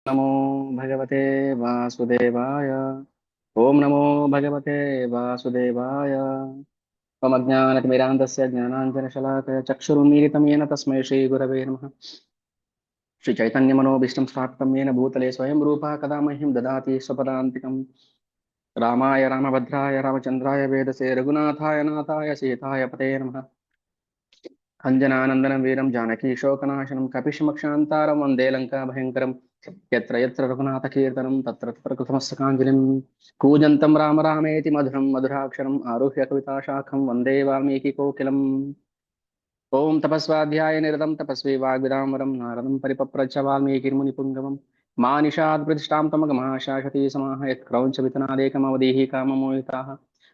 नमो भगवते वासुदेवाय। ओम नमो भगवते वासुदेवाय। मम ज्ञानतिमिरान्धस्य ज्ञानाञ्जनशलाकया चक्षुरुन्मीलितं येन तस्मै श्रीगुरवे नमः। श्रीचैतन्यमनोभीष्टं स्थापितं येन भूतले स्वयं रूपः कदा मह्यं ददाति स्वपदान्तिकम्। रामाय रामभद्राय रामचन्द्राय वेदसे रघुनाथाय नाथाय सीताय पते नमः। अञ्जनानन्दनं वीरं जानकी शोकनाशनं कपिशमक्षान्तारं वन्दे लङ्काभयङ्करम्। यत्र यत्र रघुनाथकीर्तनं तत्र तत्र कृतमस्तकाञ्जलिं। कूजन्तं राम रामेति मधुरं मधुराक्षरम् आरुह्य कविताशाखं वन्दे वाल्मीकिकोकिलम्। ॐ तपस्वाध्याय निरतं तपस्वी वाग्विदाम्बरं नारदं परिपप्रच्छ वाल्मीकिर्मुनिपुङ्गवम्। मानिषात् प्रतिष्ठां तमगमः समाह यत्क्रौञ्चवितनादेकमवधीः काममोहिताः।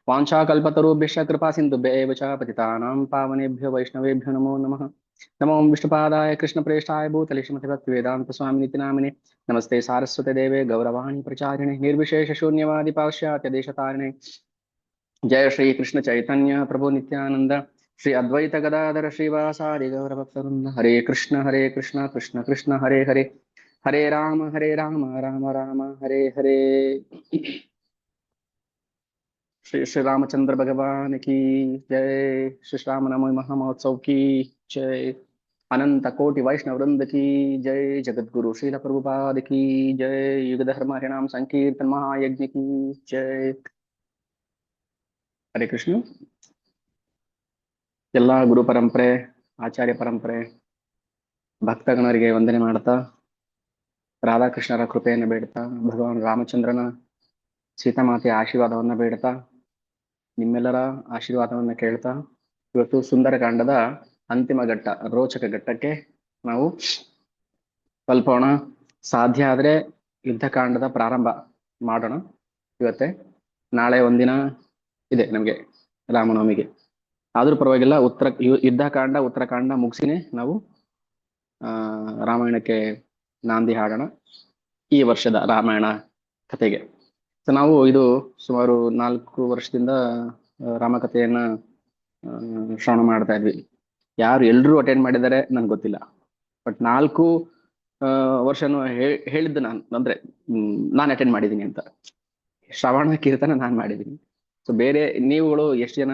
वाञ्छाकल्पतरुभ्यश्च कृपा सिन्धुभ्य एव च पतितानां पावनेभ्यो वैष्णवेभ्यो नमो नमः। नमो विष्णुपादाय कृष्णप्रेष्ठाय भूतले श्रीमते भक्तिवेदान्तस्वामिनिति नामिने। नमस्ते सारस्वते देवे गौरवाणी प्रचारिणे निर्विशेषशून्यवादि पाश्चात्यदेशतारिणे। जय श्री कृष्ण चैतन्य प्रभु नित्यानंद श्री अद्वैत गदाधर श्रीवासादि गौरभक्तवृंद। हरे कृष्ण कृष्ण कृष्ण हरे हरे। हरे राम राम राम हरे हरे। श्री श्री रामचंद्र भगवान की जय। श्री राम नवमी महामहोत्सव की जय। अनंत कोटि वैष्णव वृंद की जय। जगत गुरु श्रील प्रभुपाद की जय। युग धर्म हरिनाम संकीर्तन महायज्ञ की जय। हरे कृष्ण। ಎಲ್ಲ ಗುರು ಪರಂಪರೆ, ಆಚಾರ್ಯ ಪರಂಪರೆ, ಭಕ್ತಗಣರಿಗೆ ವಂದನೆ ಮಾಡ್ತಾ, ರಾಧಾಕೃಷ್ಣರ ಕೃಪೆಯನ್ನು ಬೇಡ್ತಾ, ಭಗವಾನ್ ರಾಮಚಂದ್ರನ ಸೀತಾಮಾತೆಯ ಆಶೀರ್ವಾದವನ್ನ ಬೇಡ್ತಾ, ನಿಮ್ಮೆಲ್ಲರ ಆಶೀರ್ವಾದವನ್ನ ಕೇಳ್ತಾ, ಇವತ್ತು ಸುಂದರಕಾಂಡದ ಅಂತಿಮ ಘಟ್ಟ, ರೋಚಕ ಘಟ್ಟಕ್ಕೆ ನಾವು ತಲುಪೋಣ. ಸಾಧ್ಯ ಆದ್ರೆ ಯುದ್ಧಕಾಂಡದ ಪ್ರಾರಂಭ ಮಾಡೋಣ ಇವತ್ತೇ. ನಾಳೆ ಒಂದಿನ ಇದೆ ನಮಗೆ ರಾಮನವಮಿಗೆ. ಆದ್ರೂ ಪರವಾಗಿಲ್ಲ, ಯುದ್ಧಕಾಂಡ ಉತ್ತರಕಾಂಡ ಮುಗಿಸಿನೇ ನಾವು ರಾಮಾಯಣಕ್ಕೆ ನಾಂದಿ ಹಾಡೋಣ, ಈ ವರ್ಷದ ರಾಮಾಯಣ ಕಥೆಗೆ. ಸೊ ನಾವು ಇದು ಸುಮಾರು 4 ವರ್ಷದಿಂದ ರಾಮಕಥೆಯನ್ನ ಶ್ರವಣ ಮಾಡ್ತಾ ಇದ್ವಿ. ಯಾರು ಎಲ್ರೂ ಅಟೆಂಡ್ ಮಾಡಿದ್ದಾರೆ ನನ್ಗೆ ಗೊತ್ತಿಲ್ಲ, ಬಟ್ 4 ವರ್ಷನೂ ಹೇಳಿದ್ದು ನಾನು, ಅಂದ್ರೆ ನಾನು ಅಟೆಂಡ್ ಮಾಡಿದ್ದೀನಿ ಅಂತ. ಶ್ರವಣ ಕೀರ್ತನ ನಾನು ಮಾಡಿದ್ದೀನಿ. ಸೊ ಬೇರೆ ನೀವುಗಳು ಎಷ್ಟು ಜನ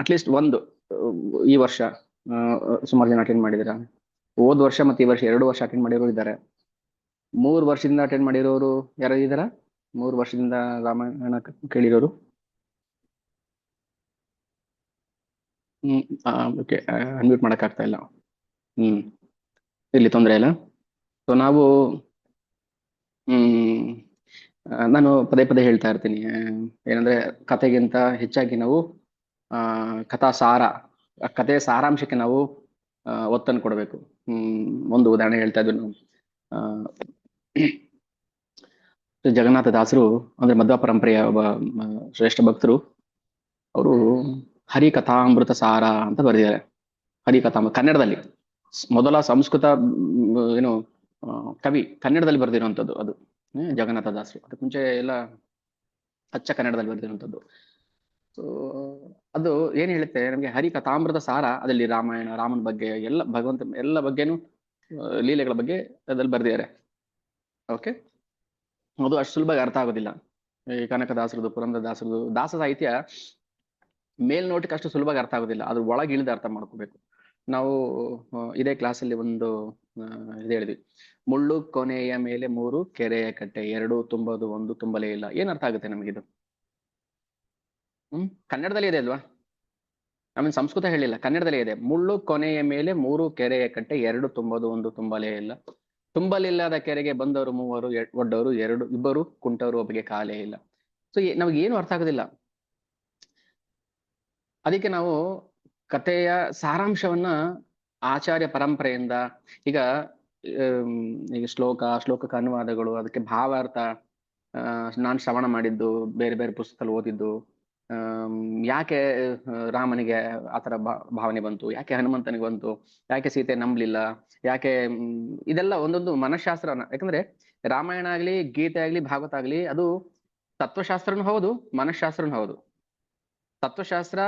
ಅಟ್ಲೀಸ್ಟ್ ಒಂದು ಈ ವರ್ಷ ಸುಮಾರು ಜನ ಅಟೆಂಡ್ ಮಾಡಿದ್ದೀರಾ? ಹೋದ್ ವರ್ಷ ಮತ್ತೆ ಈ ವರ್ಷ 2 ವರ್ಷ ಅಟೆಂಡ್ ಮಾಡಿರೋರು ಇದ್ದಾರೆ. 3 ವರ್ಷದಿಂದ ಅಟೆಂಡ್ ಮಾಡಿರೋರು ಯಾರು ಇದ್ದಾರಾ? 3 ವರ್ಷದಿಂದ ರಾಮಾಯಣ ಕೇಳಿರೋರು? ಓಕೆ, ಅನ್ಮ್ಯೂಟ್ ಮಾಡಕ್ ಆಗ್ತಾ ಇಲ್ಲ. ಇಲ್ಲಿ ತೊಂದರೆ ಇಲ್ಲ. ಸೊ ನಾವು ನಾನು ಪದೇ ಪದೇ ಹೇಳ್ತಾ ಇರ್ತೀನಿ, ಏನಂದ್ರೆ ಕಥೆಗಿಂತ ಹೆಚ್ಚಾಗಿ ನಾವು ಕಥಾ ಸಾರ, ಕಥೆಯ ಸಾರಾಂಶಕ್ಕೆ ನಾವು ಒತ್ತನ್ನು ಕೊಡಬೇಕು. ಒಂದು ಉದಾಹರಣೆ ಹೇಳ್ತಾ ಇದ್ವಿ ನಾವು. ಜಗನ್ನಾಥ ದಾಸರು ಅಂದ್ರೆ ಮಧ್ವ ಪರಂಪರೆಯ ಒಬ್ಬ ಶ್ರೇಷ್ಠ ಭಕ್ತರು. ಅವರು ಹರಿಕಥಾಮೃತ ಸಾರ ಅಂತ ಬರೆದಿದ್ದಾರೆ. ಹರಿಕಥಾಮೃತ ಕನ್ನಡದಲ್ಲಿ ಮೊದಲ ಸಂಸ್ಕೃತ ಏನು ಕವಿ ಕನ್ನಡದಲ್ಲಿ ಬರೆದಿರುವಂಥದ್ದು ಅದು ಜಗನ್ನಾಥ ದಾಸರು. ಅದಕ್ಕೆ ಮುಂಚೆ ಎಲ್ಲ ಅಚ್ಚ ಕನ್ನಡದಲ್ಲಿ ಬರೆದಿರುವಂಥದ್ದು. ಸೊ ಅದು ಏನ್ ಹೇಳುತ್ತೆ ನಮ್ಗೆ, ಹರಿಕಥಾಮೃತ ಸಾರ. ಅದರಲ್ಲಿ ರಾಮಾಯಣ, ರಾಮನ ಬಗ್ಗೆ ಎಲ್ಲ, ಭಗವಂತ ಎಲ್ಲ ಬಗ್ಗೆನೂ, ಲೀಲೆಗಳ ಬಗ್ಗೆ ಅದ್ರಲ್ಲಿ ಬರೆದಿದ್ದಾರೆ. ಓಕೆ, ಅದು ಅಷ್ಟು ಸುಲಭ ಅರ್ಥ ಆಗೋದಿಲ್ಲ. ಈ ಕನಕದಾಸರದು, ಪುರಂದರದಾಸರದು ದಾಸ ಸಾಹಿತ್ಯ ಮೇಲ್ನೋಟಕ್ಕೆ ಅಷ್ಟು ಸುಲಭವಾಗಿ ಅರ್ಥ ಆಗೋದಿಲ್ಲ, ಅದ್ರ ಒಳಗೆ ಇಳಿದು ಅರ್ಥ ಮಾಡ್ಕೋಬೇಕು ನಾವು. ಇದೇ ಕ್ಲಾಸಲ್ಲಿ ಒಂದು ಇದು ಹೇಳಿದ್ವಿ, ಮುಳ್ಳು ಕೊನೆಯ ಮೇಲೆ 3 ಕೆರೆಯ ಕಟ್ಟೆ, 2 ತುಂಬೋದು 1 ತುಂಬಲೇ ಇಲ್ಲ. ಏನ್ ಅರ್ಥ ಆಗುತ್ತೆ ನಮಗಿದು? ಕನ್ನಡದಲ್ಲಿ ಇದೆ ಅಲ್ವಾ? ಆಮೇಲೆ ಸಂಸ್ಕೃತ ಹೇಳಿಲ್ಲ, ಕನ್ನಡದಲ್ಲಿ ಇದೆ. ಮುಳ್ಳು ಕೊನೆಯ ಮೇಲೆ 3 ಕೆರೆಯ ಕಟ್ಟೆ, 2 ತುಂಬೋದು 1 ತುಂಬಲೇ ಇಲ್ಲ. ತುಂಬಲಿಲ್ಲದ ಕೆರೆಗೆ ಬಂದವರು 3 ಒಡ್ಡವರು 2 ಕುಂಟವರು ಒಬ್ಬಗೆ ಕಾಲೇ ಇಲ್ಲ. ಸೊ ನಮ್ಗೆ ಏನು ಅರ್ಥ ಆಗೋದಿಲ್ಲ. ಅದಕ್ಕೆ ನಾವು ಕಥೆಯ ಸಾರಾಂಶವನ್ನ ಆಚಾರ್ಯ ಪರಂಪರೆಯಿಂದ, ಈಗ ಶ್ಲೋಕಕ್ಕೆ ಅನುವಾದಗಳು, ಅದಕ್ಕೆ ಭಾವಾರ್ಥ, ನಾನು ಶ್ರವಣ ಮಾಡಿದ್ದು, ಬೇರೆ ಬೇರೆ ಪುಸ್ತಕದಲ್ಲಿ ಓದಿದ್ದು, ಯಾಕೆ ರಾಮನಿಗೆ ಆತರ ಭಾವನೆ ಬಂತು, ಯಾಕೆ ಹನುಮಂತನಿಗೆ ಬಂತು, ಯಾಕೆ ಸೀತೆ ನಂಬಲಿಲ್ಲ, ಯಾಕೆ ಇದೆಲ್ಲ ಒಂದೊಂದು ಮನಃಶಾಸ್ತ್ರ. ಯಾಕಂದ್ರೆ ರಾಮಾಯಣ ಆಗ್ಲಿ, ಗೀತೆ ಆಗ್ಲಿ, ಭಾಗವತ ಆಗ್ಲಿ, ಅದು ತತ್ವಶಾಸ್ತ್ರನೂ ಹೌದು, ಮನಃಶಾಸ್ತ್ರನೂ ಹೌದು. ತತ್ವಶಾಸ್ತ್ರ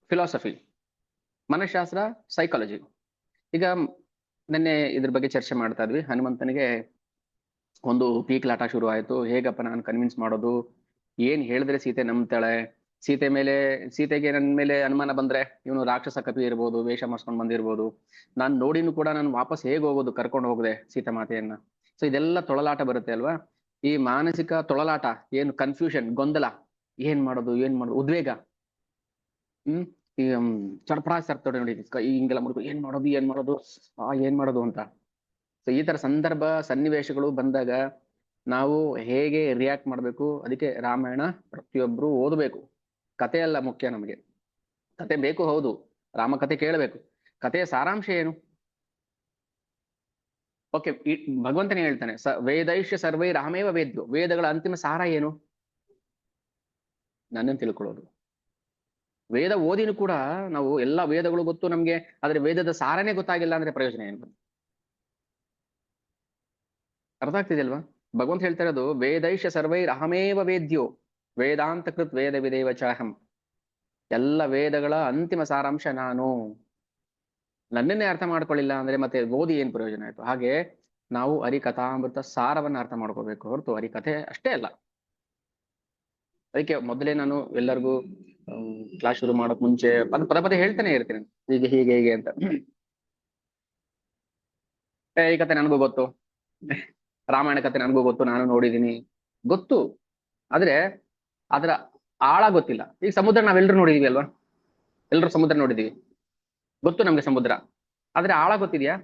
ಫಿಲಾಸಫಿ, ಮನಃಶಾಸ್ತ್ರ ಸೈಕಾಲಜಿ. ಈಗ ನಿನ್ನೆ ಇದ್ರ ಬಗ್ಗೆ ಚರ್ಚೆ ಮಾಡ್ತಾ ಇದ್ವಿ. ಹನುಮಂತನಿಗೆ ಒಂದು ಪೀಕ್ಲಾಟ ಶುರು ಆಯ್ತು. ಹೇಗಪ್ಪ ನಾನು ಕನ್ವಿನ್ಸ್ ಮಾಡೋದು, ಏನ್ ಹೇಳಿದ್ರೆ ಸೀತೆ ನಂಬ್ತಾಳೆ, ಸೀತೆಗೆ ನನ್ನ ಮೇಲೆ ಅನುಮಾನ ಬಂದ್ರೆ ಇವನು ರಾಕ್ಷಸ ಕಪಿ ಇರ್ಬೋದು, ವೇಷ ಮಾಡ್ಸ್ಕೊಂಡ್ ಬಂದಿರ್ಬೋದು, ನಾನ್ ನೋಡಿನೂ ಕೂಡ ನಾನು ವಾಪಸ್ ಹೇಗ್ ಹೋಗೋದು ಕರ್ಕೊಂಡು ಹೋಗದೆ ಸೀತಾ ಮಾತೆಯನ್ನ. ಸೊ ಇದೆಲ್ಲ ತೊಳಲಾಟ ಬರುತ್ತೆ ಅಲ್ವಾ. ಈ ಮಾನಸಿಕ ತೊಳಲಾಟ, ಏನು ಕನ್ಫ್ಯೂಷನ್, ಗೊಂದಲ, ಏನ್ ಮಾಡೋದು ಉದ್ವೇಗ, ಈ ಚಡಪಡ ಸರ್ತೋಡೆ ನೋಡಿ, ಹಿಂಗೆಲ್ಲ ಮಾಡ್ಕೊಂಡು ಏನ್ ಮಾಡೋದು ಏನ್ ಮಾಡೋದು ಅಂತ. ಸೊ ಈ ತರ ಸಂದರ್ಭ ಸನ್ನಿವೇಶಗಳು ಬಂದಾಗ ನಾವು ಹೇಗೆ ರಿಯಾಕ್ಟ್ ಮಾಡ್ಬೇಕು, ಅದಕ್ಕೆ ರಾಮಾಯಣ ಪ್ರತಿಯೊಬ್ರು ಓದಬೇಕು. ಕತೆ ಅಲ್ಲ ಮುಖ್ಯ ನಮಗೆ, ಕತೆ ಬೇಕು ಹೌದು, ರಾಮಕಥೆ ಕೇಳಬೇಕು. ಕಥೆಯ ಸಾರಾಂಶ ಏನು? ಓಕೆ, ಭಗವಂತನೇ ಹೇಳ್ತಾನೆ, ವೇದೈಷ್ಯ ಸರ್ವೈ ರಾಮೇವ ವೇದ್ಯೋ, ವೇದಗಳ ಅಂತಿಮ ಸಾರ ಏನು? ನನ್ನನ್ನು ತಿಳ್ಕೊಳ್ಳೋದು. ವೇದ ಓದಿನೂ ಕೂಡ ನಾವು ಎಲ್ಲಾ ವೇದಗಳು ಗೊತ್ತು ನಮ್ಗೆ, ಆದ್ರೆ ವೇದದ ಸಾರನೇ ಗೊತ್ತಾಗಿಲ್ಲ ಅಂದ್ರೆ ಪ್ರಯೋಜನ ಏನು? ಅರ್ಥ ಆಗ್ತಿದೆಯಲ್ವಾ? ಭಗವಂತ ಹೇಳ್ತಾ ಇರೋದು ವೇದೈಷ ಸರ್ವೈ ಅಹಮೇವ ವೇದ್ಯೋ ವೇದಾಂತ ಕೃತ್ ವೇದ ವಿದೇವ ಚಾಹಂ. ಎಲ್ಲ ವೇದಗಳ ಅಂತಿಮ ಸಾರಾಂಶ ನಾನು. ನನ್ನನ್ನೇ ಅರ್ಥ ಮಾಡ್ಕೊಳ್ಳಿಲ್ಲ ಅಂದ್ರೆ ಮತ್ತೆ ಓದಿ ಏನ್ ಪ್ರಯೋಜನ ಆಯ್ತು? ಹಾಗೆ ನಾವು ಹರಿಕಥಾಮೃತ ಸಾರವನ್ನ ಅರ್ಥ ಮಾಡ್ಕೋಬೇಕು ಹೊರತು ಹರಿಕಥೆ ಅಷ್ಟೇ ಅಲ್ಲ. ಅದಕ್ಕೆ ಮೊದಲೇ ನಾನು ಎಲ್ಲರಿಗೂ ಕ್ಲಾಸ್ ಶುರು ಮಾಡೋಕ್ ಮುಂಚೆ ಪದೇ ಹೇಳ್ತಾನೆ ಇರ್ತೀನಿ, ಹೀಗೆ ಅಂತ. ಈ ಕತೆ ನನಗೂ ಗೊತ್ತು, ರಾಮಾಯಣ ಕತೆ ನನಗೂ ಗೊತ್ತು, ನಾನು ನೋಡಿದೀನಿ, ಗೊತ್ತು. ಆದ್ರೆ ಅದರ ಆಳ ಗೊತ್ತಿಲ್ಲ. ಈಗ ಸಮುದ್ರ ನಾವೆಲ್ಲರೂ ನೋಡಿದೀವಿ ಅಲ್ವಾ, ಎಲ್ಲರೂ ಸಮುದ್ರ ನೋಡಿದೀವಿ, ಗೊತ್ತು ನಮ್ಗೆ ಸಮುದ್ರ, ಆದ್ರೆ ಆಳ ಗೊತ್ತಿದ್ಯಾ?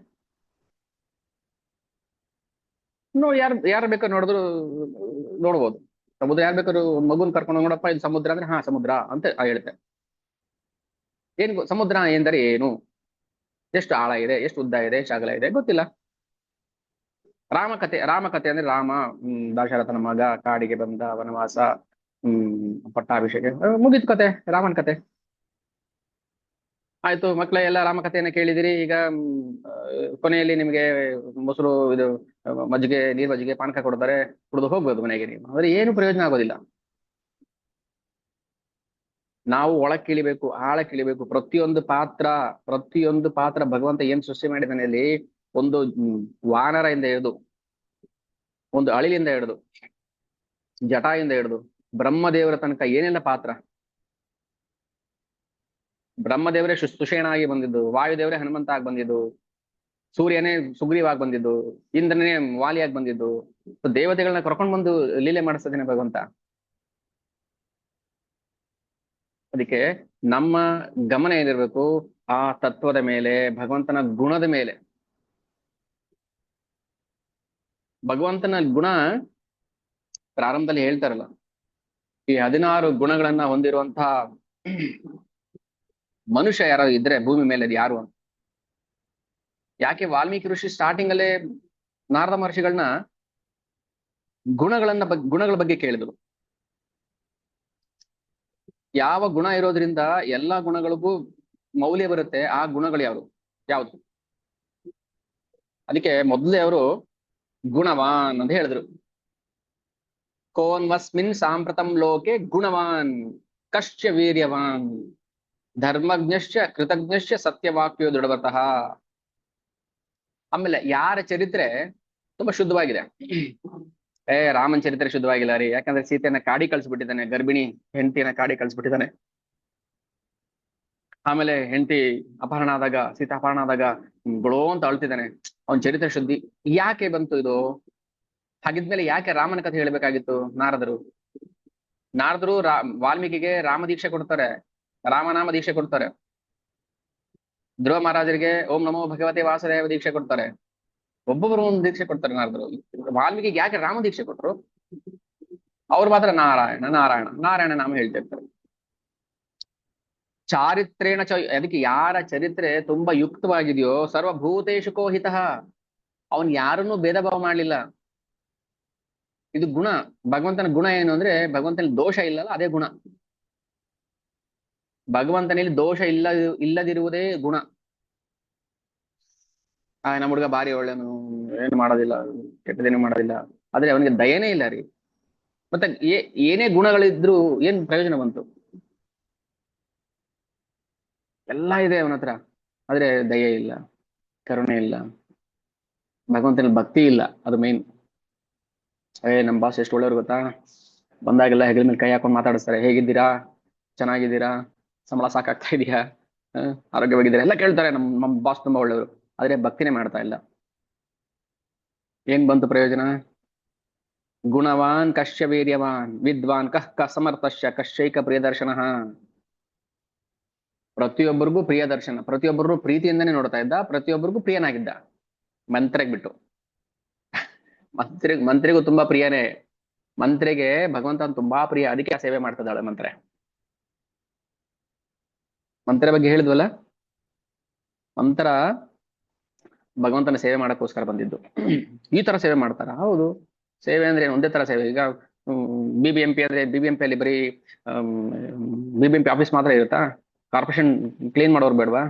ಯಾರು ಬೇಕಾದ್ರೂ ನೋಡಿದ್ರು ನೋಡ್ಬೋದು ಸಮುದ್ರ. ಯಾರು ಬೇಕಾದ್ರು ಮಗುನ್ ಕರ್ಕೊಂಡು ನೋಡಪ್ಪ ಇದು ಸಮುದ್ರ ಅಂದ್ರೆ ಹಾ ಸಮುದ್ರ ಅಂತ ಹೇಳುತ್ತೆ. ಸಮುದ್ರ ಎಂದರೆ ಏನು, ಎಷ್ಟು ಆಳ ಇದೆ, ಎಷ್ಟು ಉದ್ದ ಇದೆ, ಎಷ್ಟು ಅಗಲ ಇದೆ ಗೊತ್ತಿಲ್ಲ. ರಾಮಕಥೆ ಅಂದ್ರೆ ರಾಮ ದಶರಥನ ಮಗ, ಕಾಡಿಗೆ ಬಂದ, ವನವಾಸ, ಪಟ್ಟಾಭಿಷೇಕ, ಮುಗಿತು ಕತೆ, ರಾಮನ್ ಕತೆ ಆಯ್ತು. ಮಕ್ಕಳ ಎಲ್ಲ ರಾಮಕಥೆಯನ್ನ ಕೇಳಿದಿರಿ. ಈಗ ಕೊನೆಯಲ್ಲಿ ನಿಮ್ಗೆ ಮೊಸರು ಇದು ನೀರ್ ಮಜ್ಜಿಗೆ ಪಾನಕ ಕೊಡ್ತಾರೆ, ಕುಡಿದು ಹೋಗ್ಬೋದು ಮನೆಗೆ ನೀವು. ಆದ್ರೆ ಏನು ಪ್ರಯೋಜನ ಆಗೋದಿಲ್ಲ. ನಾವು ಒಳಕ್ ಕಿಳಿಬೇಕು, ಆಳ ಕಿಳಿಬೇಕು. ಪ್ರತಿಯೊಂದು ಪಾತ್ರ ಭಗವಂತ ಏನ್ ಸೃಷ್ಟಿ ಮಾಡಿದಾನೆ ಅಲ್ಲಿ, ಒಂದು ವಾನರದಿಂದ ಹಿಡಿದು, ಒಂದು ಅಳಿಲಿಂದ ಹಿಡಿದು, ಜಟಾಯಿಂದ ಹಿಡಿದು ಬ್ರಹ್ಮದೇವರ ತನಕ ಏನೆಲ್ಲ ಪಾತ್ರ. ಬ್ರಹ್ಮದೇವರೇ ಸುಷೇಣಾಗಿ ಬಂದಿದ್ದು, ವಾಯುದೇವರೇ ಹನುಮಂತ ಆಗಿ ಬಂದಿದ್ದು, ಸೂರ್ಯನೇ ಸುಗ್ರೀವಾಗಿ ಬಂದಿದ್ದು, ಇಂದ್ರನೇ ವಾಲಿಯಾಗಿ ಬಂದಿದ್ದು, ದೇವತೆಗಳನ್ನ ಕರ್ಕೊಂಡ್ ಬಂದು ಲೀಲೆ ಮಾಡಿಸ್ತಾನೆ ಭಗವಂತ. ಅದಕ್ಕೆ ನಮ್ಮ ಗಮನ ಏನಿರ್ಬೇಕು ಆ ತತ್ವದ ಮೇಲೆ, ಭಗವಂತನ ಗುಣದ ಮೇಲೆ. ಭಗವಂತನ ಗುಣ ಪ್ರಾರಂಭದಲ್ಲಿ ಹೇಳ್ತಾರಲ್ಲ, ಈ 16 ಗುಣಗಳನ್ನ ಹೊಂದಿರುವಂತಹ ಮನುಷ್ಯ ಯಾರು ಇದ್ರೆ ಭೂಮಿ ಮೇಲೆ ಅದು ಯಾರು ಅಂತ. ಯಾಕೆ ವಾಲ್ಮೀಕಿ ಋಷಿ ಸ್ಟಾರ್ಟಿಂಗ್ ಅಲ್ಲೇ ನಾರದ ಮಹರ್ಷಿಗಳನ್ನ ಗುಣಗಳ ಬಗ್ಗೆ ಕೇಳಿದ್ರು. ಯಾವ ಗುಣ ಇರೋದ್ರಿಂದ ಎಲ್ಲಾ ಗುಣಗಳಿಗೂ ಮೌಲ್ಯ ಬರುತ್ತೆ, ಆ ಗುಣಗಳು ಯಾವುದು? ಅದಕ್ಕೆ ಮೊದಲೇ ಅವರು ಗುಣವಾನ್ ಅಂತ ಹೇಳಿದ್ರು. ಕೋನ್ವಸ್ಮಿನ್ ಸಾಂಪ್ರತಂ ಲೋಕೆ ಗುಣವಾನ್ ಕಶ್ಚ ವೀರ್ಯವಾನ್ ಧರ್ಮಜ್ಞಶ್ಚ ಕೃತಜ್ಞಶ್ಚ ಸತ್ಯವಾಕ್ಯೋ ದೃಢವತಃ. ಆಮೇಲೆ ಯಾರ ಚರಿತ್ರೆ ತುಂಬಾ ಶುದ್ಧವಾಗಿದೆ? ರಾಮನ್ ಚರಿತ್ರೆ ಶುದ್ಧವಾಗಿಲ್ಲ ರೀ, ಯಾಕಂದ್ರೆ ಸೀತೆಯನ್ನ ಕಾಡಿ ಕಳ್ಸಿಬಿಟ್ಟಿದ್ದಾನೆ, ಗರ್ಭಿಣಿ ಹೆಂಡತಿಯನ್ನ ಕಾಡಿ ಕಳ್ಸಿಬಿಟ್ಟಿದ್ದಾನೆ. ಆಮೇಲೆ ಹೆಂಡತಿ ಅಪಹರಣ ಆದಾಗ, ಸೀತಾ ಅಪಹರಣ ಆದಾಗ ಗೊಳೋ ಅಂತ ಅಳ್ತಿದ್ದಾನೆ. ಅವನ್ ಚರಿತ್ರೆ ಶುದ್ಧಿ ಯಾಕೆ ಬಂತು ಇದು? ಹಾಗಿದ್ಮೇಲೆ ಯಾಕೆ ರಾಮನ ಕಥೆ ಹೇಳ್ಬೇಕಾಗಿತ್ತು? ನಾರದರು ವಾಲ್ಮೀಕಿಗೆ ರಾಮ ದೀಕ್ಷೆ ಕೊಡ್ತಾರೆ, ರಾಮನಾಮ ದೀಕ್ಷೆ ಕೊಡ್ತಾರೆ. ಧ್ರುವ ಮಹಾರಾಜರಿಗೆ ಓಂ ನಮೋ ಭಗವತೆ ವಾಸುದೇವ ದೀಕ್ಷೆ ಕೊಡ್ತಾರೆ. ಒಬ್ಬೊಬ್ಬರು ಒಂದು ದೀಕ್ಷೆ ಕೊಡ್ತಾರೆ ನಾರದರು. ವಾಲ್ಮೀಕಿಗೆ ಯಾಕೆ ರಾಮ ದೀಕ್ಷೆ ಕೊಟ್ರು? ಅವ್ರು ಮಾತ್ರ ನಾರಾಯಣ ನಾರಾಯಣ ನಾರಾಯಣ ನಾಮ ಹೇಳ್ತಾ ಇರ್ತಾರೆ. ಚಾರಿತ್ರೇಣ ಅದಕ್ಕೆ ಯಾರ ಚರಿತ್ರೆ ತುಂಬಾ ಯುಕ್ತವಾಗಿದೆಯೋ ಸರ್ವಭೂತೇಶು ಕೋಹಿತಃ, ಅವನ್ ಯಾರನ್ನೂ ಭೇದ ಭಾವ ಮಾಡ್ಲಿಲ್ಲ. ಇದು ಗುಣ. ಭಗವಂತನ ಗುಣ ಏನು ಅಂದ್ರೆ, ಭಗವಂತನಲ್ಲಿ ದೋಷ ಇಲ್ಲಲ್ಲ, ಅದೇ ಗುಣ. ಭಗವಂತನಲ್ಲಿ ದೋಷ ಇಲ್ಲದಿರುವುದೇ ಗುಣ. ನಮ್ಮ ಹುಡುಗ ಬಾರಿ ಒಳ್ಳೆನು, ಏನು ಮಾಡೋದಿಲ್ಲ, ಕೆಟ್ಟದೇನು ಮಾಡೋದಿಲ್ಲ, ಆದ್ರೆ ಅವನಿಗೆ ದಯನೇ ಇಲ್ಲ ರೀ. ಮತ್ತೆ ಏನೇ ಗುಣಗಳಿದ್ರು ಏನ್ ಪ್ರಯೋಜನ ಬಂತು? ಎಲ್ಲ ಇದೆ ಅವನ ಹತ್ರ, ಆದ್ರೆ ದಯೆ ಇಲ್ಲ, ಕರುಣೆ ಇಲ್ಲ, ಭಗವಂತನಲ್ಲಿ ಭಕ್ತಿ ಇಲ್ಲ, ಅದು ಮೇನ್. ನಮ್ಮ ಬಾಸ್ ಎಷ್ಟು ಒಳ್ಳೆಯವ್ರು ಗೊತ್ತಾ, ಬಂದಾಗೆಲ್ಲ ಹೆಗಲ ಮೇಲೆ ಕೈ ಹಾಕೊಂಡು ಮಾತಾಡಿಸ್ತಾರೆ. ಹೇಗಿದ್ದೀರಾ, ಚೆನ್ನಾಗಿದ್ದೀರಾ, ಸಂಬಳ ಸಾಕಾಗ್ತಾ ಇದೆಯಾ, ಆರೋಗ್ಯವಾಗಿದ್ದೀರಾ ಎಲ್ಲ ಕೇಳ್ತಾರೆ. ನಮ್ಮ ಬಾಸ್ ತುಂಬಾ ಒಳ್ಳೆಯವರು. ಆದ್ರೆ ಭಕ್ತಿನೇ ಮಾಡ್ತಾ ಇಲ್ಲ. ಏನ್ ಬಂತು ಪ್ರಯೋಜನ? ಗುಣವಾನ್ ಕಶ್ಯ ವೀರ್ಯವಾನ್ ವಿದ್ವಾನ್ ಕಃ ಸಮರ್ಥಶ್ಯ ಕಶ್ಯೈಕ ಪ್ರಿಯದರ್ಶನ. ಪ್ರತಿಯೊಬ್ಬರಿಗೂ ಪ್ರಿಯ ದರ್ಶನ, ಪ್ರತಿಯೊಬ್ಬರು ಪ್ರೀತಿಯಿಂದನೇ ನೋಡ್ತಾ ಇದ್ದ, ಪ್ರತಿಯೊಬ್ಬರಿಗೂ ಪ್ರಿಯನಾಗಿದ್ದ. ಮಂತ್ರೆಗ್ ಬಿಟ್ಟು, ಮಂತ್ರಿಗೂ ತುಂಬಾ ಪ್ರಿಯನೇ. ಮಂತ್ರಿಗೆ ಭಗವಂತ ತುಂಬಾ ಪ್ರಿಯ, ಅದಕ್ಕೆ ಸೇವೆ ಮಾಡ್ತಿದ್ದಾಳೆ ಮಂತ್ರೆ. ಮಂತ್ರ ಬಗ್ಗೆ ಹೇಳಿದ್ವಲ್ಲ, ಮಂತ್ರ ಭಗವಂತನ ಸೇವೆ ಮಾಡಕ್ಕೋಸ್ಕರ ಬಂದಿದ್ದು. ಈ ತರ ಸೇವೆ ಮಾಡ್ತಾರ? ಹೌದು. ಸೇವೆ ಅಂದ್ರೆ ಒಂದೇ ತರ ಸೇವೆ. ಈಗ BBMP ಅಂದ್ರೆ BBMP ಅಲ್ಲಿ ಬರೀ BBMP ಆಫೀಸ್ ಮಾತ್ರ ಇರುತ್ತಾ? ಕಾರ್ಪೊರೇಷನ್ ಕ್ಲೀನ್ ಮಾಡೋರು ಬೇಡವಾ?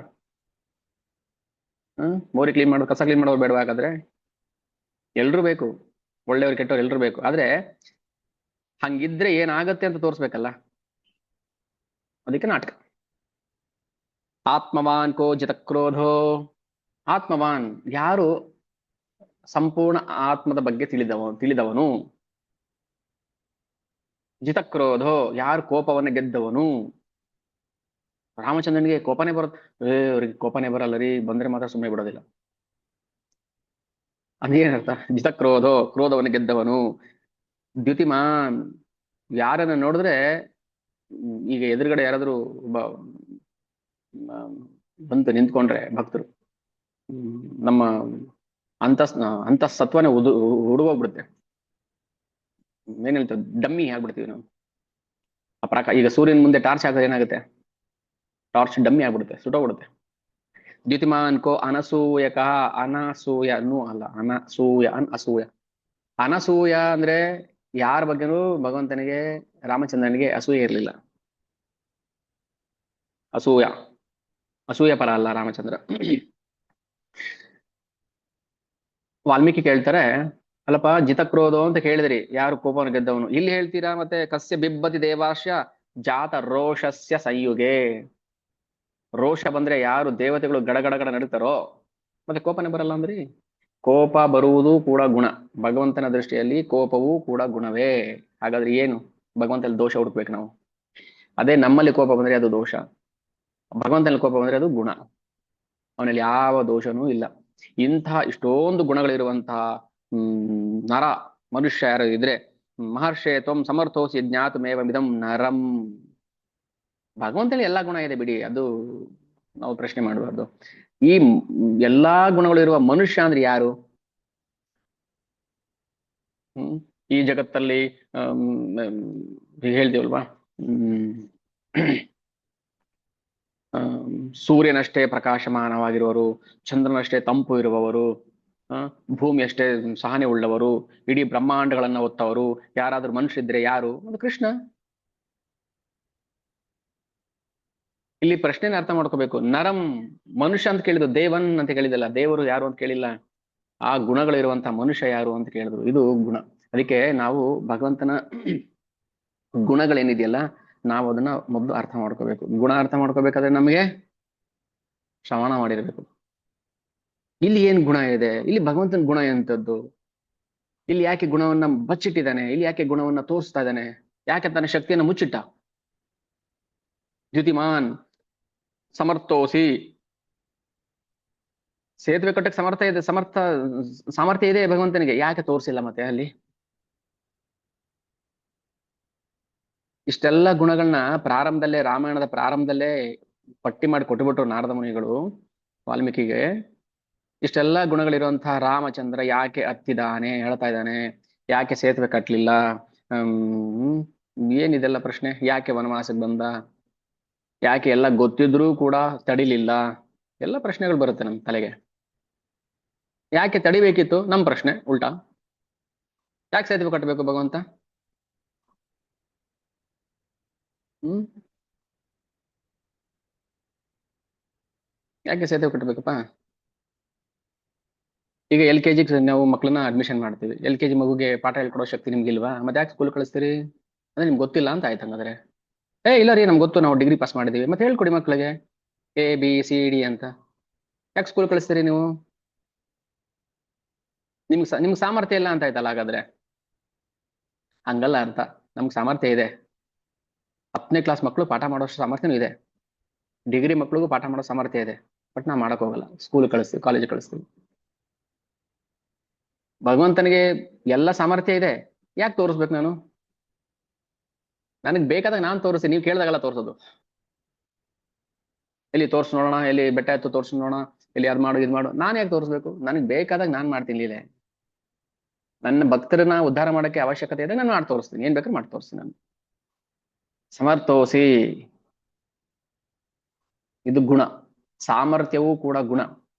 ಮೋರಿ ಕ್ಲೀನ್ ಮಾಡೋರು, ಕಸ ಕ್ಲೀನ್ ಮಾಡೋರು ಬೇಡವಾ? ಹಾಗಾದ್ರೆ ಎಲ್ರು ಬೇಕು, ಒಳ್ಳೆಯವ್ರು ಕೆಟ್ಟವ್ರು ಎಲ್ರು ಬೇಕು. ಆದ್ರೆ ಹಂಗಿದ್ರೆ ಏನಾಗತ್ತೆ ಅಂತ ತೋರ್ಸ್ಬೇಕಲ್ಲ, ಅದಕ್ಕೆ ನಾಟಕ. ಆತ್ಮವಾನ್ ಕೋ ಜಿತ ಕ್ರೋಧೋ. ಆತ್ಮವಾನ್ ಯಾರು ಸಂಪೂರ್ಣ ಆತ್ಮದ ಬಗ್ಗೆ ತಿಳಿದವನು. ಜಿತಕ್ರೋಧೋ ಯಾರು ಕೋಪವನ್ನ ಗೆದ್ದವನು. ರಾಮಚಂದ್ರನಿಗೆ ಕೋಪನೇ ಬರುತ್ತೆ. ಅವ್ರಿಗೆ ಕೋಪನೇ ಬರಲ್ಲ ರೀ, ಬಂದ್ರೆ ಮಾತ್ರ ಸುಮ್ಮನೆ ಬಿಡೋದಿಲ್ಲ. ಅದೇನರ್ಥ? ಜಿತಕ್ರೋಧೋ ಕ್ರೋಧವನ್ನು ಗೆದ್ದವನು. ದ್ಯುತಿಮಾನ್ ಯಾರನ್ನ ನೋಡಿದ್ರೆ, ಈಗ ಎದುರುಗಡೆ ಯಾರಾದ್ರೂ ಒಬ್ಬ ಬಂತು ನಿಂತ್ಕೊಂಡ್ರೆ ಭಕ್ತರು, ನಮ್ಮ ಅಂತಃಸತ್ವನೇ ಹುಡುಗೋಗ್ಬಿಡುತ್ತೆ. ಏನ್ ಹೇಳ್ತೇವೆ, ಡಮ್ಮಿ ಆಗ್ಬಿಡ್ತೀವಿ ನಾವು. ಈಗ ಸೂರ್ಯನ ಮುಂದೆ ಟಾರ್ಚ್ ಹಾಕಿದ್ರೆ ಏನಾಗುತ್ತೆ? ಟಾರ್ಚ್ ಡಮ್ಮಿ ಆಗ್ಬಿಡುತ್ತೆ, ಸುಟ್ಟೋಗ್ಬಿಡುತ್ತೆ. ದ್ಯುತಿಮಾನ್ ಕೋ ಅನಸೂಯಕ. ಅನಸೂಯನೂ ಅಲ್ಲ, ಅನಸೂಯ ಅಸೂಯ. ಅನಸೂಯ ಅಂದ್ರೆ ಯಾರ ಬಗ್ಗೆನೂ ಭಗವಂತನಿಗೆ, ರಾಮಚಂದ್ರನಿಗೆ ಅಸೂಯೆ ಇರಲಿಲ್ಲ. ಅಸೂಯ, ಅಸೂಯ ಪರ ಅಲ್ಲ ರಾಮಚಂದ್ರ. ವಾಲ್ಮೀಕಿ ಕೇಳ್ತಾರೆ, ಅಲ್ಲಪ್ಪ ಜಿತಕ್ರೋಧೋ ಅಂತ ಕೇಳಿದ್ರಿ, ಯಾರು ಕೋಪವನ್ನು ಗೆದ್ದವನು ಇಲ್ಲಿ ಹೇಳ್ತೀರಾ, ಮತ್ತೆ ಕಸ್ಯ ಬಿಬ್ಬತಿ ದೇವಾಶ್ಯ ಜಾತ ರೋಷಸ್ಯ ಸಂಯುಗೆ. ರೋಷ ಬಂದ್ರೆ ಯಾರು ದೇವತೆಗಳು ಗಡಗಡಗಡ ನಡೀತಾರೋ, ಮತ್ತೆ ಕೋಪನೆ ಬರಲ್ಲ ಅಂದ್ರಿ. ಕೋಪ ಬರುವುದು ಕೂಡ ಗುಣ. ಭಗವಂತನ ದೃಷ್ಟಿಯಲ್ಲಿ ಕೋಪವೂ ಕೂಡ ಗುಣವೇ. ಹಾಗಾದ್ರೆ ಏನು ಭಗವಂತನಲ್ಲಿ ದೋಷ ಹುಡುಕ್ಬೇಕು ನಾವು? ಅದೇ ನಮ್ಮಲ್ಲಿ ಕೋಪ ಬಂದ್ರೆ ಅದು ದೋಷ, ಭಗವಂತನಲ್ಲಿ ಕೋಪ ಬಂದ್ರೆ ಅದು ಗುಣ. ಅವನಲ್ಲಿ ಯಾವ ದೋಷನೂ ಇಲ್ಲ. ಇಂತಹ ಇಷ್ಟೊಂದು ಗುಣಗಳಿರುವಂತಹ ನರ ಮನುಷ್ಯ ಯಾರು ಇದ್ರೆ, ಮಹರ್ಷೇ ತ್ವಂ ಸಮರ್ಥೋಸಿ ಜ್ಞಾತಮೇವ ಮಿದಂ ನರಂ. ಭಗವಂತನಲ್ಲಿ ಎಲ್ಲಾ ಗುಣ ಇದೆ ಬಿಡಿ, ಅದು ನಾವು ಪ್ರಶ್ನೆ ಮಾಡಬಾರ್ದು. ಈ ಎಲ್ಲಾ ಗುಣಗಳು ಇರುವ ಮನುಷ್ಯ ಅಂದ್ರೆ ಯಾರು? ಈ ಜಗತ್ತಲ್ಲಿ ಹೇಳ್ತೀವಲ್ವಾ, ಸೂರ್ಯನಷ್ಟೇ ಪ್ರಕಾಶಮಾನವಾಗಿರುವರು, ಚಂದ್ರನಷ್ಟೇ ತಂಪು ಇರುವವರು, ಭೂಮಿಯಷ್ಟೇ ಸಹನೆ ಉಳ್ಳವರು, ಇಡೀ ಬ್ರಹ್ಮಾಂಡಗಳನ್ನ ಹೊತ್ತವರು ಯಾರಾದ್ರೂ ಮನುಷ್ಯರಿದ್ರೆ ಯಾರು? ಒಂದು ಕೃಷ್ಣ. ಇಲ್ಲಿ ಪ್ರಶ್ನೆನ ಅರ್ಥ ಮಾಡ್ಕೋಬೇಕು. ನರಂ ಮನುಷ್ಯ ಅಂತ ಕೇಳಿದ್ರು, ದೇವನ್ ಅಂತ ಕೇಳಿದಲ್ಲ, ದೇವರು ಯಾರು ಅಂತ ಕೇಳಿಲ್ಲ. ಆ ಗುಣಗಳಿರುವಂತಹ ಮನುಷ್ಯ ಯಾರು ಅಂತ ಕೇಳಿದ್ರು. ಇದು ಗುಣ. ಅದಕ್ಕೆ ನಾವು ಭಗವಂತನ ಗುಣಗಳೇನಿದೆಯಲ್ಲ, ನಾವು ಅದನ್ನ ಮೊದಲು ಅರ್ಥ ಮಾಡ್ಕೋಬೇಕು. ಗುಣ ಅರ್ಥ ಮಾಡ್ಕೋಬೇಕಾದ್ರೆ ನಮಗೆ ಶ್ರವಣ ಮಾಡಿರ್ಬೇಕು. ಇಲ್ಲಿ ಏನ್ ಗುಣ ಇದೆ, ಇಲ್ಲಿ ಭಗವಂತನ ಗುಣ ಎಂತದ್ದು, ಇಲ್ಲಿ ಯಾಕೆ ಗುಣವನ್ನ ಬಚ್ಚಿಟ್ಟಿದ್ದಾನೆ, ಇಲ್ಲಿ ಯಾಕೆ ಗುಣವನ್ನ ತೋರಿಸ್ತಾ ಇದ್ದಾನೆ, ಯಾಕೆ ತನ್ನ ಶಕ್ತಿಯನ್ನು ಮುಚ್ಚಿಟ್ಟ? ದ್ಯುತಿಮಾನ್ ಸಮರ್ಥೋಸಿ. ಸೇತುವೆ ಕಟ್ಟಕ್ಕೆ ಸಾಮರ್ಥ್ಯ ಇದೆ ಭಗವಂತನಿಗೆ, ಯಾಕೆ ತೋರಿಸಿಲ್ಲ ಮತ್ತೆ ಅಲ್ಲಿ? ಇಷ್ಟೆಲ್ಲ ಗುಣಗಳನ್ನ ಪ್ರಾರಂಭದಲ್ಲೇ, ರಾಮಾಯಣದ ಪ್ರಾರಂಭದಲ್ಲೇ ಪಟ್ಟಿ ಮಾಡಿ ಕೊಟ್ಟುಬಿಟ್ರು ನಾರದ ಮುನಿಗಳು ವಾಲ್ಮೀಕಿಗೆ. ಇಷ್ಟೆಲ್ಲ ಗುಣಗಳಿರುವಂತಹ ರಾಮಚಂದ್ರ ಯಾಕೆ ಹತ್ತಿದಾನೆ ಹೇಳ್ತಾ ಇದ್ದಾನೆ, ಯಾಕೆ ಸೇತುವೆ ಕಟ್ಟಲಿಲ್ಲ, ಏನಿದೆಲ್ಲ ಪ್ರಶ್ನೆ? ಯಾಕೆ ವನವಾಸಕ್ಕೆ ಬಂದ, ಯಾಕೆ ಎಲ್ಲ ಗೊತ್ತಿದ್ರೂ ಕೂಡ ತಡಿಲಿಲ್ಲ? ಎಲ್ಲ ಪ್ರಶ್ನೆಗಳು ಬರುತ್ತೆ ನಮ್ ತಲೆಗೆ. ಯಾಕೆ ತಡಿಬೇಕಿತ್ತು ನಮ್ ಪ್ರಶ್ನೆ ಉಲ್ಟಾ. ಯಾಕೆ ಸೇತುವೆ ಕಟ್ಟಬೇಕು ಭಗವಂತ? ಯಾಕೆ ಸೇತುವೆ ಕಟ್ಟಬೇಕಪ್ಪ? ಈಗ LKG ನಾವು ಮಕ್ಕಳನ್ನ ಅಡ್ಮಿಷನ್ ಮಾಡ್ತೀವಿ. LKG ಮಗುಗೆ ಪಾಠ ಹೇಳ್ಕೊಡೋ ಶಕ್ತಿ ನಿಮ್ಗಿಲ್ವಾ? ಮತ್ತೆ ಯಾಕೆ ಸ್ಕೂಲ್ ಕಳಿಸ್ತೀರಿ? ಅಂದ್ರೆ ನಿಮ್ಗೆ ಗೊತ್ತಿಲ್ಲ ಅಂತ ಆಯ್ತು ಹಂಗಾದ್ರೆ. ಇಲ್ಲ ರೀ, ನಮ್ಗೆ ಗೊತ್ತು, ನಾವು ಡಿಗ್ರಿ ಪಾಸ್ ಮಾಡಿದೀವಿ. ಮತ್ತೆ ಹೇಳ್ಕೊಡಿ ಮಕ್ಕಳಿಗೆ ABCD ಅಂತ. ಯಾಕೆ ಸ್ಕೂಲ್ ಕಳಿಸ್ತೀರಿ ನೀವು? ನಿಮ್ಗೆ ಸಾಮರ್ಥ್ಯ ಇಲ್ಲ ಅಂತ ಆಯ್ತಲ್ಲ ಹಾಗಾದ್ರೆ. ಹಂಗಲ್ಲ ಅರ್ಥ. ನಮ್ಗೆ ಸಾಮರ್ಥ್ಯ ಇದೆ. 10ನೇ ಕ್ಲಾಸ್ ಮಕ್ಕಳು ಪಾಠ ಮಾಡೋಷ್ಟು ಸಾಮರ್ಥ್ಯನೂ ಇದೆ. ಡಿಗ್ರಿ ಮಕ್ಳಿಗೂ ಪಾಠ ಮಾಡೋ ಸಾಮರ್ಥ್ಯ ಇದೆ. ಬಟ್ ನಾ ಮಾಡಕ್ ಹೋಗಲ್ಲ. ಸ್ಕೂಲ್ ಕಳಿಸ್ತೀವಿ, ಕಾಲೇಜ್ ಕಳಿಸ್ತೀವಿ. ಭಗವಂತನಿಗೆ ಎಲ್ಲ ಸಾಮರ್ಥ್ಯ ಇದೆ. ಯಾಕೆ ತೋರಿಸ್ಬೇಕು ನಾನು? ನನಗೆ ಬೇಕಾದಾಗ ನಾನು ತೋರಿಸಿ, ನೀವು ಕೇಳಿದಾಗಲ್ಲ ತೋರಿಸೋದು. ಎಲ್ಲಿ ತೋರ್ಸ್ ನೋಡೋಣ, ಎಲ್ಲಿ ಬೆಟ್ಟ ಎತ್ತು ತೋರ್ಸ್ ನೋಡೋಣ, ಎಲ್ಲಿ ಅದ್ ಮಾಡು ಇದ್ ಮಾಡು. ನಾನು ಯಾಕೆ ತೋರಿಸ್ಬೇಕು? ನನಗೆ ಬೇಕಾದಾಗ ನಾನು ಮಾಡ್ತೀನಿ ಲೀಲೆ. ನನ್ನ ಭಕ್ತರನ್ನ ಉದ್ಧಾರ ಮಾಡಕ್ಕೆ ಅವಶ್ಯಕತೆ ಇದೆ, ನಾನು ಮಾಡಿ ತೋರಿಸ್ತೀನಿ. ಏನ್ ಬೇಕಾದ್ರೂ ಮಾಡಿ ತೋರಿಸ್ತೀನಿ ನಾನು. ಸಮರ್ಥೋಸಿ, ಇದು ಗುಣ. ಸಾಮರ್ಥ್ಯವೂ ಕೂಡ ಗುಣ.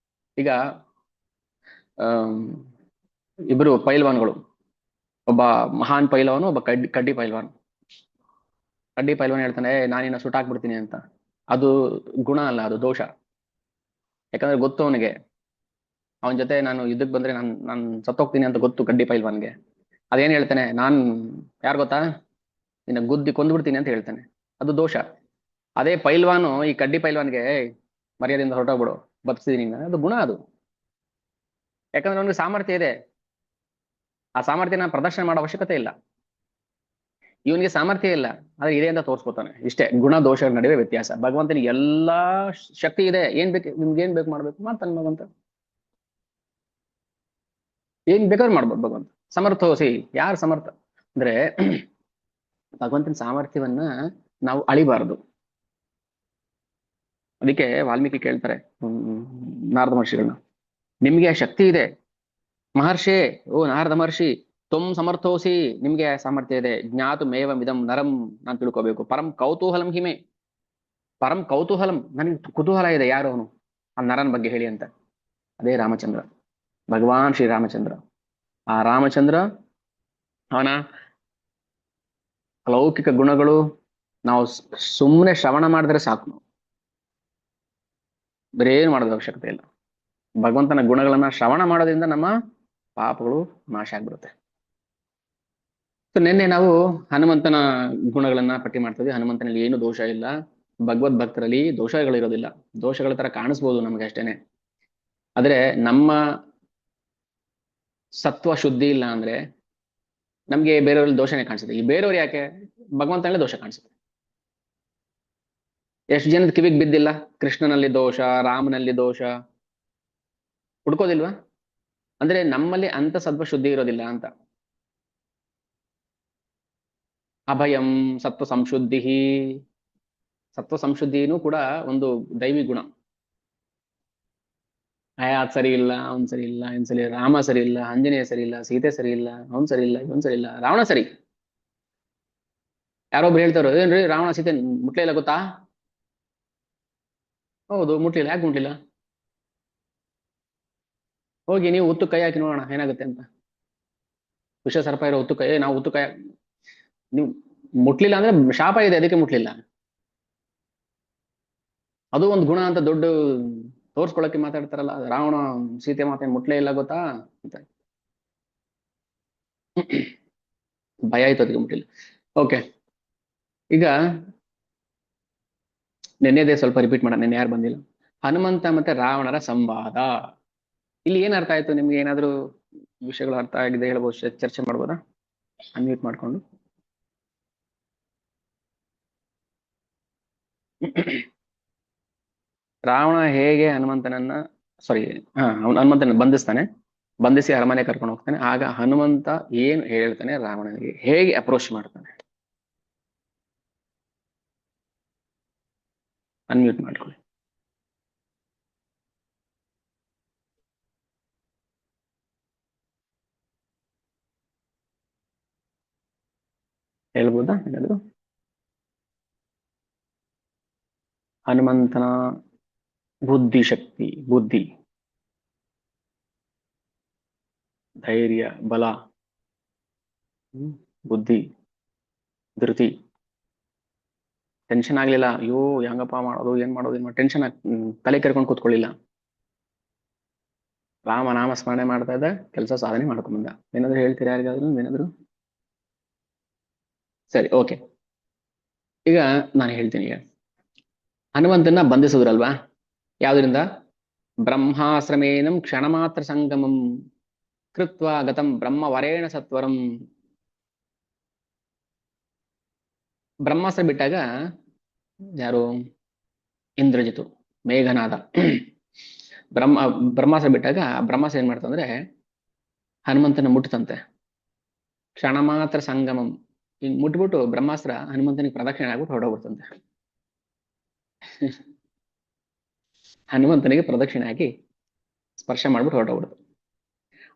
ಈಗ ಇಬ್ರು ಪೈಲ್ವಾನ್ಗಳು, ಒಬ್ಬ ಮಹಾನ್ ಪೈಲ್ವಾನು, ಒಬ್ಬ ಕಡ್ಡಿ ಪೈಲ್ವಾನ್. ಕಡ್ಡಿ ಪೈಲ್ವಾನ್ ಹೇಳ್ತಾನೆ, ನಾನಿನ್ನ ಸುಟ್ಟಾಕ್ಬಿಡ್ತೀನಿ ಅಂತ. ಅದು ಗುಣ ಅಲ್ಲ, ಅದು ದೋಷ. ಯಾಕಂದ್ರೆ ಗೊತ್ತು ಅವನಿಗೆ, ಅವನ ಜೊತೆ ನಾನು ಯುದ್ಧಕ್ಕೆ ಬಂದ್ರೆ ನಾನು ಸತ್ತೋಗ್ತೀನಿ ಅಂತ ಗೊತ್ತು ಕಡ್ಡಿ ಪೈಲ್ವಾನ್ಗೆ. ಅದೇನ್ ಹೇಳ್ತಾನೆ, ನಾನ್ ಯಾರು ಗೊತ್ತಾ, ನಿನ್ನ ಗುದ್ದಿ ಕೊಂದ್ಬಿಡ್ತೀನಿ ಅಂತ ಹೇಳ್ತಾನೆ. ಅದು ದೋಷ. ಅದೇ ಪೈಲ್ವಾನು ಈ ಕಡ್ಡಿ ಪೈಲ್ವಾನ್ಗೆ, ಮರ್ಯಾದೆಯಿಂದ ಹೊರಟೋಗ್ಬಿಡು, ಬದುಕಿಸಿದೀನಿ, ಅದು ಗುಣ. ಅದು ಯಾಕಂದ್ರೆ ಅವನಿಗೆ ಸಾಮರ್ಥ್ಯ ಇದೆ. ಆ ಸಾಮರ್ಥ್ಯನ ಪ್ರದರ್ಶನ ಮಾಡೋ ಅವಶ್ಯಕತೆ ಇಲ್ಲ. ಇವನಿಗೆ ಸಾಮರ್ಥ್ಯ ಇಲ್ಲ, ಆದ್ರೆ ಇದೆ ಅಂತ ತೋರಿಸ್ಕೊತಾನೆ. ಇಷ್ಟೇ ಗುಣ ದೋಷಗಳ ನಡುವೆ ವ್ಯತ್ಯಾಸ. ಭಗವಂತನಿಗೆ ಎಲ್ಲಾ ಶಕ್ತಿ ಇದೆ. ಏನ್ ಬೇಕು ನಿಮ್ಗೆ, ಏನ್ ಬೇಕು ಮಾಡ್ಬೇಕು ಮಾಡ್ತಾನೆ ಭಗವಂತ. ಏನ್ ಬೇಕಾದ್ರೂ ಮಾಡ್ಬೋದು ಭಗವಂತ. ಸಮರ್ಥೋಸಿ, ಯಾರು ಸಮರ್ಥ ಅಂದ್ರೆ ಭಗವಂತನ ಸಾಮರ್ಥ್ಯವನ್ನ ನಾವು ಅಳಿಬಾರದು. ಅದಕ್ಕೆ ವಾಲ್ಮೀಕಿ ಕೇಳ್ತಾರೆ ನಾರದ ಮಹರ್ಷಿಗಳನ್ನ, ನಿಮ್ಗೆ ಶಕ್ತಿ ಇದೆ ಮಹರ್ಷಿ, ಓ ನಾರದ ಮಹರ್ಷಿ, ತುಮ್ ಸಮರ್ಥೋಸಿ, ನಿಮ್ಗೆ ಸಾಮರ್ಥ್ಯ ಇದೆ. ಜ್ಞಾತು ಮೇವಮಿದಂ ನರಂ, ನಾನು ತಿಳ್ಕೋಬೇಕು. ಪರಂ ಕೌತೂಹಲಂ ಹಿಮೆ, ಪರಂ ಕೌತೂಹಲಂ, ನನಗೆ ಕುತೂಹಲ ಇದೆ, ಯಾರು ಅವನು, ಆ ನರನ ಬಗ್ಗೆ ಹೇಳಿ ಅಂತ. ಅದೇ ರಾಮಚಂದ್ರ, ಭಗವಾನ್ ಶ್ರೀರಾಮಚಂದ್ರ. ಆ ರಾಮಚಂದ್ರ, ಅವನ ಅಲೌಕಿಕ ಗುಣಗಳು ನಾವು ಸುಮ್ಮನೆ ಶ್ರವಣ ಮಾಡಿದ್ರೆ ಸಾಕು. ನಾವು ಬೇರೆ ಏನು ಮಾಡೋದ್ರ ಅವಶ್ಯಕತೆ ಇಲ್ಲ. ಭಗವಂತನ ಗುಣಗಳನ್ನ ಶ್ರವಣ ಮಾಡೋದ್ರಿಂದ ನಮ್ಮ ಪಾಪಗಳು ನಾಶ ಆಗ್ಬಿಡುತ್ತೆ. ಸೊ ನಿನ್ನೆ ನಾವು ಹನುಮಂತನ ಗುಣಗಳನ್ನ ಪಟ್ಟಿ ಮಾಡ್ತಿದ್ವಿ. ಹನುಮಂತನಲ್ಲಿ ಏನು ದೋಷ ಇಲ್ಲ. ಭಗವದ್ ಭಕ್ತರಲ್ಲಿ ದೋಷಗಳಿರೋದಿಲ್ಲ. ದೋಷಗಳ ತರ ಕಾಣಿಸ್ಬೋದು ನಮ್ಗೆ ಅಷ್ಟೇನೆ. ಆದ್ರೆ ನಮ್ಮ ಸತ್ವ ಶುದ್ಧಿ ಇಲ್ಲ ಅಂದ್ರೆ ನಮ್ಗೆ ಬೇರೆಯವ್ರಲ್ಲಿ ದೋಷನೇ ಕಾಣಿಸುತ್ತೆ. ಈ ಬೇರೆಯವ್ರು ಯಾಕೆ, ಭಗವಂತನಲ್ಲೇ ದೋಷ ಕಾಣಿಸುತ್ತೆ. ಎಷ್ಟು ಜನದ ಕಿವಿಗೆ ಬಿದ್ದಿಲ್ಲ, ಕೃಷ್ಣನಲ್ಲಿ ದೋಷ, ರಾಮನಲ್ಲಿ ದೋಷ, ಹುಡ್ಕೋದಿಲ್ವಾ? ಅಂದ್ರೆ ನಮ್ಮಲ್ಲಿ ಅಂತ ಸತ್ವ ಶುದ್ಧಿ ಇರೋದಿಲ್ಲ ಅಂತ. ಅಭಯಂ ಸತ್ವ ಸಂಶುದ್ಧಿ, ಸತ್ವ ಸಂಶುದ್ಧಿನೂ ಕೂಡ ಒಂದು ದೈವಿ ಗುಣ. ಅದ್ ಸರಿ ಇಲ್ಲ, ಅವ್ನ್ ಸರಿ ಇಲ್ಲ, ಇನ್ ಸರಿ ಇಲ್ಲ, ರಾಮ ಸರಿ ಇಲ್ಲ, ಆಂಜನೇಯ ಸರಿ ಇಲ್ಲ, ಸೀತೆ ಸರಿ ಇಲ್ಲ, ಅವ್ನ್ ಸರಿ ಇಲ್ಲ, ಇವನ್ ಸರಿ ಇಲ್ಲ, ರಾವಣ ಸರಿ. ಯಾರೊಬ್ರು ಹೇಳ್ತಾರೋ, ಏನ್ರಿ ರಾವಣ ಸೀತೆ ಮುಟ್ಲೇ ಇಲ್ಲ ಗೊತ್ತಾ? ಹೌದು, ಮುಟ್ಲಿಲ್ಲ. ಯಾಕೆ ಮುಟ್ಲಿಲ್ಲ? ಹೋಗಿ ನೀವು ಉತ್ತು ಕೈ ಹಾಕಿ ನೋಡೋಣ ಏನಾಗುತ್ತೆ ಅಂತ. ವಿಷ ಸರ್ಪ ಇರೋ ಉತ್ತು ಕೈ, ನಾವು ಉತ್ತು ಕೈ ನೀವು ಮುಟ್ಲಿಲ್ಲ ಅಂದ್ರೆ ಶಾಪ ಇದೆ, ಅದಕ್ಕೆ ಮುಟ್ಲಿಲ್ಲ. ಅದು ಒಂದು ಗುಣ ಅಂತ ದೊಡ್ಡ ತೋರ್ಸ್ಕೊಳಕ್ಕೆ ಮಾತಾಡ್ತಾರಲ್ಲ. ರಾವಣ ಸೀತೆ ಮಾತೆ ಮುಟ್ಲೇ ಇಲ್ಲ ಗೊತ್ತಾ ಅಂತ. ಭಯ ಆಯ್ತು, ಅದಕ್ಕೆ ಮುಟ್ಲಿಲ್ಲ. ಓಕೆ, ಈಗ ನೆನ್ನೆದೇ ಸ್ವಲ್ಪ ರಿಪೀಟ್ ಮಾಡೋಣ, ನೆನ್ನೆ ಯಾರು ಬಂದಿಲ್ಲ. ಹನುಮಂತ ಮತ್ತೆ ರಾವಣರ ಸಂವಾದ. ಇಲ್ಲಿ ಏನ್ ಅರ್ಥ ಆಯ್ತು ನಿಮ್ಗೆ? ಏನಾದ್ರು ವಿಷಯಗಳು ಅರ್ಥ ಆಗಿದೆ ಹೇಳ್ಬೋದು, ಚರ್ಚೆ ಮಾಡ್ಬೋದಾ? ಅನ್ಮ್ಯೂಟ್ ಮಾಡ್ಕೊಂಡು. ರಾವಣ ಹೇಗೆ ಹನುಮಂತನನ್ನ ಹನುಮಂತನ ಬಂಧಿಸ್ತಾನೆ, ಬಂಧಿಸಿ ಅರಮನೆ ಕರ್ಕೊಂಡು ಹೋಗ್ತಾನೆ. ಆಗ ಹನುಮಂತ ಏನು ಹೇಳ್ತಾನೆ ರಾವಣನಿಗೆ, ಹೇಗೆ ಅಪ್ರೋಚ್ ಮಾಡ್ತಾನೆ? ಅನ್ಮ್ಯೂಟ್ ಮಾಡ್ಕೊಳ್ಳಿ. ಹೇಳ್ಬೋದಾ ಏನಾದ್ರು? ಹನುಮಂತನ ಬುದ್ಧಿಶಕ್ತಿ, ಬುದ್ಧಿ, ಧೈರ್ಯ, ಬಲ, ಬುದ್ಧಿ, ಧೃತಿ. ಟೆನ್ಷನ್ ಆಗ್ಲಿಲ್ಲ, ಅಯ್ಯೋ ಹೆಂಗಪ್ಪ ಮಾಡೋದು, ಏನ್ ಮಾಡೋದು ಟೆನ್ಷನ್ ತಲೆ ಕೆರ್ಕೊಂಡು ಕೂತ್ಕೊಳ್ಳಿಲ್ಲ. ರಾಮ ನಾಮ ಸ್ಮರಣೆ ಮಾಡ್ತಾ ಇದ್ದ, ಕೆಲಸ ಸಾಧನೆ ಮಾಡ್ಕೊಂಡ್ ಬಂದ. ಏನಾದ್ರು ಹೇಳ್ತೀರಾ ಯಾರಿಗಾದ್ರು ಏನಾದ್ರು? ಸರಿ, ಓಕೆ. ಈಗ ನಾನು ಹೇಳ್ತೀನಿ. ಈಗ ಹನುಮಂತನ ಬಂಧಿಸಿದ್ರಲ್ವಾ, ಯಾವ್ದ್ರಿಂದ? ಬ್ರಹ್ಮಾಶ್ರಮೇನಂ ಕ್ಷಣ ಮಾತ್ರ ಸಂಗಮಂ ಕೃತ್ವ ಗತಂ ಬ್ರಹ್ಮವರೇಣ ಸತ್ವರಂ. ಬ್ರಹ್ಮಾಸ್ತ್ರ ಬಿಟ್ಟಾಗ ಯಾರು ಇಂದ್ರಜಿತು ಮೇಘನಾದ ಬ್ರಹ್ಮ ಬ್ರಹ್ಮಾಸ್ತ್ರ ಬಿಟ್ಟಾಗ ಬ್ರಹ್ಮಾಸ್ತ್ರ ಏನ್ ಮಾಡ್ತಂದ್ರೆ ಹನುಮಂತನ ಮುಟ್ಟತಂತೆ. ಕ್ಷಣ ಮಾತ್ರ ಸಂಗಮಂ ಹಿಂಗ್ ಮುಟ್ಬಿಟ್ಟು ಬ್ರಹ್ಮಾಸ್ತ್ರ ಹನುಮಂತನಿಗೆ ಪ್ರದಕ್ಷಿಣೆ ಆಗ್ಬಿಟ್ಟು ಹೊರಡೋಗ್ಬಿಡ್ತಂತೆ. ಹನುಮಂತನಿಗೆ ಪ್ರದಕ್ಷಿಣೆ ಹಾಕಿ ಸ್ಪರ್ಶ ಮಾಡ್ಬಿಟ್ಟು ಹೊರಟೋಗ್ಬಿಡ್ತು.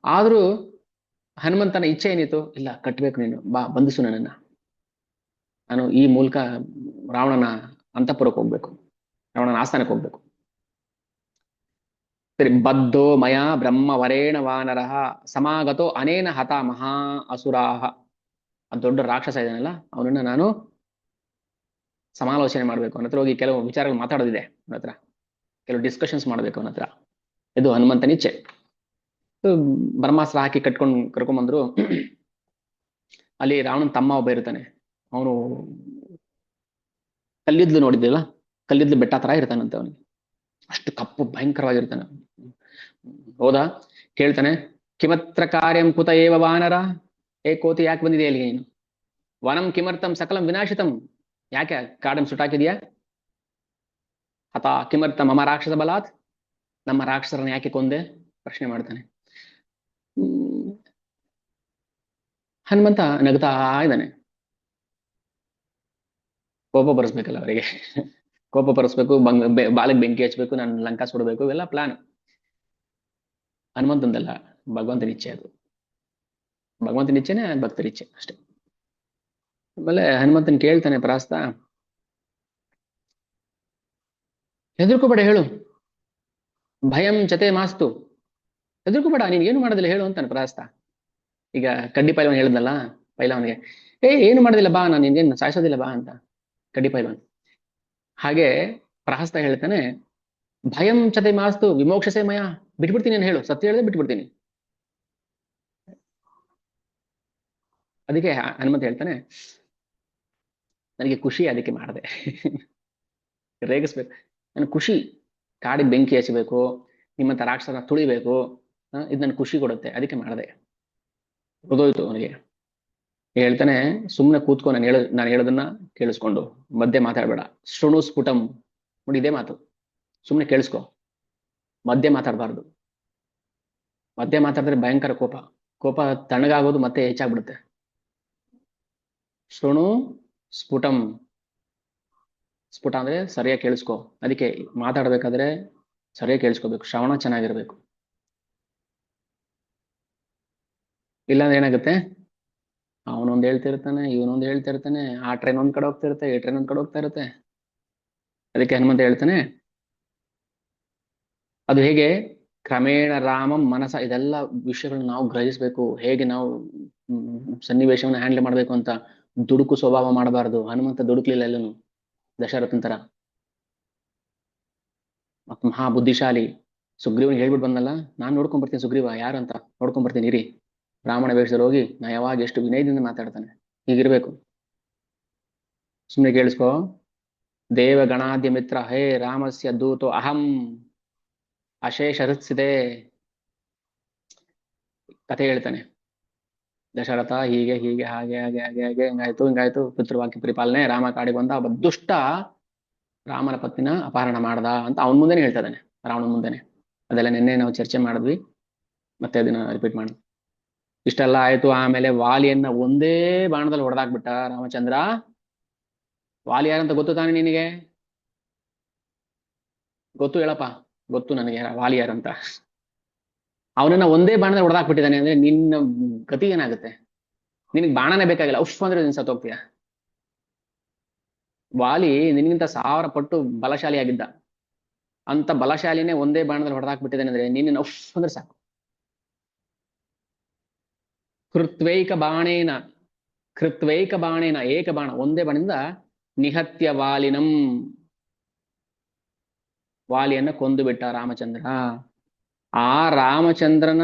ಆದ್ರೂ ಹನುಮಂತನ ಇಚ್ಛೆ ಏನಿತ್ತು, ಇಲ್ಲ ಕಟ್ಬೇಕು, ನೀನು ಬಾ ಬಂಧಿಸು ನನ್ನನ್ನ, ನಾನು ಈ ಮೂಲಕ ರಾವಣನ ಅಂತಃಪುರಕ್ಕೆ ಹೋಗ್ಬೇಕು, ರಾವಣನ ಆಸ್ಥಾನಕ್ಕೆ ಹೋಗ್ಬೇಕು. ಸರಿ, ಬದ್ಧೋ ಮಯ ಬ್ರಹ್ಮವರೇಣ ವಾನರಃ ಸಮಾಗತೋ ಅನೇನ ಹತ ಮಹಾ ಅಸುರಾಹ. ಅದು ದೊಡ್ಡ ರಾಕ್ಷಸ ಇದಾನಲ್ಲ, ಅವನನ್ನ ನಾನು ಸಮಾಲೋಚನೆ ಮಾಡ್ಬೇಕು, ಅವನ ಹತ್ರ ಹೋಗಿ ಕೆಲವು ವಿಚಾರಗಳು ಮಾತಾಡೋದಿದೆ, ಅವನ ಹತ್ರ ಕೆಲವು ಡಿಸ್ಕಷನ್ಸ್ ಮಾಡ್ಬೇಕು ಅವನ ಹತ್ರ. ಇದು ಹನುಮಂತನ ಇಚ್ಛೆ. ಬ್ರಹ್ಮಾಸ್ತ್ರ ಹಾಕಿ ಕರ್ಕೊಂಡ್ಬಂದ್ರು. ಅಲ್ಲಿ ರಾವಣನ ತಮ್ಮ ಒಬ್ಬ ಇರ್ತಾನೆ, ಅವನು ಕಲ್ಲಿದ್ಲು ನೋಡಿದ್ದಿಲ್ಲ, ಕಲ್ಲಿದ್ಲು ಬೆಟ್ಟ ತರ ಇರ್ತಾನಂತೆ ಅವನಿಗೆ, ಅಷ್ಟು ಕಪ್ಪು ಭಯಂಕರವಾಗಿರ್ತಾನೆ. ಹೋದ, ಕೇಳ್ತಾನೆ, ಕಿಮತ್ರ ಕಾರ್ಯಂ ಕುತ ಏವ ವಾನರ, ಏ ಕೋತಿ ಯಾಕೆ ಬಂದಿದೆ ಇಲ್ಲಿ ನೀನು, ವನಂ ಕಿಮರ್ಥಂ ಸಕಲಂ ವಿನಾಶಿತಂ, ಯಾಕೆ ಕಾಡನ್ನು ಸುಟ್ಟಾಕಿದ್ಯಾ, ಹತ ಕಿಮರ್ಥ ಮಮ ರಾಕ್ಷಸ ಬಲಾತ್, ನಮ್ಮ ರಾಕ್ಷಸರನ್ನ ಯಾಕೆ ಕೊಂದೆ, ಪ್ರಶ್ನೆ ಮಾಡ್ತಾನೆ. ಹನುಮಂತ ನಗ್ತಾ ಇದ್ದಾನೆ. ಕೋಪ ಬರಿಸ್ಬೇಕಲ್ಲ ಅವರಿಗೆ, ಕೋಪ ಬರಿಸ್ಬೇಕು, ಬಾಲಿಗೆ ಬೆಂಕಿ ಹಚ್ಬೇಕು, ನಾನು ಲಂಕಾ ಸುಡಬೇಕು, ಇವೆಲ್ಲ ಪ್ಲಾನ್. ಹನುಮಂತಂದಲ್ಲ, ಭಗವಂತನ ಇಚ್ಛೆ ಅದು. ಭಗವಂತನ ಇಚ್ಛೆನೆ ಭಕ್ತರ ಇಚ್ಛೆ ಅಷ್ಟೇ. ಆಮೇಲೆ ಹನುಮಂತನ್ ಕೇಳ್ತಾನೆ ಪ್ರಾಸ್ತ, ಹೆದರ್ಕೋಬೇಡ ಹೇಳು, ಭಯಂ ಚತೆ ಮಾಸ್ತು, ಹೆದರ್ಕೋಬೇಡ, ನೀನ್ ಏನು ಮಾಡೋದಿಲ್ಲ ಹೇಳು ಅಂತಾನೆ ಪ್ರಾಸ್ತ. ಈಗ ಕಡ್ಡಿ ಪೈಲವನ್ ಹೇಳಿದ್ನಲ್ಲ ಪೈಲವನ್ಗೆ, ಏನು ಮಾಡೋದಿಲ್ಲ ಬಾ, ನಾನು ನಿನ್ಗೇನು ಸಾಯಿಸೋದಿಲ್ಲ ಬಾ ಅಂತ ಕಡ್ಡಿ ಪೈಲವನ್. ಹಾಗೆ ಪ್ರಹಸ್ತ ಹೇಳ್ತಾನೆ, ಭಯಂ ಚತೆ ಮಾಸ್ತು ವಿಮೋಕ್ಷಸೆ ಮಯ, ಬಿಟ್ಬಿಡ್ತೀನಿ ನಾನು, ಹೇಳು ಸತ್ಯ ಹೇಳಿದ್ರೆ ಬಿಟ್ಬಿಡ್ತೀನಿ. ಅದಕ್ಕೆ ಹನುಮಂತ ಹೇಳ್ತಾನೆ, ನನಗೆ ಖುಷಿ ಅದಕ್ಕೆ ಮಾಡಿದೆ, ರೇಗಿಸ್ಬೇಕು, ನನ್ ಖುಷಿ, ಕಾಡಿಗೆ ಬೆಂಕಿ ಹಚ್ಚಬೇಕು, ನಿಮ್ಮಂತ ರಾಕ್ಷಸನ ತುಳಿಬೇಕು, ಇದು ನನ್ ಖುಷಿ ಕೊಡುತ್ತೆ, ಅದಕ್ಕೆ ಮಾಡಿದೆ. ಹೃದೋಯ್ತು ಅವನಿಗೆ. ಹೇಳ್ತಾನೆ, ಸುಮ್ಮನೆ ಕೂತ್ಕೊ, ನಾನು ಹೇಳೋದನ್ನ ಕೇಳಿಸ್ಕೊಂಡು ಮಧ್ಯೆ ಮಾತಾಡ್ಬೇಡ, ಶೃಣು ಸ್ಫುಟಂ, ನೋಡಿ ಇದೇ ಮಾತು, ಸುಮ್ಮನೆ ಕೇಳಿಸ್ಕೊ, ಮಧ್ಯೆ ಮಾತಾಡಬಾರ್ದು. ಮಧ್ಯೆ ಮಾತಾಡಿದ್ರೆ ಭಯಂಕರ ಕೋಪ, ಕೋಪ ತಣ್ಣಗಾಗೋದು ಮತ್ತೆ ಹೆಚ್ಚಾಗ್ಬಿಡುತ್ತೆ. ಶೃಣು ಸ್ಫುಟಂ, ಸ್ಫುಟ ಅಂದ್ರೆ ಸರಿಯಾಗಿ ಕೇಳಿಸ್ಕೊ, ಅದಕ್ಕೆ ಮಾತಾಡ್ಬೇಕಾದ್ರೆ ಸರಿಯಾಗಿ ಕೇಳಿಸ್ಕೋಬೇಕು, ಶ್ರವಣ ಚೆನ್ನಾಗಿರ್ಬೇಕು. ಇಲ್ಲಾಂದ್ರೆ ಏನಾಗುತ್ತೆ, ಅವನೊಂದ್ ಹೇಳ್ತಿರ್ತಾನೆ, ಇವನೊಂದ್ ಹೇಳ್ತಿರ್ತಾನೆ, ಆ ಟ್ರೈನ್ ಒಂದ್ ಕಡೆ ಹೋಗ್ತಿರುತ್ತೆ, ಈ ಟ್ರೈನ್ ಒಂದ್ ಕಡೆ ಹೋಗ್ತಾ ಇರುತ್ತೆ. ಅದಕ್ಕೆ ಹನುಮಂತ ಹೇಳ್ತಾನೆ, ಅದು ಹೇಗೆ ಕ್ರಮೇಣ ರಾಮಂ ಮನಸ, ಇದೆಲ್ಲ ವಿಷಯಗಳನ್ನ ನಾವು ಗ್ರಹಿಸ್ಬೇಕು, ಹೇಗೆ ನಾವು ಸನ್ನಿವೇಶವನ್ನು ಹ್ಯಾಂಡಲ್ ಮಾಡ್ಬೇಕು ಅಂತ. ದುಡುಕು ಸ್ವಭಾವ ಮಾಡಬಾರದು. ಹನುಮಂತ ದುಡುಕ್ಲಿಲ್ಲ ಎಲ್ಲನು, ದಶರಥನ್ ತರ ಮಹಾ ಬುದ್ಧಿಶಾಲಿ. ಸುಗ್ರೀವನಿಗೆ ಹೇಳ್ಬಿಟ್ಟು ಬಂದಲ್ಲ, ನಾನ್ ನೋಡ್ಕೊಂಡ್ ಬರ್ತೀನಿ ಸುಗ್ರೀವ ಯಾರು ಅಂತ ನೋಡ್ಕೊಂಡ್ ಬರ್ತೀನಿ ಇರಿ, ಬ್ರಾಹ್ಮಣ ವೇಷದಲ್ಲಿ ಹೋಗಿ ನಾ ಯಾವಾಗ ಎಷ್ಟು ವಿನಯದಿಂದ ಮಾತಾಡ್ತಾನೆ, ಹೀಗಿರ್ಬೇಕು. ಸುಮ್ಮನೆ ಕೇಳಿಸ್ಕೋ, ದೇವ ಗಣಾದ್ಯ ಮಿತ್ರ ಹೇ ರಾಮಸ್ಯ ದೂತೋ ಅಹಂ ಅಶೇಷ ಹೃತ್ಸಿದೆ. ಕಥೆ ಹೇಳ್ತಾನೆ ದಶರಥ, ಹೀಗೆ ಹೀಗೆ ಹಾಗೆ ಹಾಗೆ ಹಾಗೆ ಹಾಗೆ ಹಿಂಗಾಯ್ತು ಹಿಂಗಾಯ್ತು, ಪಿತೃವಾಕ್ಯ ಪರಿಪಾಲನೆ, ರಾಮ ಕಾಡಿಗೆ ಬಂದ, ಒಬ್ಬ ದುಷ್ಟ ರಾಮನ ಪತ್ನಿನ ಅಪಹರಣ ಮಾಡ್ದ ಅಂತ ಅವನ ಮುಂದೆನೆ ಹೇಳ್ತಾ ಇದ್ದಾನೆ, ರಾವಣನ ಮುಂದೆನೆ. ಅದೆಲ್ಲ ನಿನ್ನೆ ನಾವು ಚರ್ಚೆ ಮಾಡಿದ್ವಿ, ಮತ್ತೆ ಅದನ್ನ ರಿಪೀಟ್ ಮಾಡಿ. ಇಷ್ಟೆಲ್ಲ ಆಯ್ತು, ಆಮೇಲೆ ವಾಲಿಯನ್ನ ಒಂದೇ ಬಾಣದಲ್ಲಿ ಹೊಡೆದಾಕ್ಬಿಟ್ಟ ರಾಮಚಂದ್ರ. ವಾಲಿ ಯಾರಂತ ಗೊತ್ತು ತಾನೆ ನಿನಗೆ, ಗೊತ್ತು ಹೇಳಪ್ಪ, ಗೊತ್ತು ನನಗೆ ವಾಲಿ ಯಾರಂತ. ಅವನನ್ನ ಒಂದೇ ಬಾಣದಲ್ಲಿ ಹೊಡೆದಾಕ್ಬಿಟ್ಟಿದ್ದಾನೆ ಅಂದ್ರೆ ನಿನ್ನ ಗತಿ ಏನಾಗುತ್ತೆ, ನಿನಗೆ ಬಾಣನೇ ಬೇಕಾಗಿಲ್ಲ, ಉಫ್ ಅಂದ್ರೆ ನೀನ್ ಸತ್ತೋಗ್ತೀಯ. ವಾಲಿ ನಿನ್ಗಿಂತ 1000 ಪಟ್ಟು ಬಲಶಾಲಿಯಾಗಿದ್ದ, ಅಂತ ಬಲಶಾಲಿನೇ ಒಂದೇ ಬಾಣದಲ್ಲಿ ಹೊಡೆದಾಕ್ಬಿಟ್ಟಿದ್ದಾನೆ ಅಂದ್ರೆ ನಿನ್ನ ಉಫ್ ಅಂದ್ರೆ ಸಾಕು. ಕೃತ್ವೈಕ ಬಾಣೇನ ಏಕ ಬಾಣ, ಒಂದೇ ಬಾಣದಿಂದ ನಿಹತ್ಯ ವಾಲಿನಂ, ವಾಲಿಯನ್ನ ಕೊಂದು ಬಿಟ್ಟ ರಾಮಚಂದ್ರ. ಆ ರಾಮಚಂದ್ರನ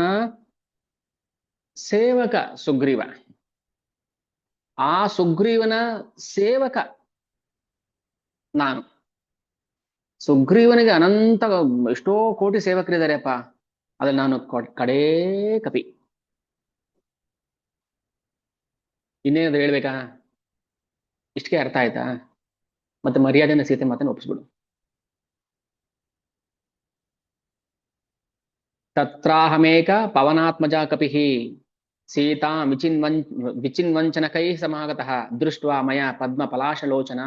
ಸೇವಕ ಸುಗ್ರೀವ, ಆ ಸುಗ್ರೀವನ ಸೇವಕ ನಾನು. ಸುಗ್ರೀವನಿಗೆ ಅನಂತ ಎಷ್ಟೋ ಕೋಟಿ ಸೇವಕರಿದ್ದಾರೆಪ್ಪ, ಅದ್ರಲ್ಲಿ ನಾನು ಕಡೇ ಕಪಿ. ಇನ್ನೇನಾದ್ರು ಹೇಳ್ಬೇಕಾ? ಇಷ್ಟಕ್ಕೆ ಅರ್ಥ ಆಯ್ತಾ? ಮತ್ತೆ ಮರ್ಯಾದೆನ ಸೀತೆ ಮಾತನ್ನ ಒಪ್ಪಿಸ್ಬಿಡು. ತತ್ರಾಹಮೇಕ ಪವನಾತ್ಮಜ ಕಪಿಃ ಸೀತಾ ವಿಚಿನ್ವಂಚನಕೈ ಸಮಾಗತಃ ದೃಷ್ಟ್ವಾ ಮಯ ಪದ್ಮ ಪಲಾಶಲೋಚನ.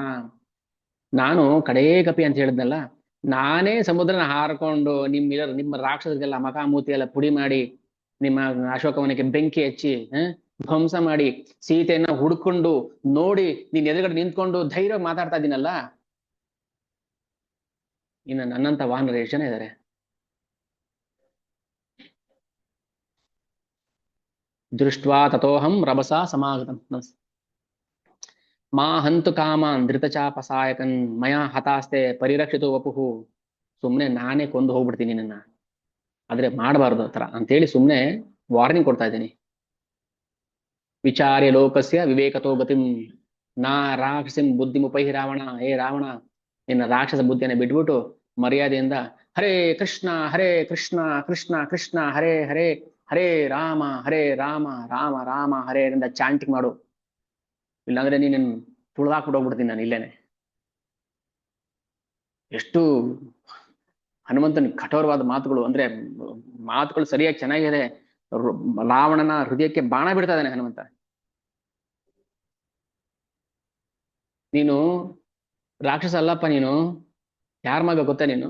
ನಾನು ಕಡೇ ಕಪಿ ಅಂತ ಹೇಳಿದ್ನಲ್ಲ, ನಾನೇ ಸಮುದ್ರನ ಹಾರ್ಕೊಂಡು ನಿಮ್ಮ ರಾಕ್ಷಸರಿಗೆಲ್ಲ ಮಕಾಮೂತಿ ಎಲ್ಲ ಪುಡಿ ಮಾಡಿ, ನಿಮ್ಮ ಅಶೋಕವನಕ್ಕೆ ಬೆಂಕಿ ಹಚ್ಚಿ ಧ್ವಂಸ ಮಾಡಿ ಸೀತೆಯನ್ನ ಹುಡ್ಕೊಂಡು ನೋಡಿ ನೀನ್ ಎದುರುಗಡೆ ನಿಂತ್ಕೊಂಡು ಧೈರ್ಯ ಮಾತಾಡ್ತಾ ಇದ್ದೀನಲ್ಲ. ಇನ್ನು ನನ್ನಂತ ವಾನರ ಎಷ್ಟು ಜನ ಇದ್ದಾರೆ? ದೃಷ್ಟ್ವಾ ತಥೋಹಂ ರಭಸಾ ಸಮಾಗತಂ ಮಾ ಹಂತು ಕಾಮಾನ್ ಧೃತಚಾಪಸಾಯಕನ್ ಮಯಾ ಹತಾಸ್ತೆ ಪರಿರಕ್ಷಿತು ವಪುಹು. ಸುಮ್ನೆ ನಾನೇ ಕೊಂದು ಹೋಗ್ಬಿಡ್ತೀನಿ ನಿನ್ನ, ಆದ್ರೆ ಮಾಡಬಾರ್ದು ಆತರ ಅಂತೇಳಿ ಸುಮ್ನೆ ವಾರ್ನಿಂಗ್ ಕೊಡ್ತಾ ಇದ್ದೀನಿ. ವಿಚಾರ್ಯ ಲೋಕಸ್ಯ ವಿವೇಕತೋ ಗತಿಂ ನಾ ರಾಕ್ಷಸಿಂ ಬುದ್ಧಿ ಮುಪೈಹಿ ರಾವಣ. ಏ ರಾವಣ, ನಿನ್ನ ರಾಕ್ಷಸ ಬುದ್ಧಿಯನ್ನು ಬಿಟ್ಬಿಟ್ಟು ಮರ್ಯಾದೆಯಿಂದ ಹರೇ ಕೃಷ್ಣ ಹರೇ ಕೃಷ್ಣ ಕೃಷ್ಣ ಕೃಷ್ಣ ಹರೇ ಹರೇ ಹರೇ ರಾಮ ರಾಮ ರಾಮ ಹರೇ ಅಂತ ಚಾಂಟಿಂಗ್ ಮಾಡು. ಇಲ್ಲಾಂದ್ರೆ ನೀನು ತುಳಿದಾಕ್ಬಿಟ್ಟು ಹೋಗ್ಬಿಡ್ತೀನಿ ನಾನು ಇಲ್ಲೇನೆ. ಎಷ್ಟು ಹನುಮಂತನ ಕಠೋರವಾದ ಮಾತುಗಳು ಅಂದ್ರೆ, ಮಾತುಗಳು ಸರಿಯಾಗಿ ಚೆನ್ನಾಗಿದೆ. ರಾವಣನ ಹೃದಯಕ್ಕೆ ಬಾಣ ಬಿಡ್ತಾ ಇದ್ದಾನೆ ಹನುಮಂತ. ನೀನು ರಾಕ್ಷಸ ಅಲ್ಲಪ್ಪ, ನೀನು ಯಾರ ಮಗ ಗೊತ್ತಾ? ನೀನು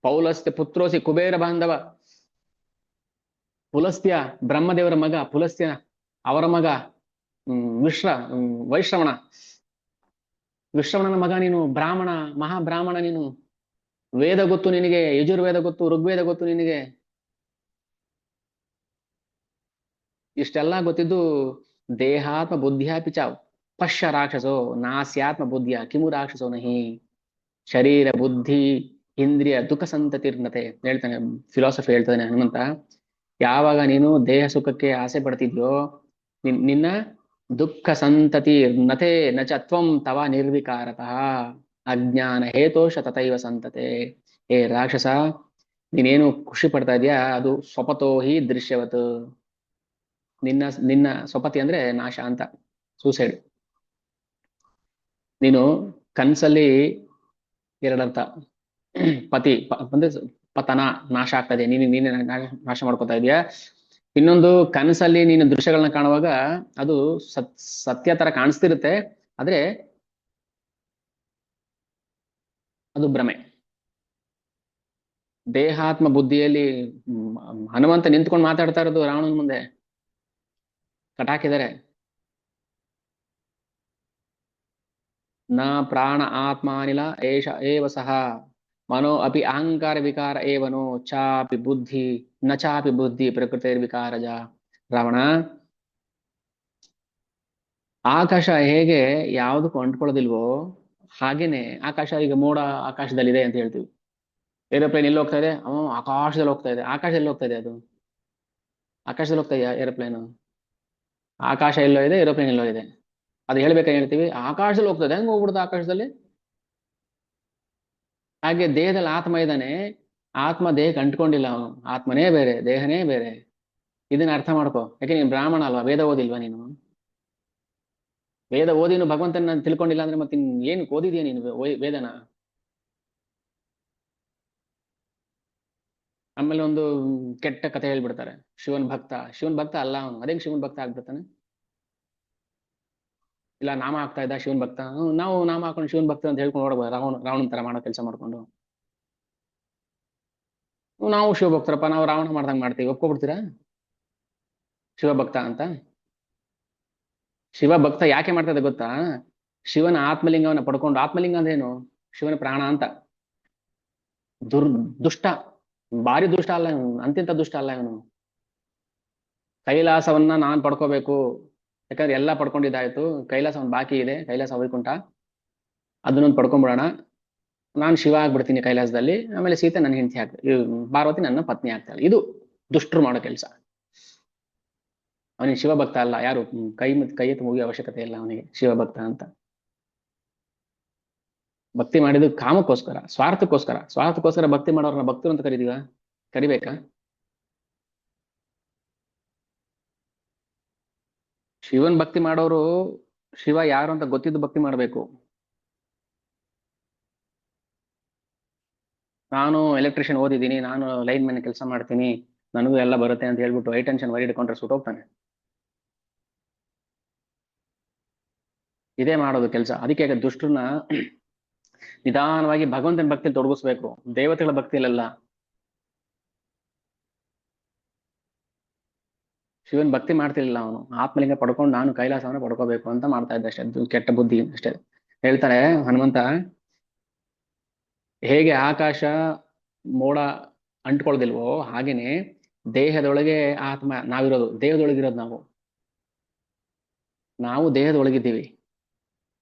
ಪೌಲಸ್ತ್ಯ ಪುತ್ರೋಸಿ ಕುಬೇರ ಬಾಂಧವ. ಪುಲಸ್ತ್ಯ ಬ್ರಹ್ಮದೇವರ ಮಗ, ಪುಲಸ್ತ್ಯ ಅವರ ಮಗ ವೈಶ್ರವಣ, ವಿಶ್ರವಣನ ಮಗ ನೀನು. ಬ್ರಾಹ್ಮಣ, ಮಹಾಬ್ರಾಹ್ಮಣ ನೀನು. ವೇದ ಗೊತ್ತು ನಿನಗೆ, ಯಜುರ್ವೇದ ಗೊತ್ತು, ಋಗ್ವೇದ ಗೊತ್ತು ನಿನಗೆ. ಇಷ್ಟೆಲ್ಲ ಗೊತ್ತಿದ್ದು ದೇಹಾತ್ಮ ಬುದ್ಧಿಯಾಪಿ ಚ ಪಶ್ಯ ರಾಕ್ಷಸೋ ನಾಸ್ಯಾತ್ಮ ಬುದ್ಧಿಯ ಕಿಮು ರಾಕ್ಷಸೋ ನಹಿ. ಶರೀರ ಬುದ್ಧಿ ಇಂದ್ರಿಯ ದುಃಖ ಸಂತತಿರ್ನತೆ ಹೇಳ್ತಾನೆ, ಫಿಲಾಸಫಿ ಹೇಳ್ತಾನೆ ಹನುಮಂತ. ಯಾವಾಗ ನೀನು ದೇಹ ಸುಖಕ್ಕೆ ಆಸೆ ಪಡ್ತಿದ್ಯೋ ನಿನ್ನ ದುಃಖ ಸಂತತಿ ನತೆ ನಚ ತ್ವಂ ತವ ನಿರ್ವಿಕಾರತಃ ಅಜ್ಞಾನ ಹೇತೋಷ ತಥೈವ ಸಂತತೆ. ಏ ರಾಕ್ಷಸ, ನೀನೇನು ಖುಷಿ ಪಡ್ತಾ ಇದೀಯಾ ಅದು ಸ್ವಪತೋ ಹಿ ದೃಶ್ಯವತ್. ನಿನ್ನ ನಿನ್ನ ಸ್ವಪತಿ ಅಂದ್ರೆ ನಾಶ ಅಂತ, ಸೂಸೈಡ್. ನೀನು ಕನ್ಸಲ್ಲಿ ಎರಡರ್ಥ, ಪತಿ ಅಂದ್ರೆ ಪತನ, ನಾಶ ಆಗ್ತದೆ, ನೀನೇ ನಾಶ ಮಾಡ್ಕೊತಾ ಇದೀಯಾ. ಇನ್ನೊಂದು, ಕನಸಲ್ಲಿ ನೀನು ದೃಶ್ಯಗಳನ್ನ ಕಾಣುವಾಗ ಅದು ಸತ್ಯ ತರ ಕಾಣಿಸ್ತಿರುತ್ತೆ, ಆದ್ರೆ ಅದು ಭ್ರಮೆ. ದೇಹಾತ್ಮ ಬುದ್ಧಿಯಲ್ಲಿ ಹನುಮಂತ ನಿಂತ್ಕೊಂಡು ಮಾತಾಡ್ತಾ ಇರೋದು ರಾವಣನ ಮುಂದೆ ಕಟಾಕಿದ್ದಾರೆ. ನ ಪ್ರಾಣ ಆತ್ಮಾನಿಲ ಏಷ ಏವ ಸಹ ಮನೋ ಅಪಿ ಅಹಂಕಾರ ವಿಕಾರ ಏವನೋ ಚಾಪಿ ಬುದ್ಧಿ ನ ಚಾಪಿ ಬುದ್ಧಿ ಪ್ರಕೃತಿರ್ ವಿಕಾರಜ. ರಾವಣ, ಆಕಾಶ ಹೇಗೆ ಯಾವುದಕ್ಕೂ ಅಂಟ್ಕೊಳ್ಳೋದಿಲ್ವೋ ಹಾಗೇನೆ ಆಕಾಶ, ಈಗ ಮೋಡ ಆಕಾಶದಲ್ಲಿದೆ ಅಂತ ಹೇಳ್ತೀವಿ. ಏರೋಪ್ಲೇನ್ ಎಲ್ಲಿ ಹೋಗ್ತಾ ಇದೆ? ಆಕಾಶದಲ್ಲಿ ಹೋಗ್ತಾ ಇದೆ. ಆಕಾಶ ಎಲ್ಲಿ ಹೋಗ್ತಾ ಇದೆ? ಅದು ಆಕಾಶದಲ್ಲಿ ಹೋಗ್ತಾ ಇದೆಯಾ ಏರೋಪ್ಲೇನ್? ಆಕಾಶ ಎಲ್ಲೋ ಇದೆ, ಏರೋಪ್ಲೇನ್ ಎಲ್ಲೋ ಇದೆ. ಅದು ಹೇಳ್ಬೇಕಾಗಿ ಹೇಳ್ತೀವಿ, ಆಕಾಶದಲ್ಲಿ ಹೋಗ್ತದೆ. ಹೆಂಗ್ ಹೋಗ್ಬಿಡುತ್ತೆ ಆಕಾಶದಲ್ಲಿ? ಹಾಗೆ ದೇಹದಲ್ಲಿ ಆತ್ಮ ಇದ್ದಾನೆ, ಆತ್ಮ ದೇಹಕ್ಕೆ ಅಂಟ್ಕೊಂಡಿಲ್ಲ. ಅವನು ಆತ್ಮನೇ ಬೇರೆ, ದೇಹನೇ ಬೇರೆ. ಇದನ್ನ ಅರ್ಥ ಮಾಡ್ಕೋ. ಯಾಕೆ ನೀನು ಬ್ರಾಹ್ಮಣ ಅಲ್ವಾ? ವೇದ ಓದಿಲ್ವಾ ನೀನು? ವೇದ ಓದಿನು ಭಗವಂತನ ನಾನು ತಿಳ್ಕೊಂಡಿಲ್ಲ ಅಂದ್ರೆ ಮತ್ತೆ ಏನ್ ಓದಿದ್ಯಾ ನೀನು ವೇದನ? ಆಮೇಲೆ ಒಂದು ಕೆಟ್ಟ ಕಥೆ ಹೇಳ್ಬಿಡ್ತಾರೆ, ಶಿವನ್ ಭಕ್ತ. ಶಿವನ್ ಭಕ್ತ ಅಲ್ಲ ಅವನು, ಅದೇ ಶಿವನ್ ಭಕ್ತ ಆಗ್ಬಿಡ್ತಾನೆ. ಇಲ್ಲ ನಾಮ ಆಗ್ತಾ ಇದ್ದ ಶಿವನ್ ಭಕ್ತ. ನಾವು ನಾಮ ಹಾಕೊಂಡು ಶಿವನ್ ಭಕ್ತ ಅಂತ ಹೇಳ್ಕೊಂಡು ನೋಡ್ಬೋದು, ರಾವಣನ್ ತರ ಮಾಡೋ ಕೆಲಸ ಮಾಡ್ಕೊಂಡು. ನಾವು ಶಿವಭಕ್ತರಪ್ಪ, ನಾವು ರಾವಣ ಮಾಡ್ದಂಗ್ ಮಾಡ್ತೀವಿ, ಒಪ್ಕೊಬಿಡ್ತೀರಾ ಶಿವಭಕ್ತ ಅಂತ? ಶಿವಭಕ್ತ ಯಾಕೆ ಮಾಡ್ತದೆ ಗೊತ್ತಾ? ಶಿವನ ಆತ್ಮಲಿಂಗವನ್ನ ಪಡ್ಕೊಂಡು. ಆತ್ಮಲಿಂಗ ಅಂದ್ರೇನು? ಶಿವನ ಪ್ರಾಣ ಅಂತ. ದುಷ್ಟ, ಭಾರಿ ದುಷ್ಟ ಅಲ್ಲ ಇವನು, ಅಂತಿಂತ ದುಷ್ಟ ಅಲ್ಲ ಇವನು. ಕೈಲಾಸವನ್ನ ನಾನ್ ಪಡ್ಕೋಬೇಕು, ಯಾಕಂದ್ರೆ ಎಲ್ಲ ಪಡ್ಕೊಂಡಿದ್ದಾಯ್ತು. ಕೈಲಾಸ ಒಂದು ಬಾಕಿ ಇದೆ, ಕೈಲಾಸ ವೈಕುಂಠ, ಅದನ್ನೊಂದು ಪಡ್ಕೊಂಡ್ಬಿಡೋಣ. ನಾನು ಶಿವ ಆಗ್ಬಿಡ್ತೀನಿ ಕೈಲಾಸದಲ್ಲಿ, ಆಮೇಲೆ ಸೀತೆ ನನ್ನ ಹೆಂಡತಿ ಆಗ್ತದೆ, ಪಾರ್ವತಿ ನನ್ನ ಪತ್ನಿ ಆಗ್ತಾಳೆ. ಇದು ದುಷ್ಟರು ಮಾಡೋ ಕೆಲಸ. ಅವನಿಗೆ ಶಿವಭಕ್ತ ಅಲ್ಲ. ಯಾರು ಕೈ ಎತ್ತು ಮುಗಿಯೋ ಅವಶ್ಯಕತೆ ಇಲ್ಲ ಅವನಿಗೆ ಶಿವಭಕ್ತ ಅಂತ. ಭಕ್ತಿ ಮಾಡಿದ್ದು ಕಾಮಕ್ಕೋಸ್ಕರ, ಸ್ವಾರ್ಥಕ್ಕೋಸ್ಕರ ಭಕ್ತಿ ಮಾಡೋರನ್ನ ಭಕ್ತರು ಅಂತ ಕರಿದೀವ? ಕರಿಬೇಕಾ? ಶಿವನ್ ಭಕ್ತಿ ಮಾಡೋರು ಶಿವ ಯಾರು ಅಂತ ಗೊತ್ತಿದ್ದು ಭಕ್ತಿ ಮಾಡ್ಬೇಕು. ನಾನು ಎಲೆಕ್ಟ್ರಿಷಿಯನ್ ಓದಿದ್ದೀನಿ, ನಾನು ಲೈನ್ ಮ್ಯಾನ್ ಕೆಲಸ ಮಾಡ್ತೀನಿ, ನನಗೂ ಎಲ್ಲ ಬರುತ್ತೆ ಅಂತ ಹೇಳ್ಬಿಟ್ಟು ಹೈ ಟೆನ್ಷನ್ ವೈರ್ ಇಟ್ಕೊಂಡ್ರೆ ಸುಟ್ಟೋಗ್ತಾನೆ. ಇದೇ ಮಾಡೋದು ಕೆಲಸ. ಅದಕ್ಕೆ ದುಷ್ಟರನ್ನ ನಿಧಾನವಾಗಿ ಭಗವಂತನ ಭಕ್ತಿಯಲ್ಲಿ ತೊಡಗಿಸ್ಬೇಕು, ದೇವತೆಗಳ ಭಕ್ತಿಯಲ್ಲ. ಶಿವನ್ ಭಕ್ತಿ ಮಾಡ್ತಿರ್ಲಿಲ್ಲ ಅವನು, ಆತ್ಮಲಿಂಗ ಪಡ್ಕೊಂಡು ನಾನು ಕೈಲಾಸವನ್ನ ಪಡ್ಕೋಬೇಕು ಅಂತ ಮಾಡ್ತಾ ಇದ್ದ ಅಷ್ಟೇ. ಅದು ಕೆಟ್ಟ ಬುದ್ಧಿ ಅಷ್ಟೇ. ಹೇಳ್ತಾರೆ ಹನುಮಂತ, ಹೇಗೆ ಆಕಾಶ ಮೋಡ ಅಂಟ್ಕೊಳ್ದಿಲ್ವೋ ಹಾಗೇನೆ ದೇಹದೊಳಗೆ ಆತ್ಮ ನಾವಿರೋದು, ದೇಹದೊಳಗಿರೋದು ನಾವು. ನಾವು ದೇಹದೊಳಗಿದ್ದೀವಿ,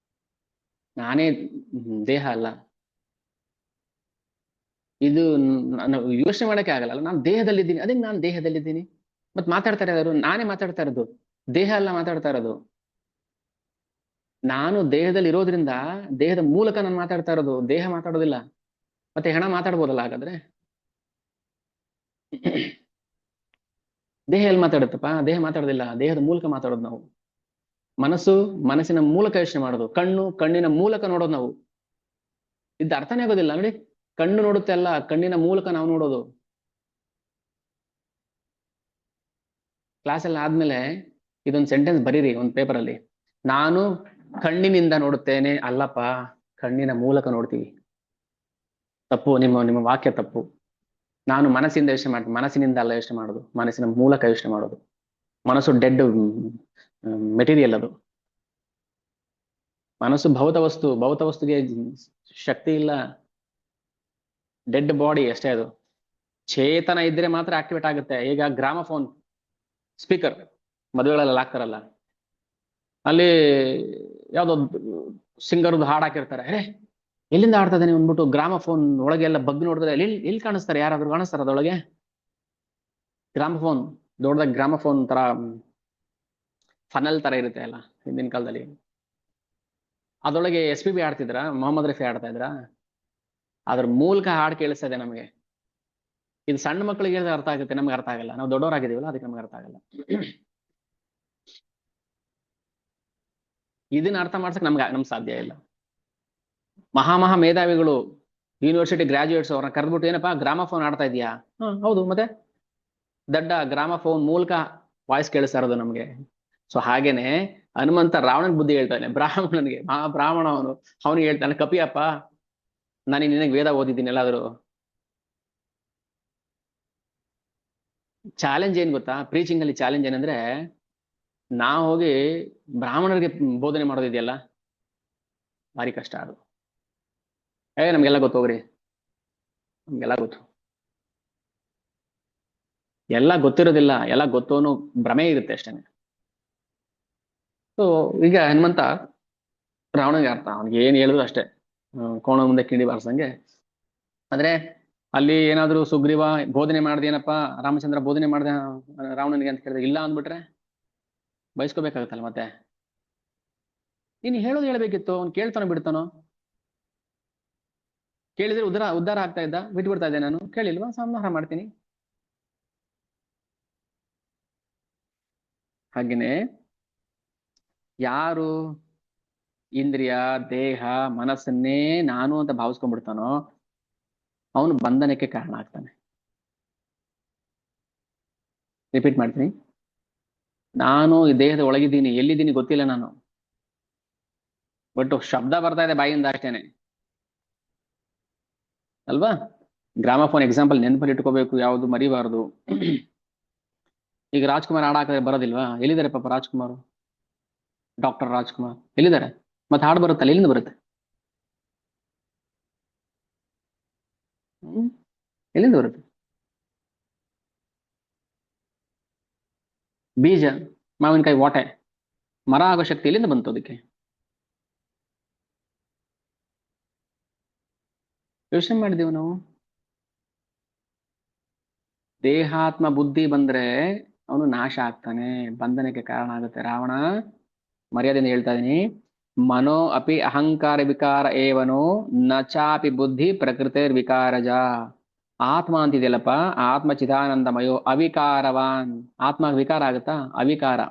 ನಾನೇ ದೇಹ ಅಲ್ಲ. ಇದು ಯೋಚನೆ ಮಾಡಕ್ಕೆ ಆಗಲ್ಲ. ನಾನು ದೇಹದಲ್ಲಿದ್ದೀನಿ, ಅದೇ ನಾನು ದೇಹದಲ್ಲಿದ್ದೀನಿ. ಮತ್ ಮಾತಾಡ್ತಾ ಇರೋದು ನಾನೇ ಮಾತಾಡ್ತಾ ಇರೋದು, ದೇಹ ಅಲ್ಲ ಮಾತಾಡ್ತಾ ಇರೋದು. ನಾನು ದೇಹದಲ್ಲಿ ಇರೋದ್ರಿಂದ ದೇಹದ ಮೂಲಕ ನಾನು ಮಾತಾಡ್ತಾ ಇರೋದು, ದೇಹ ಮಾತಾಡೋದಿಲ್ಲ. ಮತ್ತೆ ಹೆಣ ಮಾತಾಡ್ಬೋದಲ್ಲ ಹಾಗಾದ್ರೆ? ದೇಹ ಎಲ್ಲಿ ಮಾತಾಡುತ್ತಪ್ಪ? ದೇಹ ಮಾತಾಡೋದಿಲ್ಲ, ದೇಹದ ಮೂಲಕ ಮಾತಾಡೋದು ನಾವು. ಮನಸ್ಸು ಮನಸ್ಸಿನ ಮೂಲಕ ಯೋಚನೆ ಮಾಡೋದು, ಕಣ್ಣು ಕಣ್ಣಿನ ಮೂಲಕ ನೋಡೋದು ನಾವು. ಇದು ಅರ್ಥನೇ ಆಗೋದಿಲ್ಲ ನೋಡಿ. ಕಣ್ಣು ನೋಡುತ್ತೆ ಅಲ್ಲ, ಕಣ್ಣಿನ ಮೂಲಕ ನಾವು ನೋಡೋದು. ಕ್ಲಾಸ್ ಎಲ್ಲ ಆದ್ಮೇಲೆ ಇದೊಂದು ಸೆಂಟೆನ್ಸ್ ಬರೀರಿ ಒಂದು ಪೇಪರ್ ಅಲ್ಲಿ. ನಾನು ಕಣ್ಣಿನಿಂದ ನೋಡುತ್ತೇನೆ ಅಲ್ಲಪ್ಪ, ಕಣ್ಣಿನ ಮೂಲಕ ನೋಡ್ತೀವಿ. ತಪ್ಪು, ನಿಮ್ಮ ನಿಮ್ಮ ವಾಕ್ಯ ತಪ್ಪು. ನಾನು ಮನಸ್ಸಿಂದ ಯೋಚನೆ ಮಾಡ್ತೀನಿ, ಮನಸ್ಸಿನಿಂದ ಅಲ್ಲ ಯೋಚನೆ ಮಾಡೋದು, ಮನಸ್ಸಿನ ಮೂಲಕ ಯೋಚನೆ ಮಾಡೋದು. ಮನಸ್ಸು ಡೆಡ್ ಮೆಟೀರಿಯಲ್ ಅದು. ಮನಸ್ಸು ಭೌತ ವಸ್ತು, ಭೌತ ವಸ್ತುಗೆ ಶಕ್ತಿ ಇಲ್ಲ, ಡೆಡ್ ಬಾಡಿ ಅಷ್ಟೇ ಅದು. ಚೇತನ ಇದ್ರೆ ಮಾತ್ರ ಆಕ್ಟಿವೇಟ್ ಆಗುತ್ತೆ. ಈಗ ಗ್ರಾಮಫೋನ್ ಸ್ಪೀಕರ್ ಮದುವೆಗಳೆಲ್ಲ ಹಾಕ್ತಾರಲ್ಲ, ಅಲ್ಲಿ ಯಾವ್ದೋ ಸಿಂಗರ್ದು ಹಾಡು ಹಾಕಿರ್ತಾರೆ. ಎಲ್ಲಿಂದ ಆಡ್ತಾ ಇದ್ದಾನೆ ಅಂದ್ಬಿಟ್ಟು ಗ್ರಾಮಫೋನ್ ಒಳಗೆ ಎಲ್ಲ ಬಗ್ ನೋಡಿದ್ರೆ ಎಲ್ಲಿ ಕಾಣಿಸ್ತಾರೆ? ಯಾರಾದ್ರೂ ಕಾಣಿಸ್ತಾರ ಅದೊಳಗೆ? ಗ್ರಾಮಫೋನ್ ದೊಡ್ಡದಾಗಿ ಗ್ರಾಮಫೋನ್ ತರ ಫನಲ್ ತರ ಇರುತ್ತೆ ಅಲ್ಲ ಹಿಂದಿನ ಕಾಲದಲ್ಲಿ, ಅದರೊಳಗೆ SPB ಆಡ್ತಿದ್ರ, ಮೊಹಮ್ಮದ್ ರಫಿ ಆಡ್ತಾ ಇದ್ರ? ಅದ್ರ ಮೂಲಕ ಹಾಡು ಕೇಳಿಸ್ತಾ ಇದೆ ನಮಗೆ. ಇದು ಸಣ್ಣ ಮಕ್ಕಳಿಗೆ ಅರ್ಥ ಆಗುತ್ತೆ, ನಮ್ಗೆ ಅರ್ಥ ಆಗಲ್ಲ. ನಾವು ದೊಡ್ಡವರಾಗಿದ್ದೀವಲ್ಲ, ಅದಕ್ಕೆ ನಮ್ಗೆ ಅರ್ಥ ಆಗಲ್ಲ. ಇದನ್ನ ಅರ್ಥ ಮಾಡ್ಸಕ್ ನಮ್ಗೆ ಸಾಧ್ಯ ಇಲ್ಲ. ಮಹಾ ಮೇಧಾವಿಗಳು, ಯೂನಿವರ್ಸಿಟಿ ಗ್ರಾಜುಯೇಟ್ಸ್ ಅವ್ರನ್ನ ಕರೆದ್ಬಿಟ್ಟು, ಏನಪ್ಪಾ ಗ್ರಾಮಫೋನ್ ಆಡ್ತಾ ಇದೀಯಾ? ಹೌದು, ಮತ್ತೆ ದಡ್ಡ ಗ್ರಾಮಫೋನ್ ಮೂಲಕ ವಾಯ್ಸ್ ಕೇಳಿಸ್ತಾ ಇರೋದು ನಮ್ಗೆ. ಸೊ ಹಾಗೇನೆ ಹನುಮಂತ ರಾವಣನ್ ಬುದ್ಧಿ ಹೇಳ್ತಾನೆ, ಬ್ರಾಹ್ಮಣನಿಗೆ, ಬ್ರಾಹ್ಮಣ ಅವನಿಗೆ ಹೇಳ್ತಾನೆ, ಕಪಿಯಪ್ಪ ನಾನು ನಿನಗೆ ವೇದ ಓದಿದ್ದೀನಿ ಎಲ್ಲಾದ್ರು. ಚಾಲೆಂಜ್ ಏನ್ ಗೊತ್ತಾ? ಪ್ರೀಚಿಂಗ್ ಅಲ್ಲಿ ಚಾಲೆಂಜ್ ಏನಂದ್ರೆ, ನಾವು ಹೋಗಿ ಬ್ರಾಹ್ಮಣರಿಗೆ ಬೋಧನೆ ಮಾಡೋದಿದೆಯಲ್ಲ, ಭಾರಿ ಕಷ್ಟ ಅದು. ನಮ್ಗೆಲ್ಲ ಗೊತ್ತೋಗ್ರಿ, ನಮ್ಗೆಲ್ಲ ಗೊತ್ತು. ಎಲ್ಲ ಗೊತ್ತಿರೋದಿಲ್ಲ, ಎಲ್ಲ ಗೊತ್ತು ಅನ್ನೋ ಭ್ರಮೆ ಇರುತ್ತೆ ಅಷ್ಟೇನೆ. ಸೊ ಈಗ ಹನುಮಂತ ರಾವಣಗೆ ಅರ್ಥ, ಅವ್ನಿಗೆ ಏನ್ ಹೇಳಿದ್ರು ಅಷ್ಟೇ, ಕೋಣ ಮುಂದೆ ಕಿಂಡಿ ಬಾರಿಸಂಗೆ. ಆದ್ರೆ ಅಲ್ಲಿ ಏನಾದ್ರು ಸುಗ್ರೀವ ಬೋಧನೆ ಮಾಡ್ದೇನಪ್ಪ, ರಾಮಚಂದ್ರ ಬೋಧನೆ ಮಾಡ್ದೆ ರಾವಣನಿಗೆ ಅಂತ ಕೇಳಿದ್ರೆ ಇಲ್ಲ ಅಂದ್ಬಿಟ್ರೆ ಬಯಸ್ಕೋಬೇಕಾಗತ್ತಲ್ಲ. ಮತ್ತೆ ನೀನು ಹೇಳೋದು ಹೇಳ್ಬೇಕಿತ್ತು, ಅವ್ನು ಕೇಳ್ತಾನೋ ಬಿಡ್ತಾನೋ? ಕೇಳಿದ್ರೆ ಉದ್ಧಾರ ಆಗ್ತಾ ಇದ್ದ, ಬಿಟ್ಬಿಡ್ತಾ ಇದ್ದೆ ನಾನು. ಕೇಳಿಲ್ವಾ, ಸಂಹಾರ ಮಾಡ್ತೀನಿ. ಹಾಗೇನೆ ಯಾರು ಇಂದ್ರಿಯ ದೇಹ ಮನಸ್ಸನ್ನೇ ನಾನು ಅಂತ ಭಾವಿಸ್ಕೊಂಡ್ಬಿಡ್ತಾನೋ ಅವನು ಬಂಧನಕ್ಕೆ ಕಾರಣ ಆಗ್ತಾನೆ. ರಿಪೀಟ್ ಮಾಡ್ತೀನಿ, ನಾನು ಈ ದೇಹದ ಒಳಗಿದ್ದೀನಿ, ಎಲ್ಲಿದ್ದೀನಿ ಗೊತ್ತಿಲ್ಲ ನಾನು, ಬಟ್ ಶಬ್ದ ಬರ್ತಾ ಇದೆ ಬಾಯಿಂದ ಅಷ್ಟೇನೆ ಅಲ್ವಾ? ಗ್ರಾಮಫೋನ್ ಎಕ್ಸಾಂಪಲ್ ನೆನಪಲ್ಲಿ ಇಟ್ಕೋಬೇಕು, ಯಾವುದು ಮರಿಬಾರದು. ಈಗ ರಾಜ್ಕುಮಾರ್ ಹಾಡು ಹಾಕಿದ್ರೆ ಬರೋದಿಲ್ವಾ? ಎಲ್ಲಿದ್ದಾರೆ ಪಾಪ ರಾಜ್ಕುಮಾರ್, ಡಾಕ್ಟರ್ ರಾಜ್ಕುಮಾರ್ ಎಲ್ಲಿದ್ದಾರೆ? ಮತ್ತೆ ಹಾಡು ಬರುತ್ತಲ್ಲ, ಎಲ್ಲಿಂದ ಬರುತ್ತೆ? ಎಲ್ಲಿಂದ ಬರುತ್ತೆ? ಬೀಜ, ಮಾವಿನಕಾಯಿ ವಾಟೆ, ಮರ ಆಗೋ ಶಕ್ತಿ ಎಲ್ಲಿಂದ ಬಂತು ಅದಕ್ಕೆ? ಯೋಚನೆ ಮಾಡಿದೀವಿ ನಾವು. ದೇಹಾತ್ಮ ಬುದ್ಧಿ ಬಂದ್ರೆ ಅವನು ನಾಶ ಆಗ್ತಾನೆ, ಬಂಧನಕ್ಕೆ ಕಾರಣ ಆಗುತ್ತೆ. ರಾವಣ, ಮರ್ಯಾದೆಯಿಂದ ಹೇಳ್ತಾ ಇದೀನಿ, ಮನೋ ಅಪಿ ಅಹಂಕಾರ ವಿಕಾರ ಏವನೋ ನಚಾಪಿ ಬುದ್ಧಿ ಪ್ರಕೃತಿರ್ ವಿಕಾರಜ. ಆತ್ಮ ಅಂತಿದೆಯಲ್ಲಪ್ಪ, ಆತ್ಮ ಚಿದಾನಂದಮಯೋ ಅವಿಕಾರವಾನ್. ಆತ್ಮ ವಿಕಾರ ಆಗುತ್ತಾ? ಅವಿಕಾರ.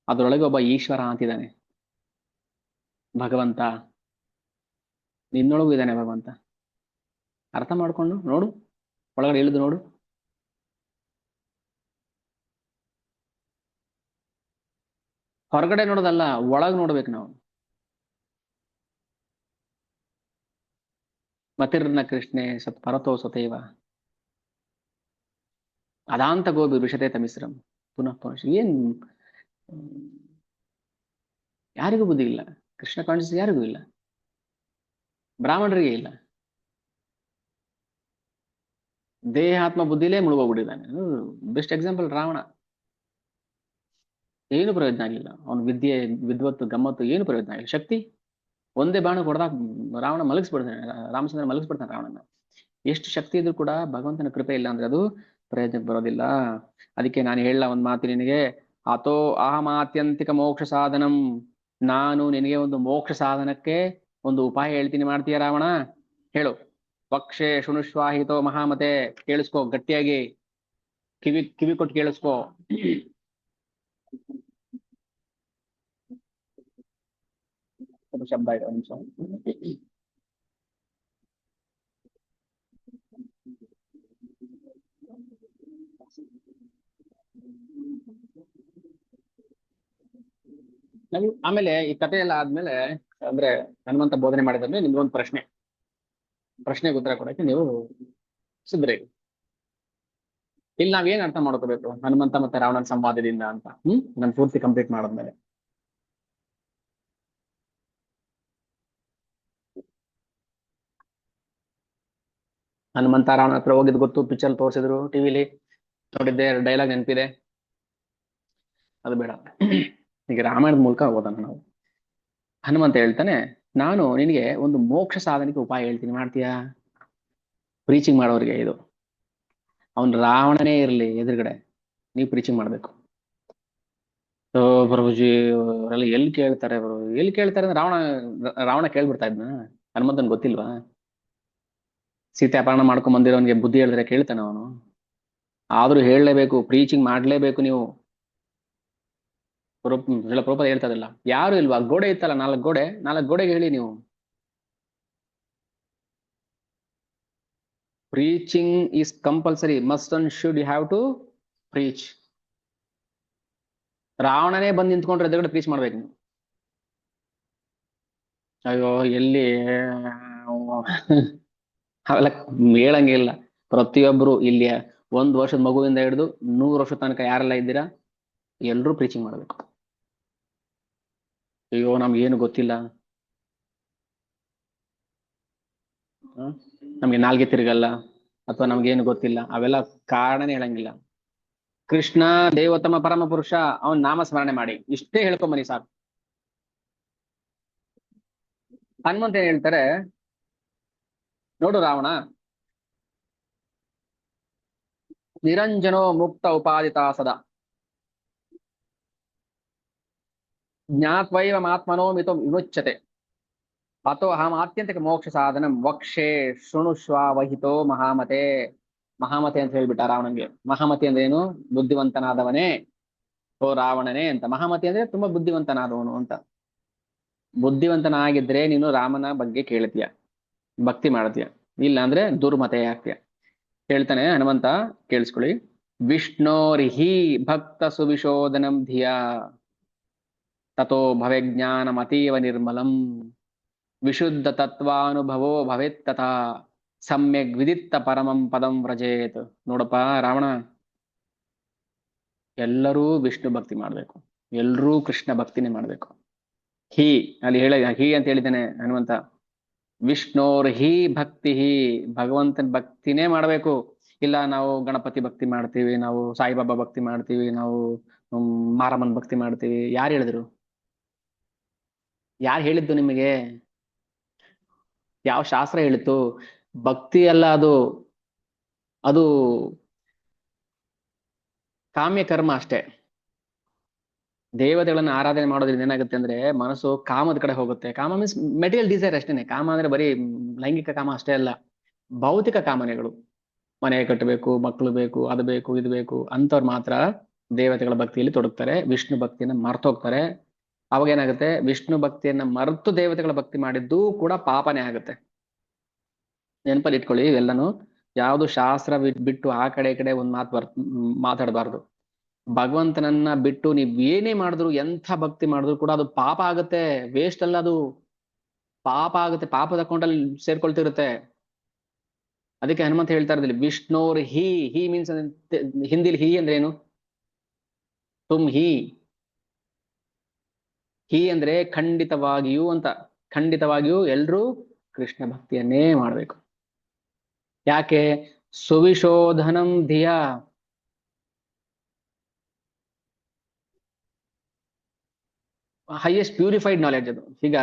ಅದರೊಳಗೆ ಒಬ್ಬ ಈಶ್ವರ ಅಂತಿದ್ದಾನೆ, ಭಗವಂತ. ನಿನ್ನೊಳಗೂ ಇದ್ದಾನೆ ಭಗವಂತ. ಅರ್ಥ ಮಾಡ್ಕೊಂಡು ನೋಡು, ಒಳಗಡೆ ಇಳಿದು ನೋಡು. ಹೊರಗಡೆ ನೋಡೋದಲ್ಲ, ಒಳಗ್ ನೋಡ್ಬೇಕು ನಾವು. ಮತಿರ್ನ ಕೃಷ್ಣೆ ಸತ್ ಪರತೋ ಸತೈವ ಅದಾಂತ ಗೋಬಿ ವಿಷತೆ ತಮಿಸ್ರಂ ಪುನಃ ಪುನಃ. ಏನ್ ಯಾರಿಗೂ ಬುದ್ಧಿ ಇಲ್ಲ. ಕೃಷ್ಣ ಕಾಣಿಸ್ ಯಾರಿಗೂ ಇಲ್ಲ, ಬ್ರಾಹ್ಮಣರಿಗೆ ಇಲ್ಲ. ದೇಹಾತ್ಮ ಬುದ್ಧಿಲೇ ಮುಳುಗೋಗ್ಬಿಟ್ಟಿದ್ದಾನೆ. Best example Ravana. ಏನು ಪ್ರಯೋಜನ ಆಗಿಲ್ಲ ಅವನು. ವಿದ್ಯೆ, ವಿದ್ವತ್ತು, ಗಮ್ಮತ್ತು ಏನು ಪ್ರಯೋಜನ ಆಗಿಲ್ಲ. ಶಕ್ತಿ ಒಂದೇ ಬಾಣ ಕೊಡ್ದಾಗ ರಾವಣ ಮಲಗಿಸ್ಬಿಡ್ತಾನೆ, ರಾಮಚಂದ್ರ ಮಲಗಿಸ್ಬಿಡ್ತಾನೆ ರಾವಣನ. ಎಷ್ಟು ಶಕ್ತಿ ಇದ್ರೂ ಕೂಡ ಭಗವಂತನ ಕೃಪೆ ಇಲ್ಲ ಅಂದ್ರೆ ಅದು ಪ್ರಯೋಜನಕ್ಕೆ ಬರೋದಿಲ್ಲ. ಅದಕ್ಕೆ ನಾನು ಹೇಳಲ್ಲ ಒಂದ್ ಮಾತು ನಿನಗೆ, ಅಥೋ ಅಹಮಾತ್ಯಂತಿಕ ಮೋಕ್ಷ ಸಾಧನಂ. ನಾನು ನಿನಗೆ ಒಂದು ಮೋಕ್ಷ ಸಾಧನಕ್ಕೆ ಒಂದು ಉಪಾಯ ಹೇಳ್ತೀನಿ, ಮಾಡ್ತೀಯ ರಾವಣ? ಹೇಳು. ಪಕ್ಷೆ ಶುನುಷ್ವಾಹಿತೋ ಮಹಾಮತೆ. ಕೇಳಿಸ್ಕೋ ಗಟ್ಟಿಯಾಗಿ, ಕಿವಿ ಕಿವಿ ಕೊಟ್ಟು ಕೇಳಿಸ್ಕೋ. ಶಬ್ದ ಇದೆ, ಒಂದು ನಿಮಿಷ. ಆಮೇಲೆ ಈ ಕಥೆ ಎಲ್ಲ ಆದ್ಮೇಲೆ, ಅಂದ್ರೆ ಹನುಮಂತ ಬೋಧನೆ ಮಾಡಿದ್ರೆ ನಿಮ್ಗೊಂದು ಪ್ರಶ್ನೆಗೆ ಉತ್ತರ ಕೊಡಕ್ಕೆ ನೀವು ಸಿದ್ಧರೇ. ಇಲ್ಲಿ ನಾವೇನ್ ಅರ್ಥ ಮಾಡ್ಕೋಬೇಕು ಹನುಮಂತ ಮತ್ತೆ ರಾವಣನ ಸಂವಾದದಿಂದ ಅಂತ? ನಾನು ಪೂರ್ತಿ ಕಂಪ್ಲೀಟ್ ಮಾಡಿದ್ಮೇಲೆ ಹನುಮಂತ ರಾವಣ ಹತ್ರ ಹೋಗಿದ್ ಗೊತ್ತು, ಪಿಕ್ಚರ್ ತೋರಿಸಿದ್ರು, ಟಿವಿಲಿ ನೋಡಿದ್ದೆ, ಡೈಲಾಗ್ ನೆನಪಿದೆ. ಅದು ಬೇಡ, ಈಗ ರಾಮಾಯಣದ ಮೂಲಕ ಹೋಗೋಣ ನಾವು. ಹನುಮಂತ ಹೇಳ್ತಾನೆ, ನಾನು ನಿನಗೆ ಒಂದು ಮೋಕ್ಷ ಸಾಧನೆಗೆ ಉಪಾಯ ಹೇಳ್ತೀನಿ, ಮಾಡ್ತೀಯಾ? ಪ್ರೀಚಿಂಗ್ ಮಾಡೋರಿಗೆ ಇದು. ಅವನ್ ರಾವಣನೇ ಇರ್ಲಿ ಎದುರುಗಡೆ, ನೀವು ಪ್ರೀಚಿಂಗ್ ಮಾಡ್ಬೇಕು. ಓ ಪ್ರಭುಜಿ, ಅವರೆಲ್ಲ ಎಲ್ಲಿ ಕೇಳ್ತಾರೆ ಅವರು, ಎಲ್ಲಿ ಕೇಳ್ತಾರೆ ಅಂದ್ರೆ ರಾವಣ ಕೇಳ್ಬಿಡ್ತಾ ಇದ್ನ? ಹನುಮಂತನ್ ಗೊತ್ತಿಲ್ವಾ? ಸೀತೆ ಅಪಹರಣ ಮಾಡ್ಕೊಂಡ್ ಬಂದಿರೋನ್ಗೆ ಬುದ್ಧಿ ಹೇಳಿದ್ರೆ ಕೇಳ್ತಾನೆ ಅವನು? ಆದ್ರೂ ಹೇಳಲೇಬೇಕು, ಪ್ರೀಚಿಂಗ್ ಮಾಡ್ಲೇಬೇಕು ನೀವು. ಪ್ರಭುಪಾದ ಹೇಳ್ತಾ ಇರಲಿಲ್ಲ, ಯಾರು ಇಲ್ವಾ? ಗೋಡೆ ಇತ್ತಲ್ಲ, 4 ಗೋಡೆ, 4 ಗೋಡೆಗೆ ಹೇಳಿ ನೀವು. Preaching is compulsory, must and should you have to preach. ರಾವಣನೇ ಬಂದು ನಿಂತ್ಕೊಂಡ್ರೆ ಎದುರುಗಡೆ ಪ್ರೀಚ್ ಮಾಡ್ಬೇಕು ನೀವು. ಅಯ್ಯೋ ಎಲ್ಲಿ ಅವೆಲ್ಲ ಹೇಳಂಗೆ ಇಲ್ಲ. ಪ್ರತಿಯೊಬ್ರು ಇಲ್ಲಿ 1 ವರ್ಷದ ಮಗುವಿಂದ ಹಿಡಿದು 100 ವರ್ಷದ ತನಕ ಯಾರೆಲ್ಲ ಇದ್ದೀರಾ, ಎಲ್ರೂ ಪ್ರೀಚಿಂಗ್ ಮಾಡ್ಬೇಕು. ಅಯ್ಯೋ ನಮ್ಗೇನು ಗೊತ್ತಿಲ್ಲ, ನಮ್ಗೆ ನಾಲ್ಗೆ ತಿರುಗಲ್ಲ, ಅಥವಾ ನಮ್ಗೇನು ಗೊತ್ತಿಲ್ಲ, ಅವೆಲ್ಲ ಕಾರಣನೇ ಹೇಳಂಗಿಲ್ಲ. ಕೃಷ್ಣ ದೇವೋತ್ತಮ ಪರಮ ಪುರುಷ, ಅವನ್ ನಾಮ ಸ್ಮರಣೆ ಮಾಡಿ, ಇಷ್ಟೇ ಹೇಳ್ಕೊಂಬನಿ ಸಾಕು. ಹನುಮಂತ ಏನ್ ಹೇಳ್ತಾರೆ ನೋಡು ರಾವಣ, ನಿರಂಜನೋ ಮುಕ್ತ ಉಪಾದಿತ ಸದಾ ಜ್ಞಾತ್ವೈವ ಮಾತ್ಮನೋ ಮಿತೋ ವಿಮುಚ್ಯತೆ. ಅಥೋ ಅಹಂ ಆತ್ಯಂತಿಕ ಮೋಕ್ಷ ಸಾಧನಂ ವಕ್ಷೆ ಶೃಣುಷ್ವ ವಹಿತೋ ಮಹಾಮತೆ. ಮಹಾಮತೆ ಅಂತ ಹೇಳ್ಬಿಟ್ಟ ರಾವಣನ್ಗೆ. ಮಹಾಮತಿ ಅಂದ್ರೆ ಏನು? ಬುದ್ಧಿವಂತನಾದವನೇ, ಓ ರಾವಣನೇ ಅಂತ. ಮಹಾಮತಿ ಅಂದ್ರೆ ತುಂಬಾ ಬುದ್ಧಿವಂತನಾದವನು ಅಂತ. ಬುದ್ಧಿವಂತನಾಗಿದ್ರೆ ನೀನು ರಾಮನ ಬಗ್ಗೆ ಕೇಳ್ತೀಯ, ಭಕ್ತಿ ಮಾಡ್ತೀಯ. ಇಲ್ಲ ಅಂದ್ರೆ ದುರ್ಮತೆ ಆಗ್ತೀಯ. ಹೇಳ್ತಾನೆ ಹನುಮಂತ, ಕೇಳಿಸ್ಕೊಳ್ಳಿ. ವಿಷ್ಣೋರ್ಹಿ ಭಕ್ತ ಸುವಿಶೋಧನಂ ಧಿಯಾ ತಥೋ ಭವೆಜ್ಞಾನಮತೀವ ನಿರ್ಮಲಂ ವಿಶುದ್ಧ ತತ್ವಾನುಭವೋ ಭವೇತ್ ತಥಾ ಸಮ್ಯಗ್ ವಿದಿತ್ತ ಪರಮಂ ಪದಂ ವ್ರಜೇತ್. ನೋಡಪ್ಪ ರಾವಣ, ಎಲ್ಲರೂ ವಿಷ್ಣು ಭಕ್ತಿ ಮಾಡ್ಬೇಕು, ಎಲ್ಲರೂ ಕೃಷ್ಣ ಭಕ್ತಿನೇ ಮಾಡ್ಬೇಕು. ಹಿ ಅಲ್ಲಿ ಹಿ ಅಂತ ಹೇಳಿದ್ದಾನೆ ಹನುಮಂತ. ವಿಷ್ಣೋರ್ ಹಿ ಭಕ್ತಿ, ಭಗವಂತನ ಭಕ್ತಿನೇ ಮಾಡ್ಬೇಕು. ಇಲ್ಲ ನಾವು ಗಣಪತಿ ಭಕ್ತಿ ಮಾಡ್ತೀವಿ, ನಾವು ಸಾಯಿಬಾಬಾ ಭಕ್ತಿ ಮಾಡ್ತೀವಿ, ನಾವು ಮಾರಮ್ಮನ್ ಭಕ್ತಿ ಮಾಡ್ತೀವಿ. ಯಾರು ಹೇಳಿದ್ರು? ಯಾರು ಹೇಳಿದ್ದು ನಿಮಗೆ? ಯಾವ ಶಾಸ್ತ್ರ ಹೇಳಿತ್ತು? ಭಕ್ತಿ ಅಲ್ಲ ಅದು, ಅದು ಕಾಮ್ಯ ಕರ್ಮ ಅಷ್ಟೇ. ದೇವತೆಗಳನ್ನ ಆರಾಧನೆ ಮಾಡೋದ್ರಿಂದ ಏನಾಗುತ್ತೆ ಅಂದ್ರೆ ಮನಸ್ಸು ಕಾಮದ ಕಡೆ ಹೋಗುತ್ತೆ. ಕಾಮ ಮೀನ್ಸ್ ಮೆಟೀರಿಯಲ್ ಡಿಸೈರ್ ಅಷ್ಟೇನೆ. ಕಾಮ ಅಂದ್ರೆ ಬರೀ ಲೈಂಗಿಕ ಕಾಮ ಅಷ್ಟೇ ಅಲ್ಲ, ಭೌತಿಕ ಕಾಮನೆಗಳು. ಮನೆ ಕಟ್ಟಬೇಕು, ಮಕ್ಕಳು ಬೇಕು, ಅದು ಬೇಕು, ಇದು ಬೇಕು ಅಂತವ್ರು ಮಾತ್ರ ದೇವತೆಗಳ ಭಕ್ತಿಯಲ್ಲಿ ತೊಡಗ್ತಾರೆ, ವಿಷ್ಣು ಭಕ್ತಿಯನ್ನ ಮರ್ತು ಹೋಗ್ತಾರೆ. ಅವಾಗ ಏನಾಗುತ್ತೆ, ವಿಷ್ಣು ಭಕ್ತಿಯನ್ನ ಮರೆತು ದೇವತೆಗಳ ಭಕ್ತಿ ಮಾಡಿದ್ದು ಕೂಡ ಪಾಪನೇ ಆಗುತ್ತೆ. ನೆನಪಲ್ಲಿ ಇಟ್ಕೊಳ್ಳಿ ಇವೆಲ್ಲನು. ಯಾವುದು ಶಾಸ್ತ್ರ ಬಿಟ್ಟು ಆ ಕಡೆ ಈ ಕಡೆ ಒಂದ್ ಮಾತಾಡಬಾರ್ದು. ಭಗವಂತನನ್ನ ಬಿಟ್ಟು ನೀವ್ ಏನೇ ಮಾಡಿದ್ರು, ಎಂಥ ಭಕ್ತಿ ಮಾಡಿದ್ರು ಕೂಡ ಅದು ಪಾಪ ಆಗುತ್ತೆ. ವೇಸ್ಟ್ ಅಲ್ಲ ಅದು, ಪಾಪ ಆಗುತ್ತೆ, ಪಾಪದ ಅಕೌಂಟಲ್ಲಿ ಸೇರ್ಕೊಳ್ತಿರುತ್ತೆ. ಅದಕ್ಕೆ ಹನುಮಂತ ಹೇಳ್ತಾ ಇರೋದಿಲ್ಲ ವಿಷ್ಣೋರ್ ಹಿ ಮೀನ್ಸ್ ಹಿಂದಿಲಿ ಹಿ ಅಂದ್ರೆ ಏನು? ತುಮ್ ಹಿ ಅಂದ್ರೆ ಖಂಡಿತವಾಗಿಯೂ ಅಂತ. ಖಂಡಿತವಾಗಿಯೂ ಎಲ್ರೂ ಕೃಷ್ಣ ಭಕ್ತಿಯನ್ನೇ ಮಾಡ್ಬೇಕು. ಯಾಕೆ? ಸುವಿಶೋಧನಂ ಧಿಯಾ, ಹೈಯೆಸ್ಟ್ ಪ್ಯೂರಿಫೈಡ್ ನಾಲೆಡ್ಜ್ ಅದು. ಈಗ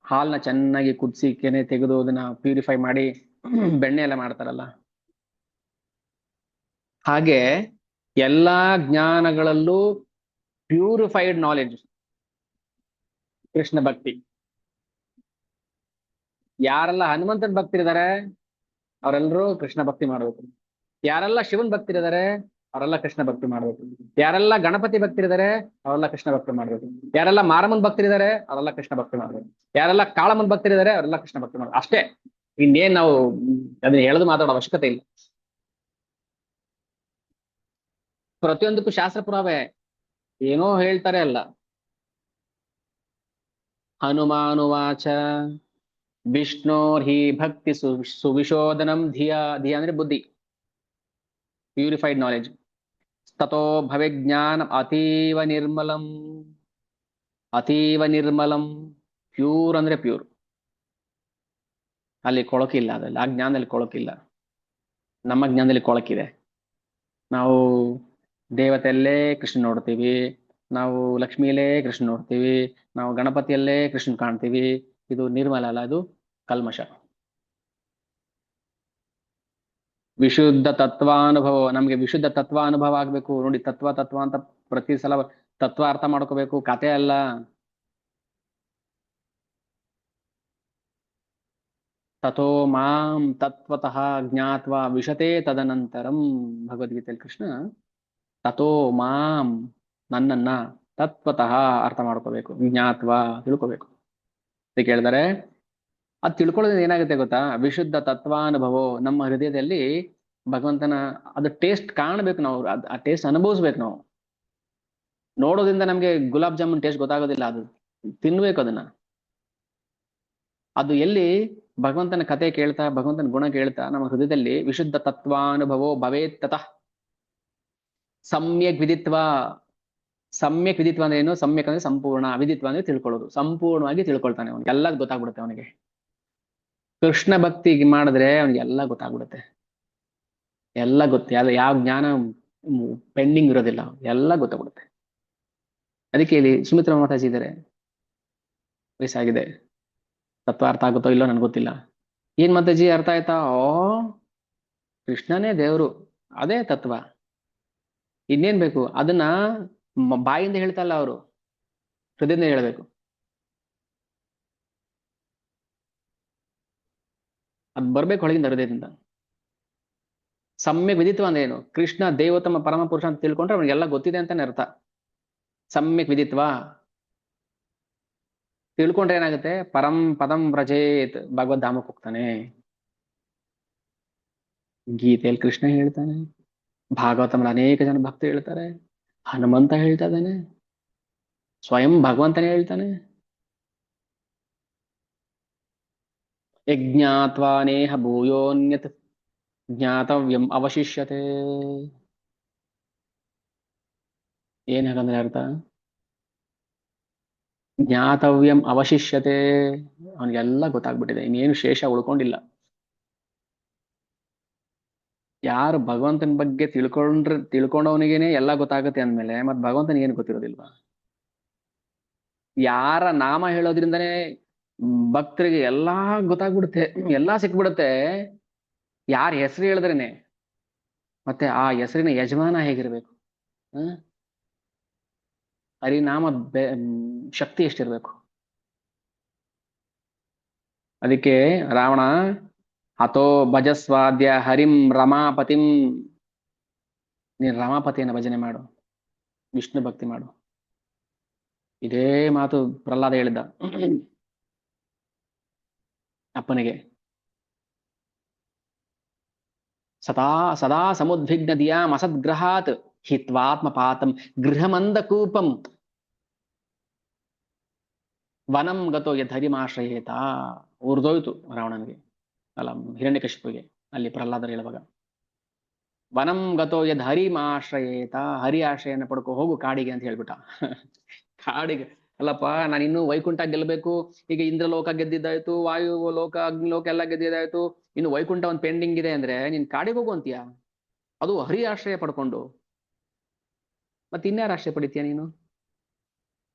ಹಾಲ್ನ ಚೆನ್ನಾಗಿ ಕುದಿಸಿ ಕೆನೆ ತೆಗೆದು ಅದನ್ನ ಪ್ಯೂರಿಫೈ ಮಾಡಿ ಬೆಣ್ಣೆ ಎಲ್ಲ ಮಾಡ್ತಾರಲ್ಲ, ಹಾಗೆ ಎಲ್ಲಾ ಜ್ಞಾನಗಳಲ್ಲೂ ಪ್ಯೂರಿಫೈಡ್ ನಾಲೆಡ್ಜ್ ಕೃಷ್ಣ ಭಕ್ತಿ. ಯಾರೆಲ್ಲ ಹನುಮಂತನ ಭಕ್ತರಿದ್ದಾರೆ ಅವರೆಲ್ಲರೂ ಕೃಷ್ಣ ಭಕ್ತಿ ಮಾಡ್ಬೇಕು. ಯಾರೆಲ್ಲ ಶಿವನ್ ಭಕ್ತರಿದ್ದಾರೆ ಅವರೆಲ್ಲ ಕೃಷ್ಣ ಭಕ್ತಿ ಮಾಡ್ಬೇಕು. ಯಾರೆಲ್ಲ ಗಣಪತಿ ಭಕ್ತರಿದ್ದಾರೆ ಅವರೆಲ್ಲ ಕೃಷ್ಣ ಭಕ್ತಿ ಮಾಡ್ಬೇಕು. ಯಾರೆಲ್ಲ ಮಾರಮ್ಮನ್ ಭಕ್ತರಿದ್ದಾರೆ ಅವರೆಲ್ಲ ಕೃಷ್ಣ ಭಕ್ತಿ ಮಾಡ್ಬೇಕು. ಯಾರೆಲ್ಲ ಕಾಳಮ್ಮನ್ ಭಕ್ತರಿದ್ದಾರೆ ಅವರೆಲ್ಲ ಕೃಷ್ಣ ಭಕ್ತಿ ಮಾಡ್ಬೇಕು. ಅಷ್ಟೇ, ಇನ್ನೇನ್ ನಾವು ಅದನ್ನ ಹೇಳದು ಮಾತಾಡೋ ಅವಶ್ಯಕತೆ ಇಲ್ಲ. ಪ್ರತಿಯೊಂದಕ್ಕೂ ಶಾಸ್ತ್ರ ಪುರಾವೆ, ಏನೋ ಹೇಳ್ತಾರೆ ಅಲ್ಲ. ಹನುಮಾನುವಾಚ ವಿಷ್ಣೋರ್ ಹಿ ಭಕ್ತಿ ಸುವಿಶೋಧನಂ ಧಿಯಾ. ಧಿಯಾ ಅಂದ್ರೆ ಬುದ್ಧಿ, ಪ್ಯೂರಿಫೈಡ್ ನಾಲೆಜ್. ತಥೋ ಭವಿಜ್ಞಾನ ಅತೀವ ನಿರ್ಮಲಂ. ಅತೀವ ನಿರ್ಮಲಂ, ಪ್ಯೂರ್ ಅಂದ್ರೆ ಪ್ಯೂರ್. ಅಲ್ಲಿ ಕೊಳಕಿಲ್ಲ, ಅದ್ರಲ್ಲಿ ಆ ಜ್ಞಾನದಲ್ಲಿ ಕೊಳಕಿಲ್ಲ. ನಮ್ಮ ಜ್ಞಾನದಲ್ಲಿ ಕೊಳಕಿದೆ. ನಾವು ದೇವತೆಯಲ್ಲೇ ಕೃಷ್ಣ ನೋಡ್ತೀವಿ, ನಾವು ಲಕ್ಷ್ಮಿಯಲ್ಲೇ ಕೃಷ್ಣ ನೋಡ್ತೀವಿ, ನಾವು ಗಣಪತಿಯಲ್ಲೇ ಕೃಷ್ಣ ಕಾಣ್ತೀವಿ. ಇದು ನಿರ್ಮಲ ಅಲ್ಲ, ಅದು ಕಲ್ಮಶ. ವಿಶುದ್ಧ ತತ್ವಾನುಭವ, ನಮ್ಗೆ ವಿಶುದ್ಧ ತತ್ವಾನುಭವ ಆಗ್ಬೇಕು. ನೋಡಿ, ತತ್ವ ತತ್ವ ಅಂತ ಪ್ರತಿ ಸಲ ತತ್ವ ಅರ್ಥ ಮಾಡ್ಕೋಬೇಕು, ಕತೆ ಅಲ್ಲ. ತಥೋ ಮಾಂ ತತ್ವತಃ ಜ್ಞಾತ್ವ ವಿಶತೆ ತದನಂತರಂ. ಭಗವದ್ಗೀತೆಯಲ್ಲಿ ಕೃಷ್ಣ ತಥೋ ಮಾಂ, ನನ್ನನ್ನ ತತ್ವತಃ ಅರ್ಥ ಮಾಡ್ಕೋಬೇಕು, ಜ್ಞಾತ್ವ ತಿಳ್ಕೋಬೇಕು. ಅದಕ್ಕೆ ಹೇಳ್ತಾರೆ, ಅದು ತಿಳ್ಕೊಳ್ಳೋದ್ರಿಂದ ಏನಾಗುತ್ತೆ ಗೊತ್ತಾ? ವಿಶುದ್ಧ ತತ್ವಾನುಭವೋ, ನಮ್ಮ ಹೃದಯದಲ್ಲಿ ಭಗವಂತನ ಅದು ಟೇಸ್ಟ್ ಕಾಣಬೇಕು ನಾವು, ಆ ಟೇಸ್ಟ್ ಅನುಭವಿಸ್ಬೇಕು ನಾವು. ನೋಡೋದ್ರಿಂದ ನಮ್ಗೆ ಗುಲಾಬ್ ಜಾಮೂನ್ ಟೇಸ್ಟ್ ಗೊತ್ತಾಗೋದಿಲ್ಲ, ಅದು ತಿನ್ಬೇಕು ಅದನ್ನ. ಅದು ಎಲ್ಲಿ ಭಗವಂತನ ಕತೆ ಕೇಳ್ತಾ, ಭಗವಂತನ ಗುಣ ಕೇಳ್ತಾ ನಮ್ಮ ಹೃದಯದಲ್ಲಿ ವಿಶುದ್ಧ ತತ್ವಾನುಭವೋ ಭವೇತ್ ತತಃ ಸಮ್ಯಕ್ ವಿದಿತ್ವ. ಸಮ್ಯಕ್ ವಿದಿತ್ವ ಅಂದ್ರೆ ಏನು? ಸಮ್ಯಕ್ ಅಂದ್ರೆ ಸಂಪೂರ್ಣ, ವಿದಿತ್ವ ಅಂದ್ರೆ ತಿಳ್ಕೊಳ್ಳೋದು. ಸಂಪೂರ್ಣವಾಗಿ ತಿಳ್ಕೊಳ್ತಾನೆ ಅವನಿಗೆ, ಎಲ್ಲ ಗೊತ್ತಾಗ್ಬಿಡುತ್ತೆ ಅವನಿಗೆ. ಕೃಷ್ಣ ಭಕ್ತಿ ಮಾಡಿದ್ರೆ ಅವನಿಗೆ ಎಲ್ಲ ಗೊತ್ತಾಗ್ಬಿಡುತ್ತೆ. ಎಲ್ಲ ಗೊತ್ತು, ಯಾವ ಜ್ಞಾನ ಪೆಂಡಿಂಗ್ ಇರೋದಿಲ್ಲ, ಎಲ್ಲ ಗೊತ್ತಾಗ್ಬಿಡುತ್ತೆ. ಅದಕ್ಕೆ ಇಲ್ಲಿ ಸುಮಿತ್ರಾ ಮಾತಾಜಿ ಇದ್ದಾರೆ, ವಯಸ್ಸಾಗಿದೆ, ತತ್ವ ಅರ್ಥ ಆಗುತ್ತೋ ಇಲ್ಲೋ ನನ್ಗೆ ಗೊತ್ತಿಲ್ಲ. ಏನ್ ಮಾತಾಜಿ ಅರ್ಥ ಆಯ್ತಾ? ಓ, ಕೃಷ್ಣನೇ ದೇವ್ರು, ಅದೇ ತತ್ವ. ಇನ್ನೇನ್ ಬೇಕು? ಅದನ್ನ ಬಾಯಿಂದ ಹೇಳ್ತಾ ಇಲ್ಲ ಅವರು, ಹೃದಯದಿಂದ ಹೇಳ್ಬೇಕು. ಅದ್ ಬರ್ಬೇಕು ಒಳಗಿಂದ, ಹೃದಯದಿಂದ. ಸಮ್ಯಕ್ ವಿದಿತ್ವ ಅಂದ್ರೆ ಏನು? ಕೃಷ್ಣ ದೇವೋತ್ತಮ ಪರಮ ಪುರುಷ ಅಂತ ತಿಳ್ಕೊಂಡ್ರೆ ಅವನಿಗೆಲ್ಲ ಗೊತ್ತಿದೆ ಅಂತಾನೆ ಅರ್ಥ. ಸಮ್ಯಕ್ ವಿದಿತ್ವ ತಿಳ್ಕೊಂಡ್ರೆ ಏನಾಗುತ್ತೆ? ಪರಂ ಪದಂ ವ್ರಜೇತ್, ಭಗವದ್ಧಾಮಕ್ಕೆ ಹೋಗ್ತಾನೆ. ಗೀತೆಯಲ್ಲಿ ಕೃಷ್ಣ ಹೇಳ್ತಾನೆ, ಭಾಗವತಂలో ಅನೇಕ ಜನ ಭಕ್ತರು ಹೇಳ್ತಾರೆ, ಹನುಮಂತ ಹೇಳ್ತಾ ಇದ್ದಾನೆ, ಸ್ವಯಂ ಭಗವಂತನೇ ಹೇಳ್ತಾನೆ. ಯಜ್ಞಾತ್ವಾ ನೇಹ ಭೂಯೋನ್ಯತ್ ಜ್ಞಾತವ್ಯಂ ಅವಶಿಷ್ಯತೆ. ಏನ್ ಹಾಗಂದ್ರೆ ಅರ್ಥ? ಜ್ಞಾತವ್ಯಂ ಅವಶಿಷ್ಯತೆ, ಅವನಿಗೆಲ್ಲ ಗೊತ್ತಾಗ್ಬಿಟ್ಟಿದೆ, ಇನ್ನೇನು ಶೇಷ ಉಳ್ಕೊಂಡಿಲ್ಲ. ಯಾರು ಭಗವಂತನ ಬಗ್ಗೆ ತಿಳ್ಕೊಂಡವನಿಗೇನೆ ಎಲ್ಲ ಗೊತ್ತಾಗುತ್ತೆ ಅಂದ್ಮೇಲೆ ಮತ್ ಭಗವಂತನ ಏನು ಗೊತ್ತಿರೋದಿಲ್ವಾ? ಯಾರ ನಾಮ ಹೇಳೋದ್ರಿಂದನೇ ಭಕ್ತರಿಗೆ ಎಲ್ಲಾ ಗೊತ್ತಾಗ್ಬಿಡುತ್ತೆ, ಎಲ್ಲಾ ಸಿಕ್ಬಿಡುತ್ತೆ. ಯಾರ ಹೆಸರು ಹೇಳಿದ್ರೇನೆ. ಮತ್ತೆ ಆ ಹೆಸರಿನ ಯಜಮಾನ ಹೇಗಿರ್ಬೇಕು? ಹರಿನಾಮ ಶಕ್ತಿ ಎಷ್ಟಿರ್ಬೇಕು? ಅದಕ್ಕೆ ರಾವಣ ಹತೋ ಭಜಸ್ವಾದ್ಯ ಹರಿಂ ರಮಾಪತಿಂ. ನೀನು ರಮಾಪತಿಯನ್ನ ಭಜನೆ ಮಾಡು, ವಿಷ್ಣು ಭಕ್ತಿ ಮಾಡು. ಇದೇ ಮಾತು ಪ್ರಹ್ಲಾದ ಹೇಳಿದ್ದ ಅಪ್ಪನಿಗೆ. ಸದಾ ಸದಾ ಸಮುದ್ವಿಗ್ನ ದಿಯಾಂ ಅಸದ್ಗ್ರಹಾತ್ ಹಿತ್ವಾತ್ಮಪಾತಂ ಗೃಹಮಂದಕೂಪಂ ವನಂ ಗತೋ ಯದ್ಹರಿಮಾಶ್ರಯೇತ. ಉರ್ದೋಯ್ತು ರಾವಣನಿಗೆ, ಅಲ್ಲ ಹಿರಣ್ಯಕಶಿಪುಗೆ. ಅಲ್ಲಿ ಪ್ರಹ್ಲಾದರು ಹೇಳುವಾಗ ವನಂ ಗತೋ ಯದ್ ಹರಿಮಾಶ್ರಯೇತ, ಹರಿ ಆಶ್ರಯನ ಪಡ್ಕೊ ಹೋಗು ಕಾಡಿಗೆ ಅಂತ ಹೇಳ್ಬಿಟ್ಟ. ಕಾಡಿಗೆ ಅಲ್ಲಪ್ಪ, ನಾನು ಇನ್ನೂ ವೈಕುಂಠ ಗೆಲ್ಲಬೇಕು. ಈಗ ಇಂದ್ರಲೋಕ ಗೆದ್ದಿದ್ದಾಯ್ತು, ವಾಯು ಲೋಕ ಅಗ್ನಿಲೋಕ ಎಲ್ಲ ಗೆದ್ದಿದ್ದಾಯ್ತು, ಇನ್ನು ವೈಕುಂಠ ಒಂದು ಪೆಂಡಿಂಗ್ ಇದೆ ಅಂದ್ರೆ ನೀನ್ ಕಾಡಿಗೆ ಹೋಗು ಅಂತೀಯ? ಅದು ಹರಿ ಆಶ್ರಯ ಪಡ್ಕೊಂಡು. ಮತ್ತೆ ಇನ್ಯಾರ ಆಶ್ರಯ ಪಡಿತೀಯ ನೀನು?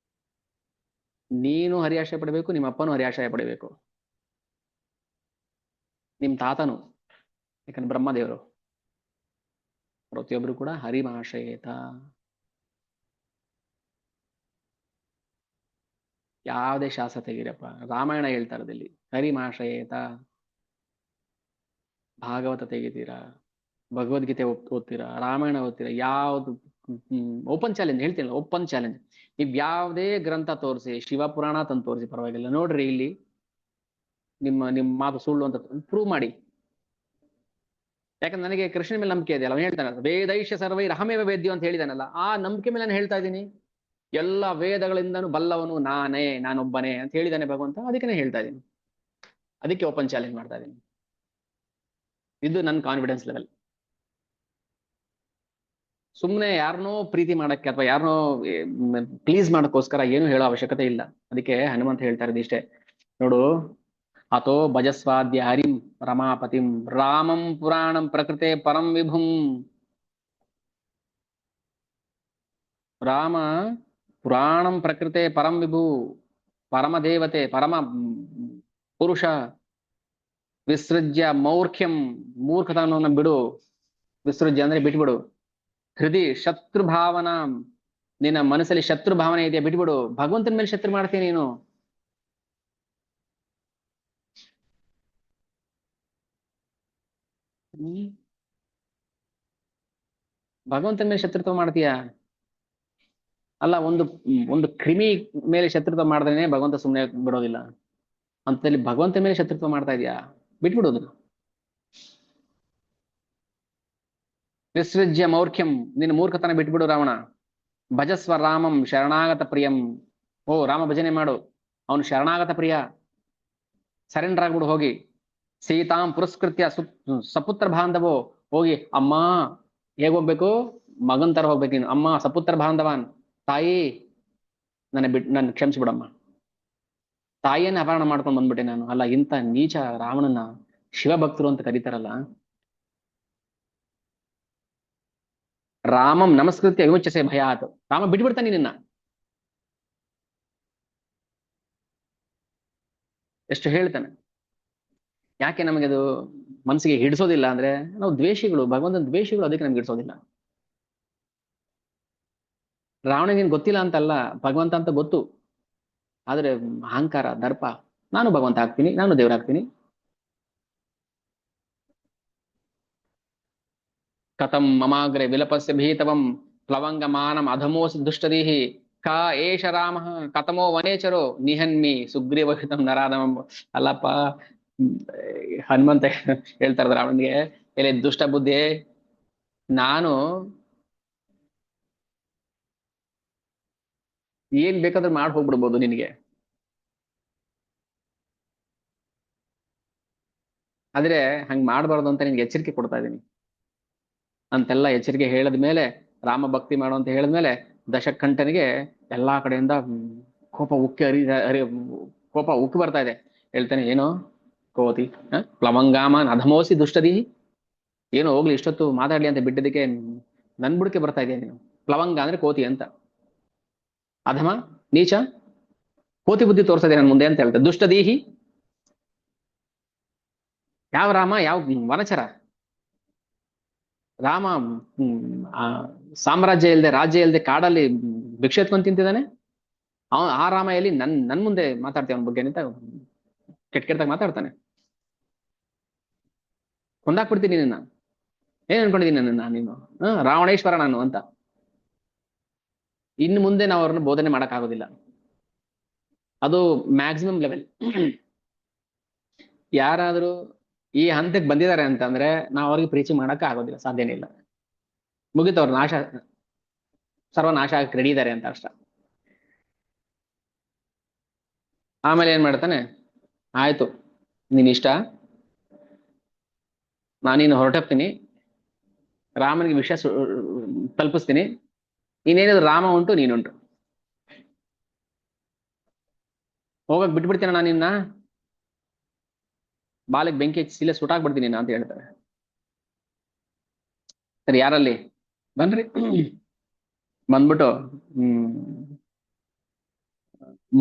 ನೀನು ಹರಿ ಆಶ್ರಯ ಪಡಬೇಕು, ನಿಮ್ಮ ಅಪ್ಪನೂ ಹರಿ ಆಶ್ರಯ ಪಡಬೇಕು, ನಿಮ್ ತಾತನು. ಯಾಕಂದ್ರೆ ಬ್ರಹ್ಮದೇವರು ಪ್ರತಿಯೊಬ್ರು ಕೂಡ ಹರಿಮಾಶ್ರಯೇತ. ಯಾವುದೇ ಶಾಸ್ತ್ರ ತೆಗೀರಪ್ಪ, ರಾಮಾಯಣ ಹೇಳ್ತಾ ಇರೋದಿಲ್ಲಿ ಹರಿಮಾಶ್ರಯೇತ. ಭಾಗವತ ತೆಗಿತೀರಾ, ಭಗವದ್ಗೀತೆ ಓದ್ತೀರಾ, ರಾಮಾಯಣ ಓದ್ತೀರಾ, ಯಾವ್ದು ಓಪನ್ ಚಾಲೆಂಜ್ ಹೇಳ್ತೀನಿ, ಓಪನ್ ಚಾಲೆಂಜ್. ನೀವ್ ಯಾವ್ದೇ ಗ್ರಂಥ ತೋರಿಸಿ, ಶಿವಪುರಾಣ ತಂದು ತೋರಿಸಿ ಪರವಾಗಿಲ್ಲ, ನೋಡ್ರಿ ಇಲ್ಲಿ ನಿಮ್ಮ ಮಾತು ಸುಳ್ಳು ಅಂತ ಪ್ರೂವ್ ಮಾಡಿ. ಯಾಕಂದ್ರೆ ನನಗೆ ಕೃಷ್ಣ ಮೇಲೆ ನಂಬಿಕೆ ಇದೆ ಅಲ್ಲ. ಅವನು ಹೇಳ್ತಾನೆ ವೇದೈಷ್ಯ ಸರ್ವೈ ರಹಮೇವ ವೇದ್ಯು ಅಂತ ಹೇಳಿದಾನಲ್ಲ, ಆ ನಂಬಿಕೆ ಮೇಲೆ ನಾನು ಹೇಳ್ತಾ ಇದ್ದೀನಿ. ಎಲ್ಲ ವೇದಗಳಿಂದನೂ ಬಲ್ಲವನು ನಾನೇ, ನಾನೊಬ್ಬನೇ ಅಂತ ಹೇಳಿದಾನೆ ಭಗವಂತ. ಅದಕ್ಕೆ ನಾನು ಹೇಳ್ತಾ ಇದ್ದೀನಿ, ಅದಕ್ಕೆ ಓಪನ್ ಚಾಲೆಂಜ್ ಮಾಡ್ತಾ ಇದ್ದೀನಿ. ಇದು ನನ್ನ ಕಾನ್ಫಿಡೆನ್ಸ್ ಲೆವೆಲ್. ಸುಮ್ಮನೆ ಯಾರನ್ನೋ ಪ್ರೀತಿ ಮಾಡಕ್ಕೆ ಅಥವಾ ಯಾರನ್ನೋ ಪ್ಲೀಸ್ ಮಾಡಕ್ಕೋಸ್ಕರ ಏನು ಹೇಳೋ ಅವಶ್ಯಕತೆ ಇಲ್ಲ. ಅದಕ್ಕೆ ಹನುಮಂತ ಹೇಳ್ತಾ ಇರೋದು ಇಷ್ಟೇ ನೋಡು. ಅಥೋ ಭಜಸ್ವಾದ್ಯ ಹರಿಂ ರಮಾಪತಿಂ ರಾಮಂ ಪುರಾಣಂ ಪ್ರಕೃತೆ ಪರಂ ವಿಭುಂ. ರಾಮ ಪುರಾಣಂ ಪ್ರಕೃತೆ ಪರಂ ವಿಭು, ಪರಮ ದೇವತೆ, ಪರಮ ಪುರುಷ. ವಿಸೃಜ್ಯ ಮೌರ್ಖ್ಯಂ, ಮೂರ್ಖತನವನ್ನು ಬಿಡು. ವಿಸೃಜ್ಯ ಅಂದ್ರೆ ಬಿಟ್ಬಿಡು. ಹೃದಯ ಶತ್ರು ಭಾವನಾ, ನಿನ್ನ ಮನಸ್ಸಲ್ಲಿ ಶತ್ರು ಭಾವನೆ ಇದೆಯಾ ಬಿಟ್ಬಿಡು. ಭಗವಂತನ ಮೇಲೆ ಶತ್ರು ಮಾಡ್ತೀನಿ ನೀನು. ಭಗವಂತನ ಮೇಲೆ ಶತ್ರುತ್ವ ಮಾಡ್ತೀಯಾ? ಅಲ್ಲ, ಒಂದು ಕ್ರಿಮಿ ಮೇಲೆ ಶತ್ರುತ್ವ ಮಾಡಿದ್ರೆ ಭಗವಂತ ಸುಮ್ಮನೆ ಬಿಡೋದಿಲ್ಲ. ಅಂತಲ್ಲಿ ಭಗವಂತನ ಮೇಲೆ ಶತ್ರುತ್ವ ಮಾಡ್ತಾ ಇದೀಯಾ, ಬಿಟ್ಬಿಡೋದು. ವಿಸೃಜ್ಯ ಮೌರ್ಖ್ಯಂ, ನಿನ್ನ ಮೂರ್ಖತನ ಬಿಟ್ಬಿಡು ರಾವಣ. ಭಜಸ್ವ ರಾಮಂ ಶರಣಾಗತ ಪ್ರಿಯಂ. ಓ ರಾಮ ಭಜನೆ ಮಾಡು, ಅವನು ಶರಣಾಗತ ಪ್ರಿಯ. ಸರೆಂಡರ್ ಆಗ್ಬಿಡು ಹೋಗಿ. ಸೀತಾಂ ಪುರಸ್ಕೃತ್ಯ ಸಪುತ್ರ ಬಾಂಧವೋ, ಹೋಗಿ ಅಮ್ಮ. ಹೇಗ್ ಹೋಗ್ಬೇಕು? ಮಗನ್ ತರ ಹೋಗ್ಬೇಕು ನೀನು. ಅಮ್ಮ ಸಪುತ್ರ ಬಾಂಧವಾನ್, ತಾಯಿ ನನ್ನ ಕ್ಷಮಿಸ್ಬಿಡಮ್ಮ. ತಾಯಿಯನ್ನ ಅಪಹರಣ ಮಾಡ್ಕೊಂಡು ಬಂದ್ಬಿಟ್ಟೆ ನಾನು. ಅಲ್ಲ, ಇಂಥ ನೀಚ ರಾವಣನ ಶಿವಭಕ್ತರು ಅಂತ ಕರೀತಾರಲ್ಲ. ರಾಮಂ ನಮಸ್ಕೃತ್ಯ ವಿಮುಚ್ಯಸೆ ಭಯಾತ್, ರಾಮ ಬಿಟ್ಬಿಡ್ತಾನೆ ನಿನ್ನ. ಎಷ್ಟು ಹೇಳ್ತಾನೆ. ಯಾಕೆ ನಮಗೆ ಅದು ಮನಸ್ಸಿಗೆ ಹಿಡಿಸೋದಿಲ್ಲ ಅಂದ್ರೆ ನಾವು ದ್ವೇಷಿಗಳು, ಭಗವಂತನ ದ್ವೇಷಿಗಳು, ಅದಕ್ಕೆ ನಮ್ಗೆ ಹಿಡಿಸೋದಿಲ್ಲ. ರಾವಣನಿಗೆ ಗೊತ್ತಿಲ್ಲ ಅಂತಲ್ಲ, ಭಗವಂತ ಅಂತ ಗೊತ್ತು. ಆದ್ರೆ ಅಹಂಕಾರ, ದರ್ಪ, ನಾನು ಭಗವಂತ ಆಗ್ತೀನಿ, ನಾನು ದೇವರಾಗ್ತೀನಿ. ಕಥಂ ಮಮಾಗ್ರೆ ವಿಲಪಸ್ಯ ಭೀತವಂ ಪ್ಲವಂಗಮಾನಂ ಅಧಮೋಸ್ ದುಷ್ಟದೀಹಿ ಕಾ ಏಷ ರಾಮ ಕಥಮೋ ವನೇಚರೋ ನಿಹನ್ಮಿ ಸುಗ್ರೀವಹಿತಂ ನರಾಧಮಂ. ಅಲ್ಲಪ್ಪ, ಹನುಮಂತ ಹೇಳ್ತಾರ ರಾವಣನಿಗೆ, ಎಲೆ ದುಷ್ಟ ಬುದ್ಧಿ, ನಾನು ಏನ್ ಬೇಕಾದ್ರೂ ಮಾಡಿ ಹೋಗ್ಬಿಡ್ಬೋದು ನಿನಗೆ. ಆದ್ರೆ ಹಂಗ್ ಮಾಡ್ಬಾರ್ದು ಅಂತ ನಿನ್ಗೆ ಎಚ್ಚರಿಕೆ ಕೊಡ್ತಾ ಇದ್ದೀನಿ ಅಂತೆಲ್ಲ ಎಚ್ಚರಿಕೆ ಹೇಳಿದ ಮೇಲೆ, ರಾಮ ಭಕ್ತಿ ಮಾಡು ಅಂತ ಹೇಳಿದ್ಮೇಲೆ ದಶಕಂಠನಿಗೆ ಎಲ್ಲಾ ಕಡೆಯಿಂದ ಕೋಪ ಉಕ್ಕಿ ಕೋಪ ಉಕ್ಕಿ ಬರ್ತಾ ಇದೆ. ಹೇಳ್ತಾನೆ, ಏನೋ ಕೋತಿ, ಪ್ಲವಂಗಾಮ ಅಧಮೋಸಿ ದುಷ್ಟದಿ. ಏನೋ ಹೋಗ್ಲಿ, ಇಷ್ಟೊತ್ತು ಮಾತಾಡ್ಲಿ ಅಂತ ಬಿಟ್ಟಿದ್ದಕ್ಕೆ ನನ್ ಬುಡಕ್ಕೆ ಬರ್ತಾ ಇದೆಯಾ ನೀನು? ಪ್ಲವಂಗ ಅಂದ್ರೆ ಕೋತಿ ಅಂತ, ಅಧಮ ನೀಚ, ಕೋತಿ ಬುದ್ಧಿ ತೋರ್ಸದೆ ನನ್ ಮುಂದೆ ಅಂತ ಹೇಳ್ತಾರೆ. ದುಷ್ಟದೀಹಿ, ಯಾವ ರಾಮ, ಯಾವ ವನಚರ? ರಾಮ ಸಾಮ್ರಾಜ್ಯ ಇಲ್ಲದೆ, ರಾಜ್ಯ ಇಲ್ಲದೆ, ಕಾಡಲ್ಲಿ ಭಿಕ್ಷೆ ಎತ್ಕೊಂಡು ತಿಂತಿದ್ದಾನೆ. ಆ ರಾಮ ಎಲ್ಲಿ ನನ್ ಮುಂದೆ ಮಾತಾಡ್ತೀವಿ ಅವನ ಬಗ್ಗೆ ಅಂತ ಕೆಟ್ಟ ಕೆಟ್ಟದಾಗ ಮಾತಾಡ್ತಾನೆ. ಕೊಂದಾಕ್ಬಿಡ್ತೀನಿ ನಿನ್ನ. ಏನ್ ಅನ್ಕೊಂಡಿದ್ದೀನಿ ನಾನು ನೀನು ರಾವಣೇಶ್ವರ ನಾನು ಅಂತ. ಇನ್ನು ಮುಂದೆ ನಾವು ಅವ್ರನ್ನ ಬೋಧನೆ ಮಾಡಕ್ಕಾಗೋದಿಲ್ಲ. ಅದು ಮ್ಯಾಕ್ಸಿಮಮ್ ಲೆವೆಲ್. ಯಾರಾದ್ರೂ ಈ ಹಂತಕ್ಕೆ ಬಂದಿದ್ದಾರೆ ಅಂತಂದ್ರೆ ನಾವು ಅವ್ರಿಗೆ ಪ್ರೀಚಿ ಮಾಡಕ್ ಆಗೋದಿಲ್ಲ, ಸಾಧ್ಯನೇ ಇಲ್ಲ. ಮುಗಿತು, ಅವ್ರ ನಾಶ, ಸರ್ವನಾಶ ಆಗಕ್ಕೆ ರೆಡಿ ಇದ್ದಾರೆ ಅಂತ ಅಷ್ಟ. ಆಮೇಲೆ ಏನ್ ಮಾಡ್ತಾನೆ, ಆಯ್ತು ನೀನ್ ಇಷ್ಟ, ನಾನಿನ್ನು ಹೊರಟೋಗ್ತೀನಿ, ರಾಮನಿಗೆ ವಿಷಯ ತಲುಪಿಸ್ತೀನಿ, ಇನ್ನೇನಿದ್ರು ರಾಮ ಉಂಟು ನೀನುಂಟು, ಹೋಗಕ್ ಬಿಟ್ಬಿಡ್ತೀನ ನಾನು ನಿನ್ನ, ಬಾಲಕ್ ಬೆಂಕಿ ಹಚ್ಚಿ ಸೀಲೆ ಸುಟ್ಟಾಕ್ಬಿಡ್ತೀನಿ ಅಂತ ಹೇಳ್ತಾರೆ. ಸರಿ, ಯಾರಲ್ಲಿ ಬನ್ರಿ. ಬಂದ್ಬಿಟ್ಟು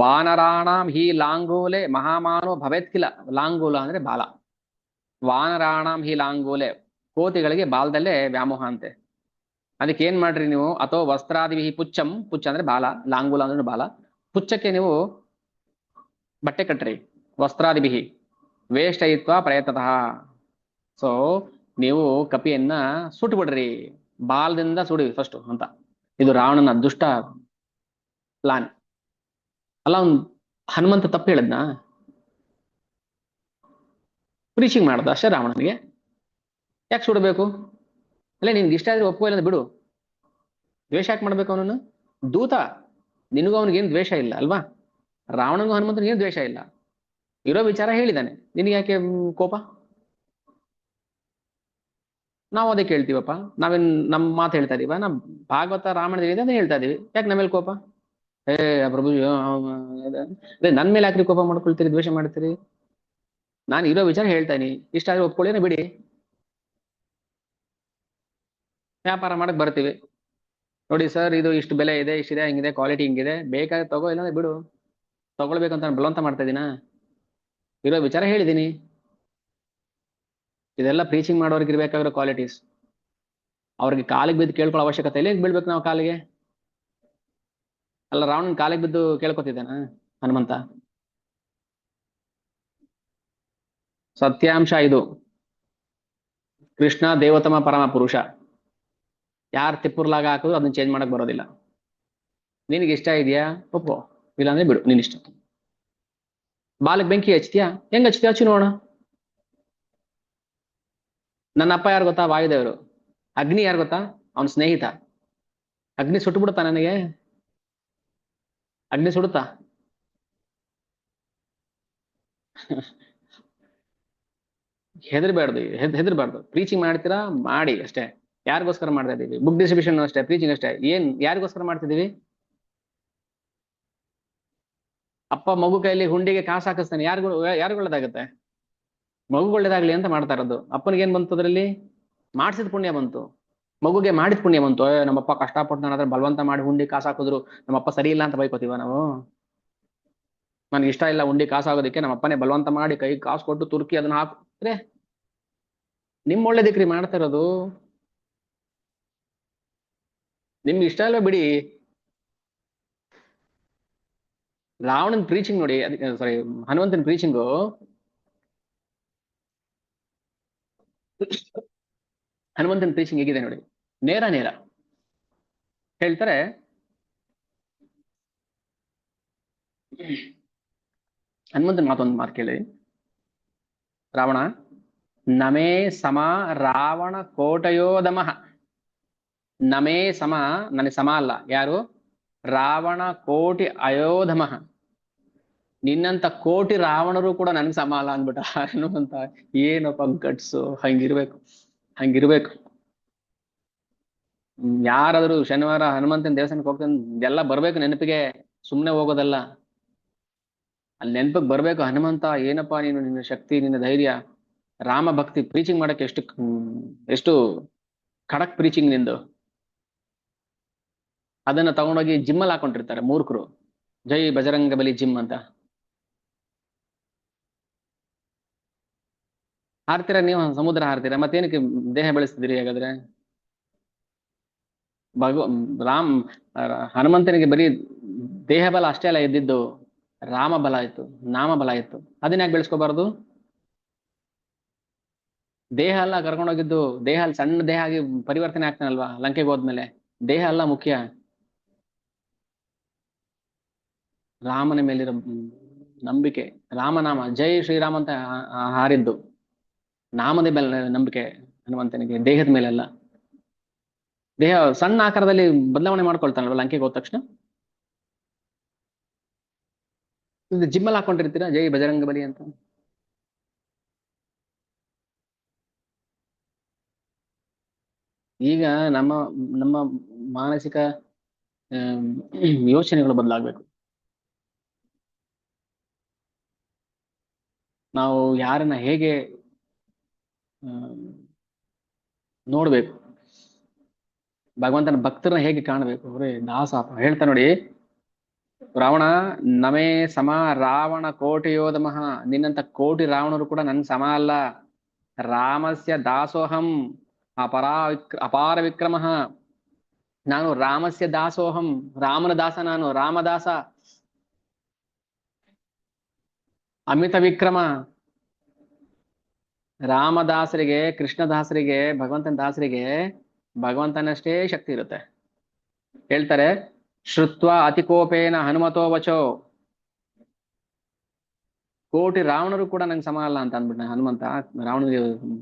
ವಾನರಾಣಾಂ ಹಿ ಲಾಂಗೋಲೆ ಮಹಾಮಾನೋ ಭವೇತ್ ಕಿಲ. ಲಾಂಗೋಲ ಅಂದ್ರೆ ಬಾಲ. ವಾನರಾಣಾಂ ಹಿ ಲಾಂಗೋಲೆ, ಕೋತಿಗಳಿಗೆ ಬಾಲದಲ್ಲೇ ವ್ಯಾಮೋಹ ಅಂತೆ. ಅದಕ್ಕೆ ಏನ್ ಮಾಡ್ರಿ ನೀವು, ಅಥವಾ ವಸ್ತ್ರಾದಿಭಿ ಪುಚ್ಚಂ, ಪುಚ್ಚ ಅಂದ್ರೆ ಬಾಲ, ಲಾಂಗುಲ ಅಂದ್ರೆ ಬಾಲ, ಪುಚ್ಚಕ್ಕೆ ನೀವು ಬಟ್ಟೆ ಕಟ್ರಿ, ವಸ್ತ್ರಾದಿಭಿ ವೇಷ್ಟಯಿತ್ವ ಪ್ರಯತ್ನತಃ. ಸೊ ನೀವು ಕಪಿಯನ್ನ ಸುಟ್ಟು ಬಿಡ್ರಿ, ಬಾಲದಿಂದ ಸುಡಿ ಫಸ್ಟ್ ಅಂತ. ಇದು ರಾವಣನ ದುಷ್ಟ ಪ್ಲಾನ್ ಅಲ್ಲ. ಅವ್ನು ಹನುಮಂತ ತಪ್ಪು ಹೇಳದ್ನ, ಪ್ರೀಚಿಂಗ್ ಮಾಡ್ದ ಅಷ್ಟೇ ರಾವಣನಿಗೆ. ಯಾಕೆ ಸುಡಬೇಕು? ಅಲ್ಲೇ ನಿನ್ಗೆ ಇಷ್ಟ ಆದ್ರೆ ಒಪ್ಪೋ ಇಲ್ಲ ಬಿಡು, ದ್ವೇಷ ಯಾಕೆ ಮಾಡ್ಬೇಕು ಅವನನ್ನು? ದೂತ, ನಿನಗೂ ಅವನಿಗೇನು ದ್ವೇಷ ಇಲ್ಲ ಅಲ್ವಾ? ರಾವಣನಿಗೂ ಹನುಮಂತನಿಗೆ ಏನು ದ್ವೇಷ ಇಲ್ಲ, ಇರೋ ವಿಚಾರ ಹೇಳಿದ್ದಾನೆ, ನಿನಗೆ ಯಾಕೆ ಕೋಪ? ನಾವು ಅದೇ ಕೇಳ್ತೀವಪ್ಪ, ನಾವೇನ್ ನಮ್ಮ ಮಾತು ಹೇಳ್ತಾ ಇದೀವ? ನಮ್ ಭಾಗವತ ರಾಮಾಯಣ ಹೇಳಿದೆ ಅದೇ ಹೇಳ್ತಾ ಇದೀವಿ, ಯಾಕೆ ನಮ್ಮ ಮೇಲೆ ಕೋಪ? ಏ ಪ್ರಭು, ಅದೇ ನನ್ ಮೇಲೆ ಯಾಕ್ರಿ ಕೋಪ ಮಾಡ್ಕೊಳ್ತೀರಿ, ದ್ವೇಷ ಮಾಡ್ತೀರಿ? ನಾನು ಇರೋ ವಿಚಾರ ಹೇಳ್ತಾನಿ, ಇಷ್ಟ ಆದ್ರೆ ಒಪ್ಕೊಳ್ಳೇನೆ ಬಿಡಿ, ವ್ಯಾಪಾರ ಮಾಡಕ್ ಬರ್ತೀವಿ. ನೋಡಿ ಸರ್, ಇದು ಇಷ್ಟು ಬೆಲೆ ಇದೆ, ಇಷ್ಟಿದೆ, ಹಿಂಗಿದೆ, ಕ್ವಾಲಿಟಿ ಹಿಂಗಿದೆ, ಬೇಕಾದ್ರೆ ತಗೋ, ಇಲ್ಲಾಂದ್ರೆ ಬಿಡು. ತಗೊಳ್ಬೇಕಂತ ಬಲವಂತ ಮಾಡ್ತಾ ಇದೀನಾ? ಇರೋ ವಿಚಾರ ಹೇಳಿದೀನಿ. ಇದೆಲ್ಲ ಪ್ರೀಚಿಂಗ್ ಮಾಡೋರ್ಗೆ ಇರ್ಬೇಕಾಗಿರೋ ಕ್ವಾಲಿಟೀಸ್. ಅವ್ರಿಗೆ ಕಾಲಿಗೆ ಬಿದ್ದು ಕೇಳ್ಕೊಳ್ಳೋ ಅವಶ್ಯಕತೆ ಇಲ್ಲ. ಬೀಳ್ಬೇಕು ನಾವು ಕಾಲಿಗೆ? ಅಲ್ಲ, ರಾವಣನ್ ಕಾಲಿಗೆ ಬಿದ್ದು ಕೇಳ್ಕೊತಿದ್ದಾನ ಹನುಮಂತ? ಸತ್ಯಾಂಶ ಇದು. ಕೃಷ್ಣ ದೇವತಮ ಪರಮ ಪುರುಷ. ಯಾರು ತಿಪ್ಪುರ್ಲಾಗ ಹಾಕಿದ್ರು ಅದನ್ನ ಚೇಂಜ್ ಮಾಡಕ್ ಬರೋದಿಲ್ಲ. ನಿನಗೆ ಇಷ್ಟ ಇದೆಯಾ ಒಪ್ಪೋ, ಇಲ್ಲಾಂದ್ರೆ ಬಿಡು, ನಿನ್ ಇಷ್ಟ. ಬಾಲಕ್ ಬೆಂಕಿ ಹಚ್ತೀಯಾ? ಹೆಂಗ್ ಹಚ್ತೀಯ ಹಚ್ಚಿ ನೋಡೋಣ. ನನ್ನ ಅಪ್ಪ ಯಾರು ಗೊತ್ತಾ? ವಾಯುದೇವರು. ಅಗ್ನಿ ಯಾರು ಗೊತ್ತಾ? ಅವನ ಸ್ನೇಹಿತ. ಅಗ್ನಿ ಸುಟ್ಟು ಬಿಡುತ್ತಾ ನನಗೆ? ಅಗ್ನಿ ಸುಡುತ್ತಾ? ಹೆದರ್ಬಾರ್ದು, ಹೆದರ್ಬಾರ್ದು. ಪ್ರೀಚಿಂಗ್ ಮಾಡ್ತೀರಾ ಮಾಡಿ ಅಷ್ಟೇ. ಯಾರಿಗೋಸ್ಕರ ಮಾಡ್ತಾ ಇದೀವಿ? ಬುಕ್ ಡಿಸ್ಟ್ರಿಬ್ಯೂಷನ್ ಅಷ್ಟೇ, ಪ್ರೀಚಿಂಗ್ ಅಷ್ಟೇ. ಏನ್ ಯಾರಿಗೋಸ್ಕರ ಮಾಡ್ತಿದೀವಿ? ಅಪ್ಪ ಮಗು ಕೈಯಲ್ಲಿ ಹುಂಡಿಗೆ ಕಾಸು ಹಾಕಿಸ್ತಾನೆ, ಯಾರಿಗೂ ಒಳ್ಳೇದಾಗತ್ತೆ? ಮಗು ಒಳ್ಳೇದಾಗ್ಲಿ ಅಂತ ಮಾಡ್ತಾ ಇರೋದು. ಅಪ್ಪನಿಗೆ ಏನ್ ಬಂತು ಅದ್ರಲ್ಲಿ? ಮಾಡ್ಸಿದ ಪುಣ್ಯ ಬಂತು, ಮಗುಗೆ ಮಾಡಿದ ಪುಣ್ಯ ಬಂತು. ನಮ್ಮಪ್ಪ ಕಷ್ಟಪಟ್ಟು ನಾನು ಅದ್ರ ಬಲವಂತ ಮಾಡಿ ಹುಂಡಿ ಕಾಸು ಹಾಕಿದ್ರು, ನಮ್ಮಪ್ಪ ಸರಿ ಇಲ್ಲ ಅಂತ ಬೈಕೋತೀವ ನಾವು? ನನ್ಗೆ ಇಷ್ಟ ಇಲ್ಲ ಹುಂಡಿ ಕಾಸು ಆಗೋದಕ್ಕೆ, ನಮ್ಮಪ್ಪನೇ ಬಲವಂತ ಮಾಡಿ ಕೈ ಕಾಸು ಕೊಟ್ಟು ತುರ್ಕಿ ಅದನ್ನ ಹಾಕ್ರೆ ನಿಮ್ ಒಳ್ಳೇದಕ್ರಿ ಮಾಡ್ತಾ ಇರೋದು. ನಿಮ್ಗೆ ಇಷ್ಟ ಇಲ್ವಾ ಬಿಡಿ. ರಾವಣನ್ ಪ್ರೀಚಿಂಗ್ ನೋಡಿ, ಸಾರಿ, ಹನುಮಂತನ ಪ್ರೀಚಿಂಗು ಹನುಮಂತನ ಪ್ರೀಚಿಂಗ್ ಹೇಗಿದೆ ನೋಡಿ, ನೇರ ನೇರ ಹೇಳ್ತಾರೆ. ಹನುಮಂತನ ಮಾತೊಂದು ಮಾತು ಕೇಳಿ. ರಾವಣ ನಮೇ ಸಮ ರಾವಣ ಕೋಟಯೋದಮಃ. ನಮೇ ಸಮ, ನನಗೆ ಸಮ ಅಲ್ಲ. ಯಾರು? ರಾವಣ ಕೋಟಿ ಅಯೋಧಮಃ. ನಿನ್ನಂತ ಕೋಟಿ ರಾವಣರು ಕೂಡ ನನ್ಗೆ ಸಮ ಅಲ್ಲ ಅಂದ್ಬಿಟ್ಟ ಹನುಮಂತ. ಏನಪ್ಪ ಗಟ್ಸು! ಹಂಗಿರ್ಬೇಕು, ಹಂಗಿರ್ಬೇಕು. ಯಾರಾದ್ರೂ ಶನಿವಾರ ಹನುಮಂತನ ದೇವಸ್ಥಾನಕ್ಕೆ ಹೋಗ್ತಾನೆ, ಎಲ್ಲ ಬರ್ಬೇಕು ನೆನಪಿಗೆ, ಸುಮ್ನೆ ಹೋಗೋದಲ್ಲ. ಅಲ್ಲಿ ನೆನಪಿಗೆ ಬರ್ಬೇಕು, ಹನುಮಂತ ಏನಪ್ಪಾ ನೀನು, ನಿನ್ನ ಶಕ್ತಿ, ನಿನ್ನ ಧೈರ್ಯ, ರಾಮ ಭಕ್ತಿ, ಪ್ರೀಚಿಂಗ್ ಮಾಡಕ್ಕೆ ಎಷ್ಟು ಖಡಕ್ ಪ್ರೀಚಿಂಗ್ ನಿಂದು. ಅದನ್ನ ತಗೊಂಡೋಗಿ ಜಿಮ್ಮಲ್ಲಿ ಹಾಕೊಂಡಿರ್ತಾರೆ ಮೂರ್ಖರು, ಜೈ ಬಜರಂಗ ಬಲಿ ಜಿಮ್ ಅಂತ. ಹಾರ್ತೀರಾ ನೀವು? ಸಮುದ್ರ ಹಾರ್ತೀರಾ? ಮತ್ತೇನಕ್ಕೆ ದೇಹ ಬೆಳೆಸ್ತಿದ್ದೀರಿ ಹಾಗಾದ್ರೆ? ರಾಮ್ ಹನುಮಂತನಿಗೆ ಬರೀ ದೇಹ ಬಲ ಅಷ್ಟೇ ಅಲ್ಲ ಇದ್ದಿದ್ದು, ರಾಮ ಬಲ ಇತ್ತು, ನಾಮ ಬಲ ಇತ್ತು. ಅದನ್ನ ಯಾಕೆ ಬೆಳೆಸ್ಕೋಬಾರ್ದು? ದೇಹ ಅಲ್ಲ ಕರ್ಕೊಂಡೋಗಿದ್ದು, ದೇಹ ಅಲ್ಲಿ ಸಣ್ಣ ದೇಹ ಆಗಿ ಪರಿವರ್ತನೆ ಆಗ್ತಾನಲ್ವಾ ಲಂಕೆಗೆ ಹೋದ್ಮೇಲೆ. ದೇಹ ಅಲ್ಲ ಮುಖ್ಯ, ರಾಮನ ಮೇಲಿರೋ ನಂಬಿಕೆ. ರಾಮನಾಮ ಜೈ ಶ್ರೀರಾಮ್ ಅಂತ ಹಾರಿದ್ದು, ನಾಮದ ಮೇಲೆ ನಂಬಿಕೆ ಹನುಮಂತನಿಗೆ, ದೇಹದ ಮೇಲೆಲ್ಲ. ದೇಹ ಸಣ್ಣ ಆಕಾರದಲ್ಲಿ ಬದಲಾವಣೆ ಮಾಡ್ಕೊಳ್ತಾನಲ್ವ ಲಂಕೆಗೆ ಹೋದ ತಕ್ಷಣ. ಇದು ಜಿಮ್ಮಲ್ಲಿ ಹಾಕೊಂಡಿರ್ತೀರಾ ಜೈ ಬಜರಂಗ ಬಲಿ ಅಂತ. ಈಗ ನಮ್ಮ ನಮ್ಮ ಮಾನಸಿಕ ಆಮ್, ಯೋಚನೆಗಳು ಬದಲಾಗಬೇಕು. ನಾವು ಯಾರನ್ನ ಹೇಗೆ ಆಮ್, ನೋಡ್ಬೇಕು, ಭಗವಂತನ ಭಕ್ತರನ್ನ ಹೇಗೆ ಕಾಣಬೇಕು. ಅವ್ರೇ ದಾಸಾಪ ಹೇಳ್ತಾ ನೋಡಿ. ರಾವಣ ನಮೇ ಸಮ ರಾವಣ ಕೋಟಿ ಯೋಧಮಃ, ನಿನ್ನಂತ ಕೋಟಿ ರಾವಣರು ಕೂಡ ನನ್ ಸಮ ಅಲ್ಲ. ರಾಮಸ್ಯ ದಾಸೋಹಂ ಅಪಾರ ವಿಕ್ರಮಃ, ನಾನು ರಾಮಸ್ಯ ದಾಸೋಹಂ, ರಾಮನ ದಾಸ, ನಾನು ರಾಮದಾಸ. ಅಮಿತ ವಿಕ್ರಮ. ರಾಮದಾಸರಿಗೆ, ಕೃಷ್ಣದಾಸರಿಗೆ, ಭಗವಂತನ ದಾಸರಿಗೆ ಭಗವಂತನಷ್ಟೇ ಶಕ್ತಿ ಇರುತ್ತೆ. ಹೇಳ್ತಾರೆ, ಶ್ರುತ್ವ ಅತಿಕೋಪೇನ ಹನುಮತೋ ವಚೋ, ಕೋಟಿ ರಾವಣರು ಕೂಡ ನಂಗೆ ಸಮ ಅಲ್ಲ ಅಂತ ಅಂದ್ಬಿಟ್ಟ ಹನುಮಂತ. ರಾವಣನಿಗೆ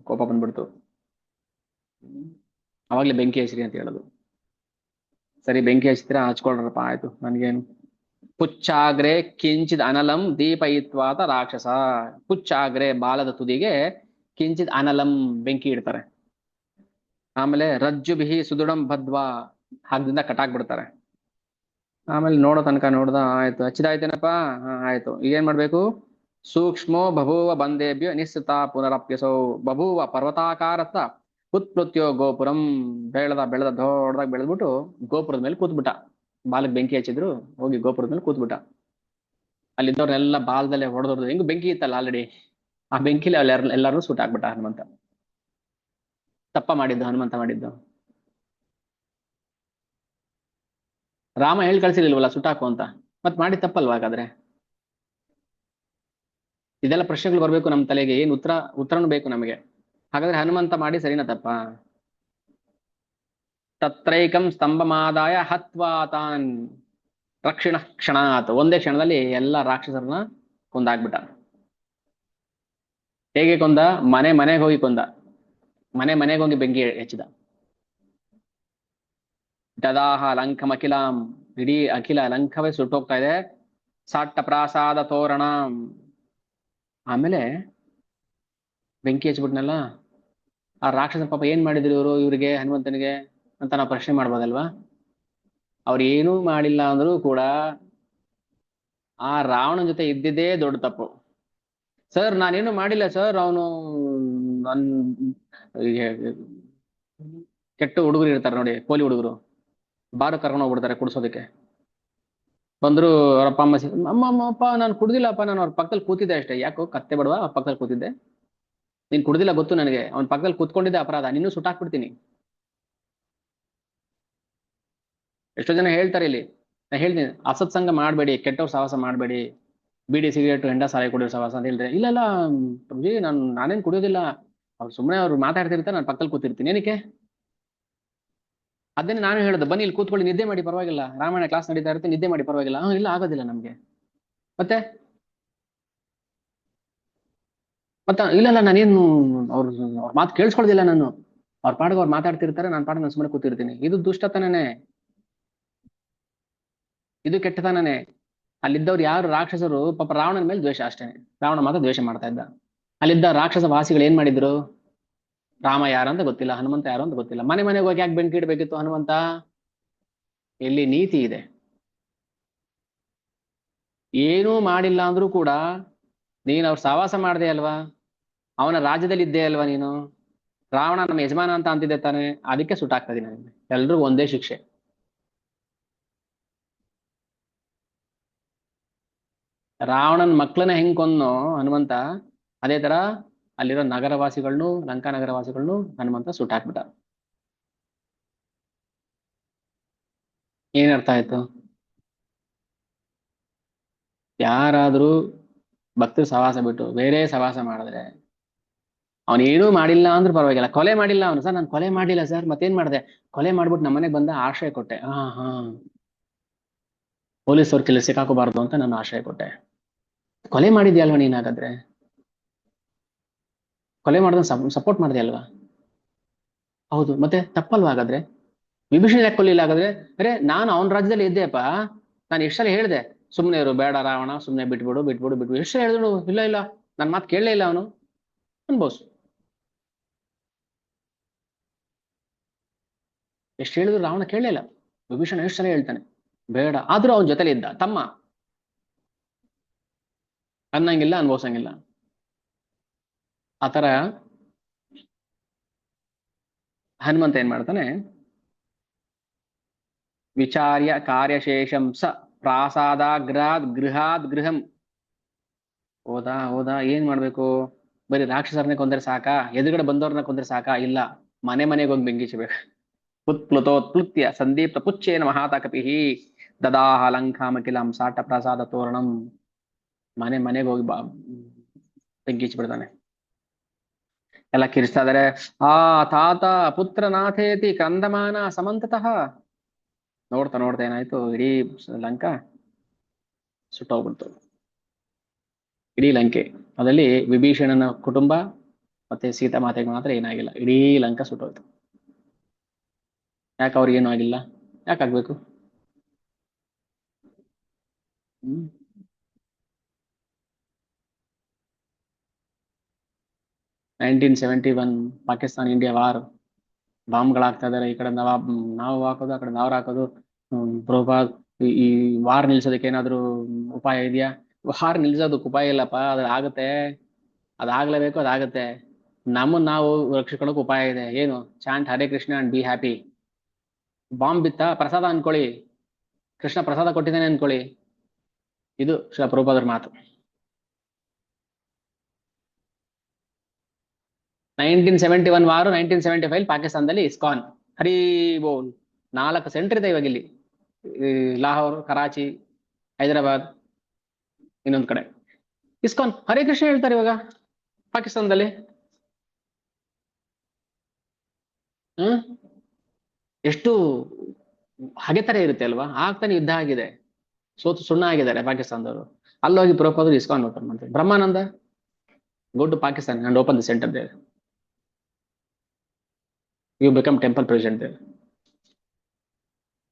ಕೋಪ ಬಂದ್ಬಿಡ್ತು. ಅವಾಗ್ಲೇ ಬೆಂಕಿ ಹಚ್ಚಿರಿ ಅಂತ ಹೇಳೋದು. ಸರಿ ಬೆಂಕಿ ಹಚ್ಚಿದ್ರ ಹಚ್ಕೊಳ್ರಪ್ಪ, ಆಯ್ತು ನನ್ಗೇನು. ಪುಚ್ಚಾಗ್ರೆ ಕಿಂಚಿದ್ ಅನಲಂ ದೀಪಯಿತ್ವಾತ ರಾಕ್ಷಸ. ಪುಚ್ಚಾಗ್ರೆ ಬಾಲದ ತುದಿಗೆ ಕಿಂಚಿದ್ ಅನಲಂ ಬೆಂಕಿ ಇಡ್ತಾರೆ. ಆಮೇಲೆ ರಜ್ಜು ಬಿಹಿ ಸುದೃಢಂ ಬದ್ವಾ, ಹಗ್ಗದಿಂದ ಕಟಾಕ್ಬಿಡ್ತಾರೆ. ಆಮೇಲೆ ನೋಡೋ ತನಕ ನೋಡ್ದ, ಆಯ್ತು ಹಚ್ಚಿದಾಯ್ತೇನಪ್ಪ, ಹಾ ಆಯ್ತು. ಈಗ ಏನ್ ಮಾಡ್ಬೇಕು? ಸೂಕ್ಷ್ಮೋ ಬಭೂವ ಬಂದೇಭ್ಯ ನಿಸ್ಸೃತ ಪುನರಪ್ಯಸೌ, ಬಭೂವ ಪರ್ವತಾಕಾರಸ್ಥ ಉತ್ಪೃತ್ಯೋ ಗೋಪುರಂ. ಬೆಳೆದ ಬೆಳೆದ ದೊಡ್ಡದಾಗಿ ಬೆಳೆದ್ಬಿಟ್ಟು ಗೋಪುರದ ಮೇಲೆ ಕೂತ್ಬಿಟ್ಟ. ಬಾಲಕ್ ಬೆಂಕಿ ಹಚ್ಚಿದ್ರು, ಹೋಗಿ ಗೋಪುರದ ಮೇಲೆ ಕೂತ್ಬಿಟ್ಟ. ಅಲ್ಲಿದ್ದವ್ರನ್ನೆಲ್ಲ ಬಾಲದಲ್ಲೇ ಹೊಡೆದೊಡ್ದು, ಹೆಂಗು ಬೆಂಕಿ ಇತ್ತಲ್ಲ ಆಲ್ರೆಡಿ, ಆ ಬೆಂಕಿಲಿ ಅಲ್ಲಿ ಎಲ್ಲರೂ ಸೂಟ್ ಆಗ್ಬಿಟ್ಟ ಹನುಮಂತ. ತಪ್ಪ ಮಾಡಿದ್ದು ಹನುಮಂತ ಮಾಡಿದ್ದು. ರಾಮ ಹೇಳಿ ಕಳ್ಸಿರ್ಲಿಲ್ವಲ್ಲ ಸುಟ್ಟಾಕು ಅಂತ, ಮತ್ ಮಾಡಿ ತಪ್ಪಲ್ವಾ ಹಾಗಾದ್ರೆ? ಇದೆಲ್ಲ ಪ್ರಶ್ನೆಗಳು ಬರ್ಬೇಕು ನಮ್ಮ ತಲೆಗೆ, ಏನ್ ಉತ್ತರನೂ ಬೇಕು ನಮಗೆ. ಹಾಗಾದ್ರೆ ಹನುಮಂತ ಮಾಡಿ ಸರಿನಾ ತಪ್ಪಾ? ತತ್ರೈಕಂ ಸ್ತಂಭಮಾದಾಯ ಹತ್ವಾ ತಾನ್ ರಕ್ಷಿಣ ಕ್ಷಣಾತ್, ಒಂದೇ ಕ್ಷಣದಲ್ಲಿ ಎಲ್ಲಾ ರಾಕ್ಷಸರನ್ನ ಕೊಂದಾಗ್ಬಿಟ್ಟ. ಹೇಗೆ ಕೊಂದ? ಮನೆಗೆ ಹೋಗಿ ಕೊಂದ. ಮನೆಗೆ ಹೋಗಿ ಬೆಂಕಿ ಹೆಚ್ಚಿದ. ದದಾಹ ಲಂಕಂ ಅಖಿಲಾಂ, ಇಡೀ ಅಖಿಲ ಲಂಕವೇ ಸುಟ್ಟೋಗ್ತಾ ಇದೆ. ಸಾಟ್ಟ ಪ್ರಾಸಾದ ತೋರಣ. ಆಮೇಲೆ ಬೆಂಕಿ ಹಚ್ಬಿಟ್ನಲ್ಲ, ಆ ರಾಕ್ಷಸ ಪಾಪ ಏನ್ ಮಾಡಿದ್ರು ಇವರು ಇವ್ರಿಗೆ, ಹನುಮಂತನಿಗೆ ಅಂತ ನಾವು ಪ್ರಶ್ನೆ ಮಾಡ್ಬೋದಲ್ವಾ? ಅವ್ರು ಏನೂ ಮಾಡಿಲ್ಲ ಅಂದ್ರೂ ಕೂಡ ಆ ರಾವಣನ ಜೊತೆ ಇದ್ದಿದ್ದೇ ದೊಡ್ಡ ತಪ್ಪು. ಸರ್ ನಾನೇನು ಮಾಡಿಲ್ಲ ಸರ್, ಅವನು ನನ್ ಕೆಟ್ಟ ಹುಡುಗರು ಇರ್ತಾರೆ ನೋಡಿ, ಪೋಲಿ ಹುಡುಗರು, ಬಾರು ಕರ್ಕೊಂಡು ಹೋಗ್ಬಿಡ್ತಾರೆ ಕುಡ್ಸೋದಕ್ಕೆ. ಬಂದ್ರು ಅವ್ರ ಅಪ್ಪ ಅಮ್ಮ ಅಮ್ಮ ಅಮ್ಮ ಅಪ್ಪ ನಾನು ಕುಡ್ದಿಲ್ಲಪ್ಪ, ನಾನು ಅವ್ರ ಪಕ್ಕದಲ್ಲಿ ಕೂತಿದ್ದೆ ಅಷ್ಟೇ. ಯಾಕೋ ಕತ್ತೆ ಬಡವಾ, ಅವ್ರ ಪಕ್ಕದಲ್ಲಿ ಕೂತಿದ್ದೆ, ನೀನ್ ಕುಡ್ದಿಲ್ಲ ಗೊತ್ತು ನನಗೆ, ಅವ್ನ ಪಕ್ಕದಲ್ಲಿ ಕೂತ್ಕೊಂಡಿದ್ದೆ ಅಪರಾಧ, ನಿನ್ನೂ ಸುಟ್ಟಾಕ್ಬಿಡ್ತೀನಿ. ಎಷ್ಟೋ ಜನ ಹೇಳ್ತಾರೆ ಇಲ್ಲಿ, ನಾ ಹೇಳ್ತೀನಿ ಅಸತ್ಸಂಗ ಮಾಡಬೇಡಿ, ಕೆಟ್ಟವ್ರ ಸಹವಾಸ ಮಾಡಬೇಡಿ, ಬೀಡಿ ಸಿಗರೇಟ್ ಹೆಂಡ ಸಾರಾಯಿ ಕುಡಿಯೋ ಸಹವಾಸ ಅಂತ ಹೇಳಿದ್ರೆ, ಇಲ್ಲ ಇಲ್ಲ ಪ್ರಭುಜಿ ನಾನೇನ್ ಕುಡಿಯೋದಿಲ್ಲ, ಅವ್ರು ಸುಮ್ಮನೆ ಅವ್ರು ಮಾತಾಡ್ತಿರ್ತಾರೆ, ನಾನು ಪಕ್ಕದಲ್ಲಿ ಕೂತಿರ್ತೀನಿ, ಏನಕ್ಕೆ? ಅದನ್ನೇ ನಾನು ಹೇಳೋದು, ಬನ್ನಿ ಇಲ್ಲಿ ಕೂತ್ಕೊಳ್ಳಿ, ನಿದ್ದೆ ಮಾಡಿ ಪರವಾಗಿಲ್ಲ, ರಾಮಾಯಣ ಕ್ಲಾಸ್ ನಡೀತಾ ಇರುತ್ತೆ, ನಿದ್ದೆ ಮಾಡಿ ಪರವಾಗಿಲ್ಲ. ಇಲ್ಲ ಆಗೋದಿಲ್ಲ ನಮ್ಗೆ. ಮತ್ತೆ ಮತ್ತೆ ಇಲ್ಲ ಇಲ್ಲ ನಾನೇನು ಅವ್ರ ಮಾತು ಕೇಳಿಸ್ಕೊಳ್ದಿಲ್ಲ ನಾನು, ಅವ್ರ ಪಾಡಿಗೆ ಅವ್ರು ಮಾತಾಡ್ತಿರ್ತಾರೆ, ನಾನು ಪಾಡಿಗೆ ನಾನು ಸುಮ್ಮನೆ ಕೂತಿರ್ತೀನಿ. ಇದು ದುಷ್ಟತನನೇ, ಇದು ಕೆಟ್ಟತನನೇ. ಅಲ್ಲಿದ್ದವ್ರು ಯಾರು ರಾಕ್ಷಸರು, ಪಾಪ ರಾವಣನ ಮೇಲೆ ದ್ವೇಷ ಅಷ್ಟೇ, ರಾವಣ ಮಾತ್ರ ದ್ವೇಷ ಮಾಡ್ತಾ ಇದ್ದ. ಅಲ್ಲಿದ್ದ ರಾಕ್ಷಸ ವಾಸಿಗಳು ಏನ್ ಮಾಡಿದ್ರು? ರಾಮ ಯಾರಂತ ಗೊತ್ತಿಲ್ಲ, ಹನುಮಂತ ಯಾರು ಅಂತ ಗೊತ್ತಿಲ್ಲ, ಮನೆಗೆ ಹೋಗಿ ಯಾಕೆ ಬೆಂಕಿ ಇಡ್ಬೇಕಿತ್ತು ಹನುಮಂತ? ಇಲ್ಲಿ ನೀತಿ ಇದೆ. ಏನೂ ಮಾಡಿಲ್ಲ ಅಂದ್ರೂ ಕೂಡ ನೀನ್ ಅವ್ರ ಸಹವಾಸ ಮಾಡದೆ ಅಲ್ವಾ, ಅವನ ರಾಜ್ಯದಲ್ಲಿ ಇದ್ದೇ ಅಲ್ವಾ ನೀನು? ರಾವಣ ನಮ್ಮ ಯಜಮಾನ ಅಂತ ಅಂತಿದ್ದೆ ತಾನೆ, ಅದಕ್ಕೆ ಸುಟ್ಟಾಗ್ತಾ ಇದೀನಿ ನಾನು. ಎಲ್ರಿಗೂ ಒಂದೇ ಶಿಕ್ಷೆ. ರಾವಣನ್ ಮಕ್ಳನ್ನ ಹೆಂಗ್ ಕೊಂದ್ನೋ ಹನುಮಂತ, ಅದೇ ತರ ಅಲ್ಲಿರೋ ನಗರವಾಸಿಗಳನ್ನು, ಲಂಕಾ ನಗರವಾಸಿಗಳನ್ನು ಹನುಮಂತ ಸುಟ್ಟಾಕ್ಬಿಟ್ಟ. ಏನ್ ಅರ್ಥ ಆಯ್ತು? ಯಾರಾದ್ರೂ ಭಕ್ತರು ಸಹವಾಸ ಬಿಟ್ಟು ಬೇರೆ ಸಹವಾಸ ಮಾಡಿದ್ರೆ ಅವನೇನೂ ಮಾಡಿಲ್ಲ ಅಂದ್ರೂ ಪರವಾಗಿಲ್ಲ, ಕೊಲೆ ಮಾಡಿಲ್ಲ ಅವನು. ಸರ್ ನಾನು ಕೊಲೆ ಮಾಡಿಲ್ಲ ಸರ್, ಮತ್ತೇನ್ ಮಾಡಿದೆ? ಕೊಲೆ ಮಾಡ್ಬಿಟ್ಟು ನಮ್ಮನೆಗೆ ಬಂದ ಆಶ್ರಯ ಕೊಟ್ಟೆ. ಹಾ, ಪೊಲೀಸ್ ಅವ್ರ ಕೆಲಸ ಸಿಕ್ಕಾಕೋಬಾರ್ದು ಅಂತ ನಾನು ಆಶ್ರಯ ಕೊಟ್ಟೆ. ಕೊಲೆ ಮಾಡಿದ್ಯಲ್ವಾ ನೀನ್? ಹಾಗಾದ್ರೆ ಕೊಲೆ ಮಾಡೋದನ್ನ ಸಪೋರ್ಟ್ ಮಾಡಿದೆ ಅಲ್ವಾ? ಹೌದು, ಮತ್ತೆ ತಪ್ಪಲ್ವಾ ಹಾಗಾದ್ರೆ? ವಿಭೀಷಣ ಯಾಕೆ ಕೊಲ್ಲಿಲ್ಲ ಹಾಗಾದ್ರೆ? ಅರೆ ನಾನು ಅವನ ರಾಜ್ಯದಲ್ಲಿ ಇದ್ದೆಪ್ಪ, ನಾನು ಎಷ್ಟೆಲ್ಲ ಹೇಳಿದೆ, ಸುಮ್ನೆ ಇರು ಬೇಡ ರಾವಣ, ಸುಮ್ನೆ ಬಿಟ್ಬಿಡು ಬಿಟ್ಬಿಡು ಬಿಟ್ಬಿಡು, ಎಷ್ಟು ಹೇಳಿದ್ರು ಇಲ್ಲ ಇಲ್ಲ, ನನ್ನ ಮಾತು ಕೇಳಲೇ ಇಲ್ಲ ಅವನು. ಅನ್ಬೋಸ್ ಎಷ್ಟು ಹೇಳಿದ್ರು ರಾವಣ ಕೇಳಲಿಲ್ಲ. ವಿಭೀಷಣ ಎಷ್ಟು ಸಲ ಹೇಳ್ತಾನೆ ಬೇಡ, ಆದ್ರೂ ಅವನ ಜೊತೆಲಿ ಇದ್ದ ತಮ್ಮ, ಅನ್ನಂಗಿಲ್ಲ ಅನ್ಭವ್ಸಂಗಿಲ್ಲ. ಆತರ ಹನುಮಂತ ಏನ್ ಮಾಡ್ತಾನೆ, ವಿಚಾರ್ಯ ಕಾರ್ಯಶೇಷಂ ಸ ಪ್ರಾಸಾದಾಗ್ರಾದ್ ಗೃಹಾದ್ ಗೃಹಂ. ಹೋದ ಏನ್ ಮಾಡ್ಬೇಕು? ಬರೀ ರಾಕ್ಷಸರನ್ನ ಕೊಂದ್ರೆ ಸಾಕಾ? ಎದುರುಗಡೆ ಬಂದವ್ರನ್ನ ಕೊಂದ್ರೆ ಸಾಕಾ? ಇಲ್ಲ, ಮನೆ ಮನೆಗೆ ಹೋಗಿ ಬೆಂಕಿಚ್ಬೇಕು. ಉತ್ಪ್ಲುತೋತ್ಪ್ಲುತ್ಯ ಸಂದೀಪ್ತ ಪುಚ್ಚೇನ ಮಹಾತಕಪಿ ದದಾಹ ಲಂಕಾಮಕಿಲಂ ಸಾಟ ಪ್ರಸಾದ ತೋರಣಂ. ಮನೆ ಮನೆಗೆ ಹೋಗಿ ಬೆಂಕಿಚ್ಬಿಡ್ತಾನೆ. ಎಲ್ಲ ಕಿರಿಸ್ತಾ ಇದಾರೆ. ಆ ತಾತ ಪುತ್ರನಾಥೇತಿ ಕಂದಮಾನ ಸಮಂತತಃ. ನೋಡ್ತಾ ನೋಡ್ತಾ ಏನಾಯ್ತು, ಇಡೀ ಲಂಕಾ ಸುಟ್ಟೋಗ್ಬಿಡ್ತು. ಇಡೀ ಲಂಕೆ, ಅದರಲ್ಲಿ ವಿಭೀಷಣನ ಕುಟುಂಬ ಮತ್ತೆ ಸೀತಾ ಮಾತೆಗೆ ಮಾತ್ರ ಏನಾಗಿಲ್ಲ, ಇಡೀ ಲಂಕಾ ಸುಟ್ಟೋಯ್ತು. ಯಾಕೆ ಅವ್ರಿಗೆ ಏನೂ ಆಗಿಲ್ಲ? ಯಾಕಾಗ್ಬೇಕು? ಹ್ಮ್ 1971 ಪಾಕಿಸ್ತಾನ ಇಂಡಿಯಾ ವಾರ್, ಬಾಂಬ್ಗಳಾಗ್ತಾ ಇದಾರೆ. ಈ ಕಡೆ ನಾವು ಹಾಕೋದು, ಆ ಕಡೆ ನಾವ್ರು ಹಾಕೋದು. ಪ್ರಭುಪಾದ್, ಈ ವಾರ್ ನಿಲ್ಸೋದಕ್ಕೆ ಏನಾದ್ರು ಉಪಾಯ ಇದೆಯಾ? ವಾರ್ ನಿಲ್ಸೋದಕ್ಕೆ ಉಪಾಯ ಇಲ್ಲಪ್ಪ, ಅದು ಆಗುತ್ತೆ, ಅದಾಗ್ಲೇಬೇಕು, ಅದಾಗುತ್ತೆ. ನಮ್ಮನ್ನ ನಾವು ರಕ್ಷಿಸ್ಕೊಳ್ಳೋಕೆ ಉಪಾಯ ಇದೆ. ಏನು? Chant Hare Krishna and be happy. Bomb ಬಿತ್ತ ಪ್ರಸಾದ ಅನ್ಕೊಳ್ಳಿ, ಕೃಷ್ಣ ಪ್ರಸಾದ ಕೊಟ್ಟಿದ್ದಾನೆ ಅನ್ಕೊಳ್ಳಿ. ಇದು ಶ್ರೀ ಪ್ರಭುಪಾದರ ಮಾತು. 1971 ವಾರು, 1975 ಪಾಕಿಸ್ತಾನದಲ್ಲಿ ಇಸ್ಕಾನ್. ಹರಿ ಬೋಲ್. 4 ಸೆಂಟರ್ ಇದೆ ಇವಾಗ ಇಲ್ಲಿ, ಲಾಹೋರ್, ಕರಾಚಿ, ಹೈದರಾಬಾದ್, ಇನ್ನೊಂದ್ ಕಡೆ ಇಸ್ಕಾನ್. ಹರೇ ಕೃಷ್ಣ ಹೇಳ್ತಾರೆ ಇವಾಗ ಪಾಕಿಸ್ತಾನದಲ್ಲಿ. ಹ್ಮ್ ಎಷ್ಟು ಹಗೆತರ ಇರುತ್ತೆ ಅಲ್ವಾ? ಆಗ್ತಾನೆ ಯುದ್ಧ ಆಗಿದೆ, ಸೋತು ಸುಣ್ಣ ಆಗಿದ್ದಾರೆ ಪಾಕಿಸ್ತಾನದವರು. ಅಲ್ಲೋಗಿ ಪ್ರಭುಪಾದರು ಇಸ್ಕಾನ್ ಓಪನ್ ಮಾಡ್ತಾರೆ. Brahmananda, go to Pakistan and open the centre there, you become temple president there.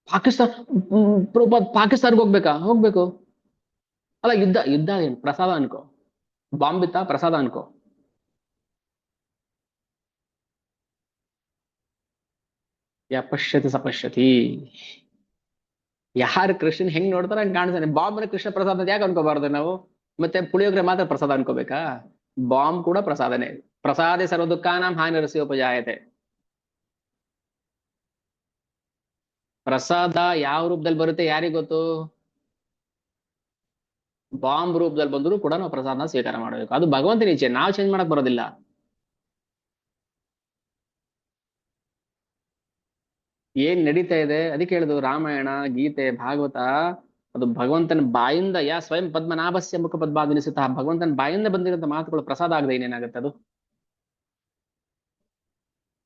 Pakistan, Prabhupad ಪಾಕಿಸ್ತಾನ್ಗೆ ಹೋಗ್ಬೇಕಾ? ಹೋಗ್ಬೇಕು. ಅಲ್ಲ, ಯುದ್ಧ ಯುದ್ಧ ಏನು ಪ್ರಸಾದ ಅನ್ಕೋ, ಬಾಂಬ್ ಬಿತ್ತ ಪ್ರಸಾದ ಅನ್ಕೋ. ಯಾ ಪಶ್ಯತಿ ಸಪಶ್ಯತಿ. ಯಾರು ಕೃಷ್ಣನ್ ಹೆಂಗ್ ನೋಡ್ತಾರ ಹಂಗ್ ಕಾಣಿಸ್ತಾನೆ. ಬಾಂಬ್ನ ಕೃಷ್ಣ ಪ್ರಸಾದ ಅಂತ ಯಾಕೆ ಅನ್ಕೋಬಾರ್ದು ನಾವು? ಮತ್ತೆ ಪುಳಿಯೋಗ್ರೆ ಮಾತ್ರ ಪ್ರಸಾದ ಅನ್ಕೋಬೇಕಾ? ಬಾಂಬ್ ಕೂಡ ಪ್ರಸಾದನೆ. ಪ್ರಸಾದೆ ಸರ್ವ ದುಃಖಾನಾಂ ಹಾನಿರಸ್ಯೋಪಜಾಯತೆ. ಪ್ರಸಾದ ಯಾವ ರೂಪದಲ್ಲಿ ಬರುತ್ತೆ ಯಾರಿಗ್ ಗೊತ್ತು? ಬಾಂಬ್ ರೂಪದಲ್ಲಿ ಬಂದ್ರು ಕೂಡ ನಾವು ಪ್ರಸಾದನ ಸ್ವೀಕಾರ ಮಾಡಬೇಕು. ಅದು ಭಗವಂತನ ಇಚ್ಛೆ, ನಾವು ಚೇಂಜ್ ಮಾಡಕ್ ಬರೋದಿಲ್ಲ. ಏನ್ ನಡೀತಾ ಇದೆ ಅದಕ್ಕೆ ಹೇಳುದು, ರಾಮಾಯಣ, ಗೀತೆ, ಭಾಗವತ, ಅದು ಭಗವಂತನ ಬಾಯಿಂದ, ಯಾ ಸ್ವಯಂ ಪದ್ಮನಾಭಸ್ಯ ಮುಖ ಪದ್ಮಾದಿನಿಸುತ್ತ, ಭಗವಂತನ ಬಾಯಿಂದ ಬಂದಿರೋಂಥ ಮಾತುಗಳು ಪ್ರಸಾದ ಆಗದೆ ಇನ್ನೇನಾಗುತ್ತೆ ಅದು?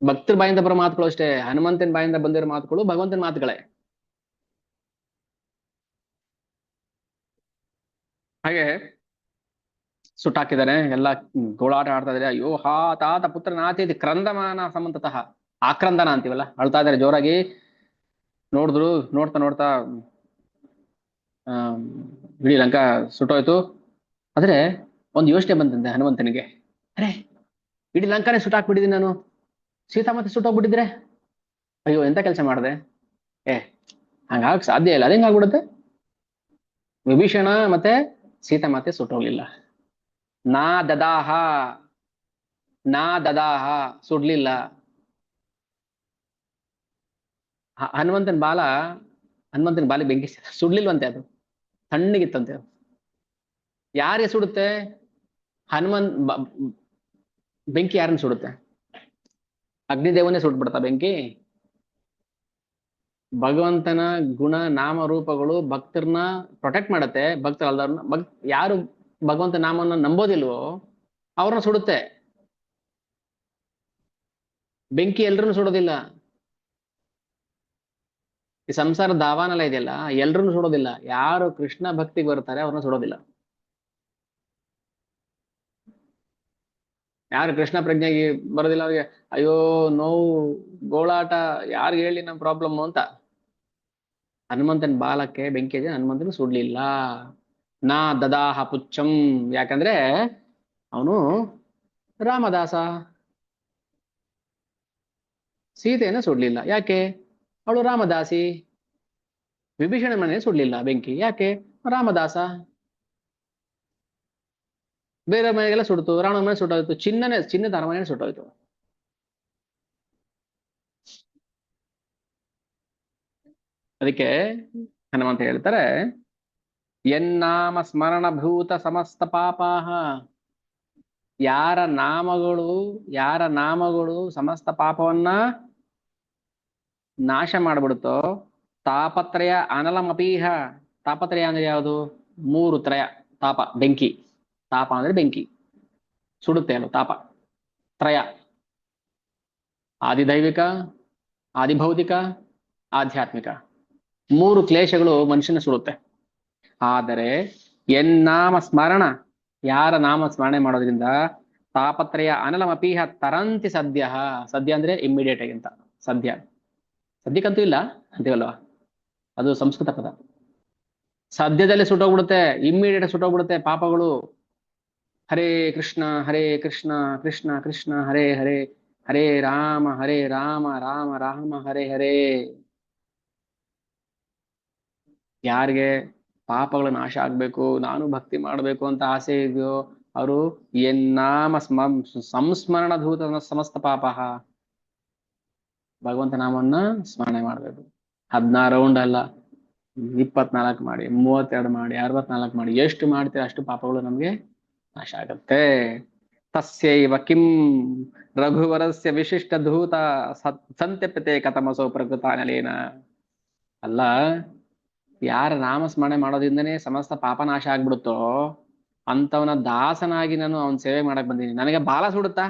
ಭಕ್ತರ ಬಾಯಿಂದ ಬರೋ ಮಾತುಗಳು ಅಷ್ಟೇ. ಹನುಮಂತನ ಬಾಯಿಂದ ಬಂದಿರೋ ಮಾತುಗಳು ಭಗವಂತನ ಮಾತುಗಳೇ. ಹಾಗೆ ಸುಟ್ಟಾಕಿದಾನೆ, ಎಲ್ಲ ಗೋಳಾಟ ಆಡ್ತಾ ಇದಾರೆ. ಅಯ್ಯೋ ಹಾ ತಾತ ಪುತ್ರ ನಾತಿ ಕ್ರಂದಮಾನ ಸಮಂತತಃ. ಆಕ್ರಂದನ ಅಂತೀವಲ್ಲ, ಅಳ್ತಾ ಇದಾರೆ ಜೋರಾಗಿ. ನೋಡಿದ್ರು, ನೋಡ್ತಾ ನೋಡ್ತಾ ಆ ಇಡೀ ಲಂಕಾ ಸುಟ್ಟೋಯ್ತು. ಆದ್ರೆ ಒಂದು ಯೋಚನೆ ಬಂತಂತೆ ಹನುಮಂತನಿಗೆ. ಅರೆ, ಇಡೀ ಲಂಕಾನೇ ಸುಟ್ಟಾಕ್ಬಿಟ್ಟಿದ್ದೀನಿ ನಾನು, ಸೀತಾ ಮತ್ತೆ ಸುಟ್ಟೋಗ್ಬಿಟ್ಟಿದ್ರೆ ಅಯ್ಯೋ ಎಂತ ಕೆಲಸ ಮಾಡಿದೆ. ಏ, ಹಂಗಾಗಕ್ ಸಾಧ್ಯ ಇಲ್ಲ, ಅದೇಂಗ್ ಆಗ್ಬಿಡುತ್ತೆ? ವಿಭೀಷಣ ಮತ್ತೆ ಸೀತಾ ಮತ್ತೆ ಸುಟ್ಟೋಗ್ಲಿಲ್ಲ. ನಾ ದದಾಹ, ನಾ ದದಾಹ, ಸುಡ್ಲಿಲ್ಲ. ಹನುಮಂತನ ಬಾಲ, ಹನುಮಂತನ ಬಾಲಿ ಬೆಂಕಿ ಸುಡ್ಲಿಲ್ವಂತೆ, ಅದು ತಣ್ಣಗಿತ್ತಂತೆ. ಅದು ಯಾರಿಗೆ ಸುಡುತ್ತೆ? ಹನುಮಂತ್ ಬೆಂಕಿ ಯಾರನ್ನ ಸುಡುತ್ತೆ? ಅಗ್ನಿದೇವನೇ ಸುಟ್ಬಿಡ್ತಾ ಬೆಂಕಿ? ಭಗವಂತನ ಗುಣ ನಾಮ ರೂಪಗಳು ಭಕ್ತರನ್ನ ಪ್ರೊಟೆಕ್ಟ್ ಮಾಡತ್ತೆ. ಭಕ್ತರ ಅಲ್ದವ್ರನ್ನ, ಯಾರು ಭಗವಂತ ನಾಮನ್ನ ನಂಬೋದಿಲ್ವೋ ಅವ್ರನ್ನ ಸುಡುತ್ತೆ. ಬೆಂಕಿ ಎಲ್ರನ್ನೂ ಸುಡೋದಿಲ್ಲ. ಈ ಸಂಸಾರ ದಾವಾನಲ ಇದೆಯಲ್ಲ, ಎಲ್ರನ್ನೂ ಸುಡೋದಿಲ್ಲ. ಯಾರು ಕೃಷ್ಣ ಭಕ್ತಿಗೆ ಬರ್ತಾರೆ ಅವ್ರನ್ನ ಸುಡೋದಿಲ್ಲ. ಯಾರು ಕೃಷ್ಣ ಪ್ರಜ್ಞೆಗೆ ಬರೋದಿಲ್ಲ ಅವ್ರಿಗೆ ಅಯ್ಯೋ, ನೋವು, ಗೋಳಾಟ, ಯಾರಿಗೆ ಹೇಳಿ ನಮ್ಮ ಪ್ರಾಬ್ಲಮ್ ಅಂತ. ಹನುಮಂತನ ಬಾಲಕ್ಕೆ ಬೆಂಕಿ ಇದೆ, ಹನುಮಂತನ ಸುಡ್ಲಿಲ್ಲ. ನಾ ದದಾಹ ಪುಚ್ಛಂ. ಯಾಕಂದ್ರೆ ಅವನು ರಾಮದಾಸ. ಸೀತೆಯನ್ನ ಸುಡ್ಲಿಲ್ಲ. ಯಾಕೆ? ಅವಳು ರಾಮದಾಸಿ. ವಿಭೀಷಣ ಮನೆ ಸುಡ್ಲಿಲ್ಲ ಬೆಂಕಿ. ಯಾಕೆ? ರಾಮದಾಸ. ಬೇರೆ ಮನೆಗೆಲ್ಲ ಸುಡ್ತು. ರಾವಣ ಮನೆ ಸುಟ್ಟೋಯ್ತು. ಚಿನ್ನದ ಅರಮನೆ ಸುಟ್ಟೋಯ್ತು. ಅದಕ್ಕೆ ಹನುಮಂತ ಹೇಳ್ತಾರೆ, ಎನ್ನಾಮ ಸ್ಮರಣ ಭೂತ ಸಮಸ್ತ ಪಾಪಾಹ. ಯಾರ ನಾಮಗಳು ಯಾರ ನಾಮಗಳು ಸಮಸ್ತ ಪಾಪವನ್ನ ನಾಶ ಮಾಡ್ಬಿಡುತ್ತೋ, ತಾಪತ್ರಯ ಅನಲಮಪೀಹ. ತಾಪತ್ರಯ ಅಂದ್ರೆ ಯಾವುದು? ಮೂರು ತ್ರಯ. ತಾಪ ಬೆಂಕಿ. ತಾಪ ಅಂದ್ರೆ ಬೆಂಕಿ, ಸುಡುತ್ತೆ ಅಲ್ಲ ತಾಪ. ತ್ರಯ: ಆದಿದೈವಿಕ, ಆದಿಭೌತಿಕ, ಆಧ್ಯಾತ್ಮಿಕ. ಮೂರು ಕ್ಲೇಶಗಳು ಮನುಷ್ಯನ ಸುಡುತ್ತೆ. ಆದರೆ ಎನ್ನಾಮ ಸ್ಮರಣ, ಯಾರ ನಾಮ ಸ್ಮರಣೆ ಮಾಡೋದ್ರಿಂದ ತಾಪತ್ರಯ ಅನಲಮಪೀಹ ತರಂತಿ ಸದ್ಯ. ಸದ್ಯ ಅಂದ್ರೆ ಇಮ್ಮಿಡಿಯೇಟ್ ಆಗಿ ಅಂತ. ಸದ್ಯ, ಸದ್ಯಕ್ಕಂತೂ ಇಲ್ಲ ಅಂತೀವಲ್ವಾ, ಅದು ಸಂಸ್ಕೃತ ಪದ. ಸದ್ಯದಲ್ಲೇ ಸುಟ್ಟೋಗ್ಬಿಡುತ್ತೆ, ಇಮ್ಮಿಡಿಯೇಟ್ ಸುಟ್ಟೋಗ್ಬಿಡುತ್ತೆ ಪಾಪಗಳು. ಹರೇ ಕೃಷ್ಣ ಹರೇ ಕೃಷ್ಣ ಕೃಷ್ಣ ಕೃಷ್ಣ ಹರೇ ಹರೇ, ಹರೇ ರಾಮ ರಾಮ ರಾಮ ಹರೇ ಹರೇ. ಯಾರಿಗೆ ಪಾಪಗಳ ನಾಶ ಆಗ್ಬೇಕು, ನಾನು ಭಕ್ತಿ ಮಾಡ್ಬೇಕು ಅಂತ ಆಸೆ ಇದೆಯೋ ಅವರು ಎನ್ನಾಮ ಸಂಸ್ಮರಣ ಧೂತ ಸಮಸ್ತ ಪಾಪ. ಭಗವಂತ ನಾಮನ್ನ ಸ್ಮರಣೆ ಮಾಡ್ಬೇಕು. 16 ರೌಂಡ್ ಅಲ್ಲ, 24 ಮಾಡಿ, 32 ಮಾಡಿ, 64 ಮಾಡಿ, ಎಷ್ಟು ಮಾಡ್ತೀರ ಅಷ್ಟು ಪಾಪಗಳು ನಮ್ಗೆ ನಾಶ ಆಗತ್ತೆ. ತಸ್ಯೈವ ಕಿಂ ರಘುವರಸ್ಯ ವಿಶಿಷ್ಟ ಧೂತ ಸಂತ್ಯಪ್ಯತೆ ಕಥಮಸೋ ಪ್ರಕೃತಾನಲೇನ. ಅಲ್ಲ, ಯಾರ ನಾಮಸ್ಮರಣೆ ಮಾಡೋದ್ರಿಂದನೇ ಸಮಸ್ತ ಪಾಪ ನಾಶ ಆಗ್ಬಿಡುತ್ತೋ ಅಂತವನ ದಾಸನಾಗಿ ನಾನು ಅವನ ಸೇವೆ ಮಾಡಕ್ ಬಂದೀನಿ. ನನಗೆ ಬಾಲ ಸುಡುತ್ತಾ?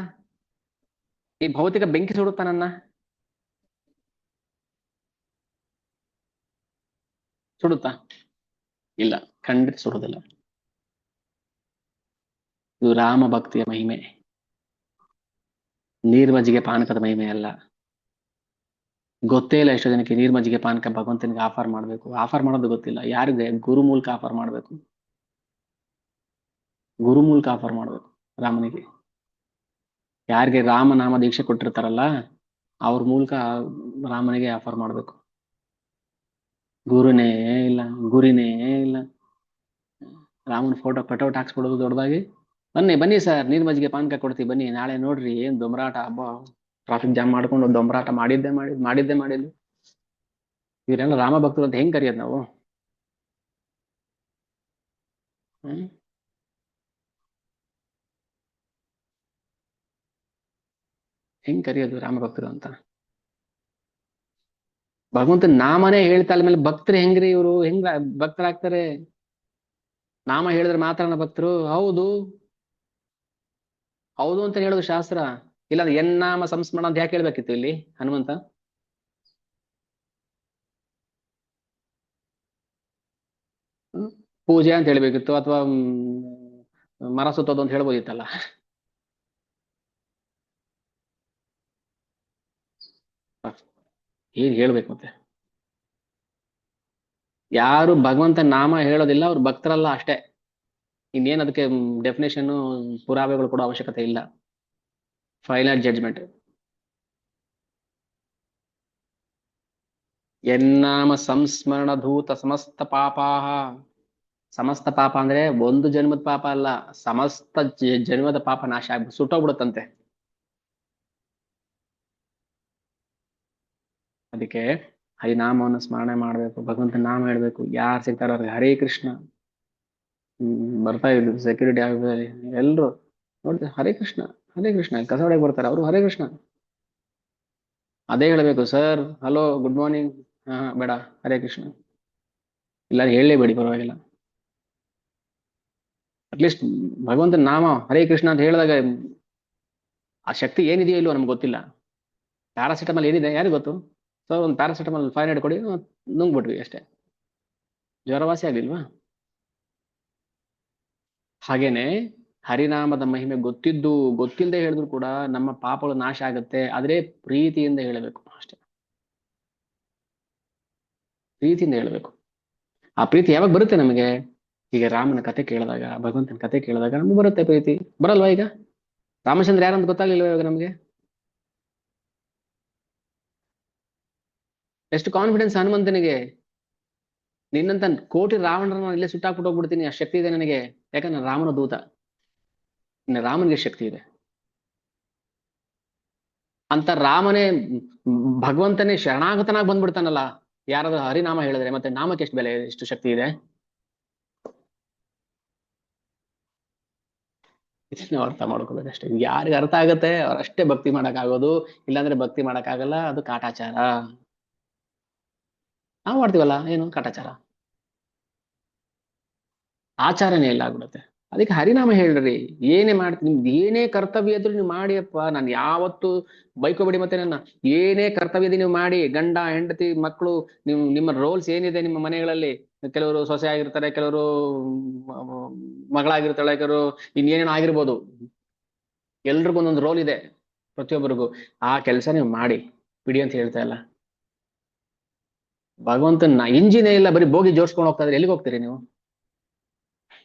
ಈ ಭೌತಿಕ ಬೆಂಕಿ ಸುಡುತ್ತಾ ನನ್ನ? ಸುಡುತ್ತಾ? ಇಲ್ಲ, ಖಂಡಿತ ಸುಡುದಿಲ್ಲ. ಇದು ರಾಮ ಭಕ್ತಿಯ ಮಹಿಮೆ, ನೀರ್ಮಜ್ಜಿಗೆ ಪಾನಕದ ಮಹಿಮೆ ಅಲ್ಲ. ಗೊತ್ತೇ ಇಲ್ಲ ಎಷ್ಟೋ ಜನಕ್ಕೆ ನೀರ್ಮಜ್ಜಿಗೆ ಪಾನಕ ಭಗವಂತನಿಗೆ ಆಫರ್ ಮಾಡ್ಬೇಕು. ಆಫರ್ ಮಾಡೋದು ಗೊತ್ತಿಲ್ಲ ಯಾರಿಗೆ. ಗುರು ಮೂಲಕ ಆಫರ್ ಮಾಡ್ಬೇಕು. ಗುರು ಮೂಲಕ ಆಫರ್ ಮಾಡ್ಬೇಕು ರಾಮನಿಗೆ. ಯಾರಿಗೆ ರಾಮನಾಮ ದೀಕ್ಷೆ ಕೊಟ್ಟಿರ್ತಾರಲ್ಲ ಅವ್ರ ಮೂಲಕ ರಾಮನಿಗೆ ಆಫರ್ ಮಾಡ್ಬೇಕು. ಗುರುನೇ ಇಲ್ಲ, ಗುರಿನೇ ಇಲ್ಲ. ರಾಮನ ಫೋಟೋ ಕಟೌಟ್ ಹಾಕ್ಸ್ಬಿಡೋದು ದೊಡ್ಡದಾಗಿ. ಬನ್ನಿ ಬನ್ನಿ ಸರ್, ನೀರ್ ಮಜ್ಜಿಗೆ ಪಾನಕ ಕೊಡ್ತೀವಿ ಬನ್ನಿ, ನಾಳೆ ನೋಡ್ರಿ ಏನ್ ದೊಂಬರಾಟ. ಹಬ್ಬ, ಟ್ರಾಫಿಕ್ ಜಾಮ್ ಮಾಡ್ಕೊಂಡು ದೊಂಬರಾಟ ಮಾಡಿದ್ದೆ ಮಾಡಿದ್ದು. ಇವರೆಲ್ಲ ರಾಮ ಭಕ್ತರು ಅಂತ ಹೆಂಗ್ ಕರೆಯೋದು ನಾವು? ಹ್ಮ್ ಹೆಂಗ್ ಕರೆಯೋದು ರಾಮ ಭಕ್ತರು ಅಂತ? ಭಗವಂತನ ನಾಮನೇ ಹೇಳ್ತಾ ಮೇಲೆ ಭಕ್ತರು ಹೆಂಗ್ರಿ? ಇವರು ಹೆಂಗ್ ಭಕ್ತರಾಗ್ತಾರೆ? ನಾಮ ಹೇಳಿದ್ರೆ ಮಾತ್ರ ಭಕ್ತರು? ಹೌದು, ಹೌದು ಅಂತ ಹೇಳೋದು ಶಾಸ್ತ್ರ. ಇಲ್ಲ ಎನ್ನಾಮ ಸಂಸ್ಮರಣ ಅಂತ ಯಾಕೆ ಹೇಳ್ಬೇಕಿತ್ತು ಇಲ್ಲಿ ಹನುಮಂತ? ಹ್ಮ್? ಪೂಜೆ ಅಂತ ಹೇಳ್ಬೇಕಿತ್ತು, ಅಥವಾ ಮರ ಸುತ್ತೋದು ಅಂತ ಹೇಳ್ಬೋದಿತ್ತಲ್ಲ. ಏನ್ ಹೇಳ್ಬೇಕು ಮತ್ತೆ? ಯಾರು ಭಗವಂತ ನಾಮ ಹೇಳೋದಿಲ್ಲ ಅವ್ರು ಭಕ್ತರಲ್ಲ ಅಷ್ಟೇ. ಇನ್ನೇನ್ ಅದಕ್ಕೆ ಡೆಫಿನೇಷನ್, ಪುರಾವೆಗಳು ಕೊಡೋ ಅವಶ್ಯಕತೆ ಇಲ್ಲ. Final judgment. ಎನ್ನಾಮ ಸಂಸ್ಮರಣ ಧೂತ ಸಮಸ್ತ ಪಾಪಾಹ. ಸಮಸ್ತ ಪಾಪ ಅಂದ್ರೆ ಒಂದು ಜನ್ಮದ ಪಾಪ ಅಲ್ಲ, ಸಮಸ್ತ ಜನ್ಮದ ಪಾಪ ನಾಶ ಆಗ್ಬಿಟ್ಟು ಸುಟ್ಟೋಗ್ಬಿಡುತ್ತಂತೆ. ಅದಕ್ಕೆ ಹರಿನಾಮವನ್ನು ಸ್ಮರಣೆ ಮಾಡ್ಬೇಕು, ಭಗವಂತನ ನಾಮ ಹೇಳ್ಬೇಕು. ಯಾರು ಸಿಗ್ತಾರ ಅವ್ರಿಗೆ ಹರೇ ಕೃಷ್ಣ. ಬರ್ತಾ ಇದ್ರು ಸೆಕ್ಯೂರಿಟಿ ಆಗಿ ಎಲ್ರು ನೋಡ್ತಾರೆ ಹರೇ ಕೃಷ್ಣ ಹರೇ ಕೃಷ್ಣ, ಕಸ ಹೊಡೆಗೆ ಬರ್ತಾರೆ ಅವರು ಹರೇ ಕೃಷ್ಣ. ಅದೇ ಹೇಳ್ಬೇಕು. ಸರ್ ಹಲೋ ಗುಡ್ ಮಾರ್ನಿಂಗ್, ಹಾ ಬೇಡ, ಹರೇ ಕೃಷ್ಣ. ಇಲ್ಲ ಹೇಳಲೇಬೇಡಿ, ಪರವಾಗಿಲ್ಲ. ಅಟ್ಲೀಸ್ಟ್ ಭಗವಂತನ ನಾಮ ಹರೇ ಕೃಷ್ಣ ಅಂತ ಹೇಳಿದಾಗ ಆ ಶಕ್ತಿ ಏನಿದೆಯೋ ಇಲ್ವೋ ನಮ್ಗೆ ಗೊತ್ತಿಲ್ಲ. ಪ್ಯಾರಾಸಿಟಮಲ್ ಏನಿದೆ ಯಾರಿಗ್ ಗೊತ್ತು? ಸೊ ಒಂದು ಪ್ಯಾರಾಸಿಟಮಲ್ 500 ಕೊಡಿ, ನುಂಗ್ಬಿಟ್ವಿ ಅಷ್ಟೇ. ಜ್ವರವಾಸಿ ಆಗ್ಲಿಲ್ವಾ? ಹಾಗೇನೆ ಹರಿನಾಮದ ಮಹಿಮೆ ಗೊತ್ತಿದ್ದು ಗೊತ್ತಿಲ್ಲದೆ ಹೇಳಿದ್ರು ಕೂಡ ನಮ್ಮ ಪಾಪಗಳು ನಾಶ ಆಗುತ್ತೆ, ಆದ್ರೆ ಪ್ರೀತಿಯಿಂದ ಹೇಳಬೇಕು ಅಷ್ಟೇ. ಪ್ರೀತಿಯಿಂದ ಹೇಳಬೇಕು. ಆ ಪ್ರೀತಿ ಯಾವಾಗ ಬರುತ್ತೆ ನಮಗೆ? ಈಗ ರಾಮನ ಕತೆ ಕೇಳಿದಾಗ, ಭಗವಂತನ ಕತೆ ಕೇಳಿದಾಗ ನಮ್ಗೆ ಬರುತ್ತೆ ಪ್ರೀತಿ. ಬರಲ್ವಾ? ಈಗ ರಾಮಚಂದ್ರ ಯಾರಂತ ಗೊತ್ತಾಗ್ಲಿಲ್ವ ಇವಾಗ ನಮ್ಗೆ? ಎಷ್ಟು ಕಾನ್ಫಿಡೆನ್ಸ್ ಹನುಮಂತನಿಗೆ! ನಿನ್ನಂತ ಕೋಟಿ ರಾವಣರನ್ನ ಇಲ್ಲೇ ಸುಟ್ಟಾಕ್ಬಿಟ್ಟು ಹೋಗ್ಬಿಡ್ತೀನಿ, ಆ ಶಕ್ತಿ ಇದೆ ನನಗೆ. ಯಾಕಂದ್ರೆ ನಾನು ರಾಮನ ದೂತ. ಇನ್ನು ರಾಮನಿಗೆ ಶಕ್ತಿ ಇದೆ ಅಂತ. ರಾಮನೇ ಭಗವಂತನೇ ಶರಣಾಗತನಾಗಿ ಬಂದ್ಬಿಡ್ತಾನಲ್ಲ ಯಾರಾದ್ರೂ ಹರಿನಾಮ ಹೇಳಿದ್ರೆ, ಮತ್ತೆ ನಾಮಕ್ಕೆ ಎಷ್ಟು ಬೆಲೆ, ಎಷ್ಟು ಶಕ್ತಿ ಇದೆ! ಇದನ್ನ ಅರ್ಥ ಮಾಡ್ಕೋಬೇಕು ಅಷ್ಟೇ. ಯಾರಿಗೆ ಅರ್ಥ ಆಗತ್ತೆ ಅವ್ರಷ್ಟೇ ಭಕ್ತಿ ಮಾಡಕ್ ಆಗೋದು, ಇಲ್ಲಾಂದ್ರೆ ಭಕ್ತಿ ಮಾಡಕ್ ಆಗಲ್ಲ. ಅದು ಕಾಟಾಚಾರ. ನಾವು ಮಾಡ್ತೀವಲ್ಲ, ಏನು ಕಾಟಾಚಾರ? ಆಚಾರನೇ ಇಲ್ಲ ಆಗ್ಬಿಡುತ್ತೆ. ಅದಕ್ಕೆ ಹರಿನಾಮ ಹೇಳ್ರಿ. ಏನೇ ಮಾಡ್ತೀನಿ, ನಿಮ್ದು ಏನೇ ಕರ್ತವ್ಯ ಇದ್ರು ನೀವು ಮಾಡಿಯಪ್ಪ. ನಾನು ಯಾವತ್ತು ಬೈಕೋಬೇಡಿ. ಮತ್ತೆ ನನ್ನ ಏನೇ ಕರ್ತವ್ಯ ಇದೆ ನೀವು ಮಾಡಿ. ಗಂಡ ಹೆಂಡತಿ ಮಕ್ಕಳು, ನಿಮ್ಮ ರೋಲ್ಸ್ ಏನಿದೆ ನಿಮ್ಮ ಮನೆಗಳಲ್ಲಿ, ಕೆಲವರು ಸೊಸೆ ಆಗಿರ್ತಾರೆ, ಕೆಲವರು ಮಗಳಾಗಿರ್ತಾಳೆ, ಕೆಲವರು ಇನ್ನೇನೇನೋ ಆಗಿರ್ಬೋದು. ಎಲ್ರಿಗೂ ಒಂದೊಂದು ರೋಲ್ ಇದೆ ಪ್ರತಿಯೊಬ್ಬರಿಗೂ. ಆ ಕೆಲಸ ನೀವು ಮಾಡಿ ಬಿಡಿ ಅಂತ ಹೇಳ್ತಾ ಇಲ್ಲ. ಭಗವಂತನ ಇಂಜಿನೇ ಇಲ್ಲ, ಬರೀ ಬೋಗಿ ಜೋಡ್ಸ್ಕೊಂಡು ಹೋಗ್ತಾ ಇದ್ರೆ ಎಲ್ಲಿಗೆ ಹೋಗ್ತೀರಿ ನೀವು?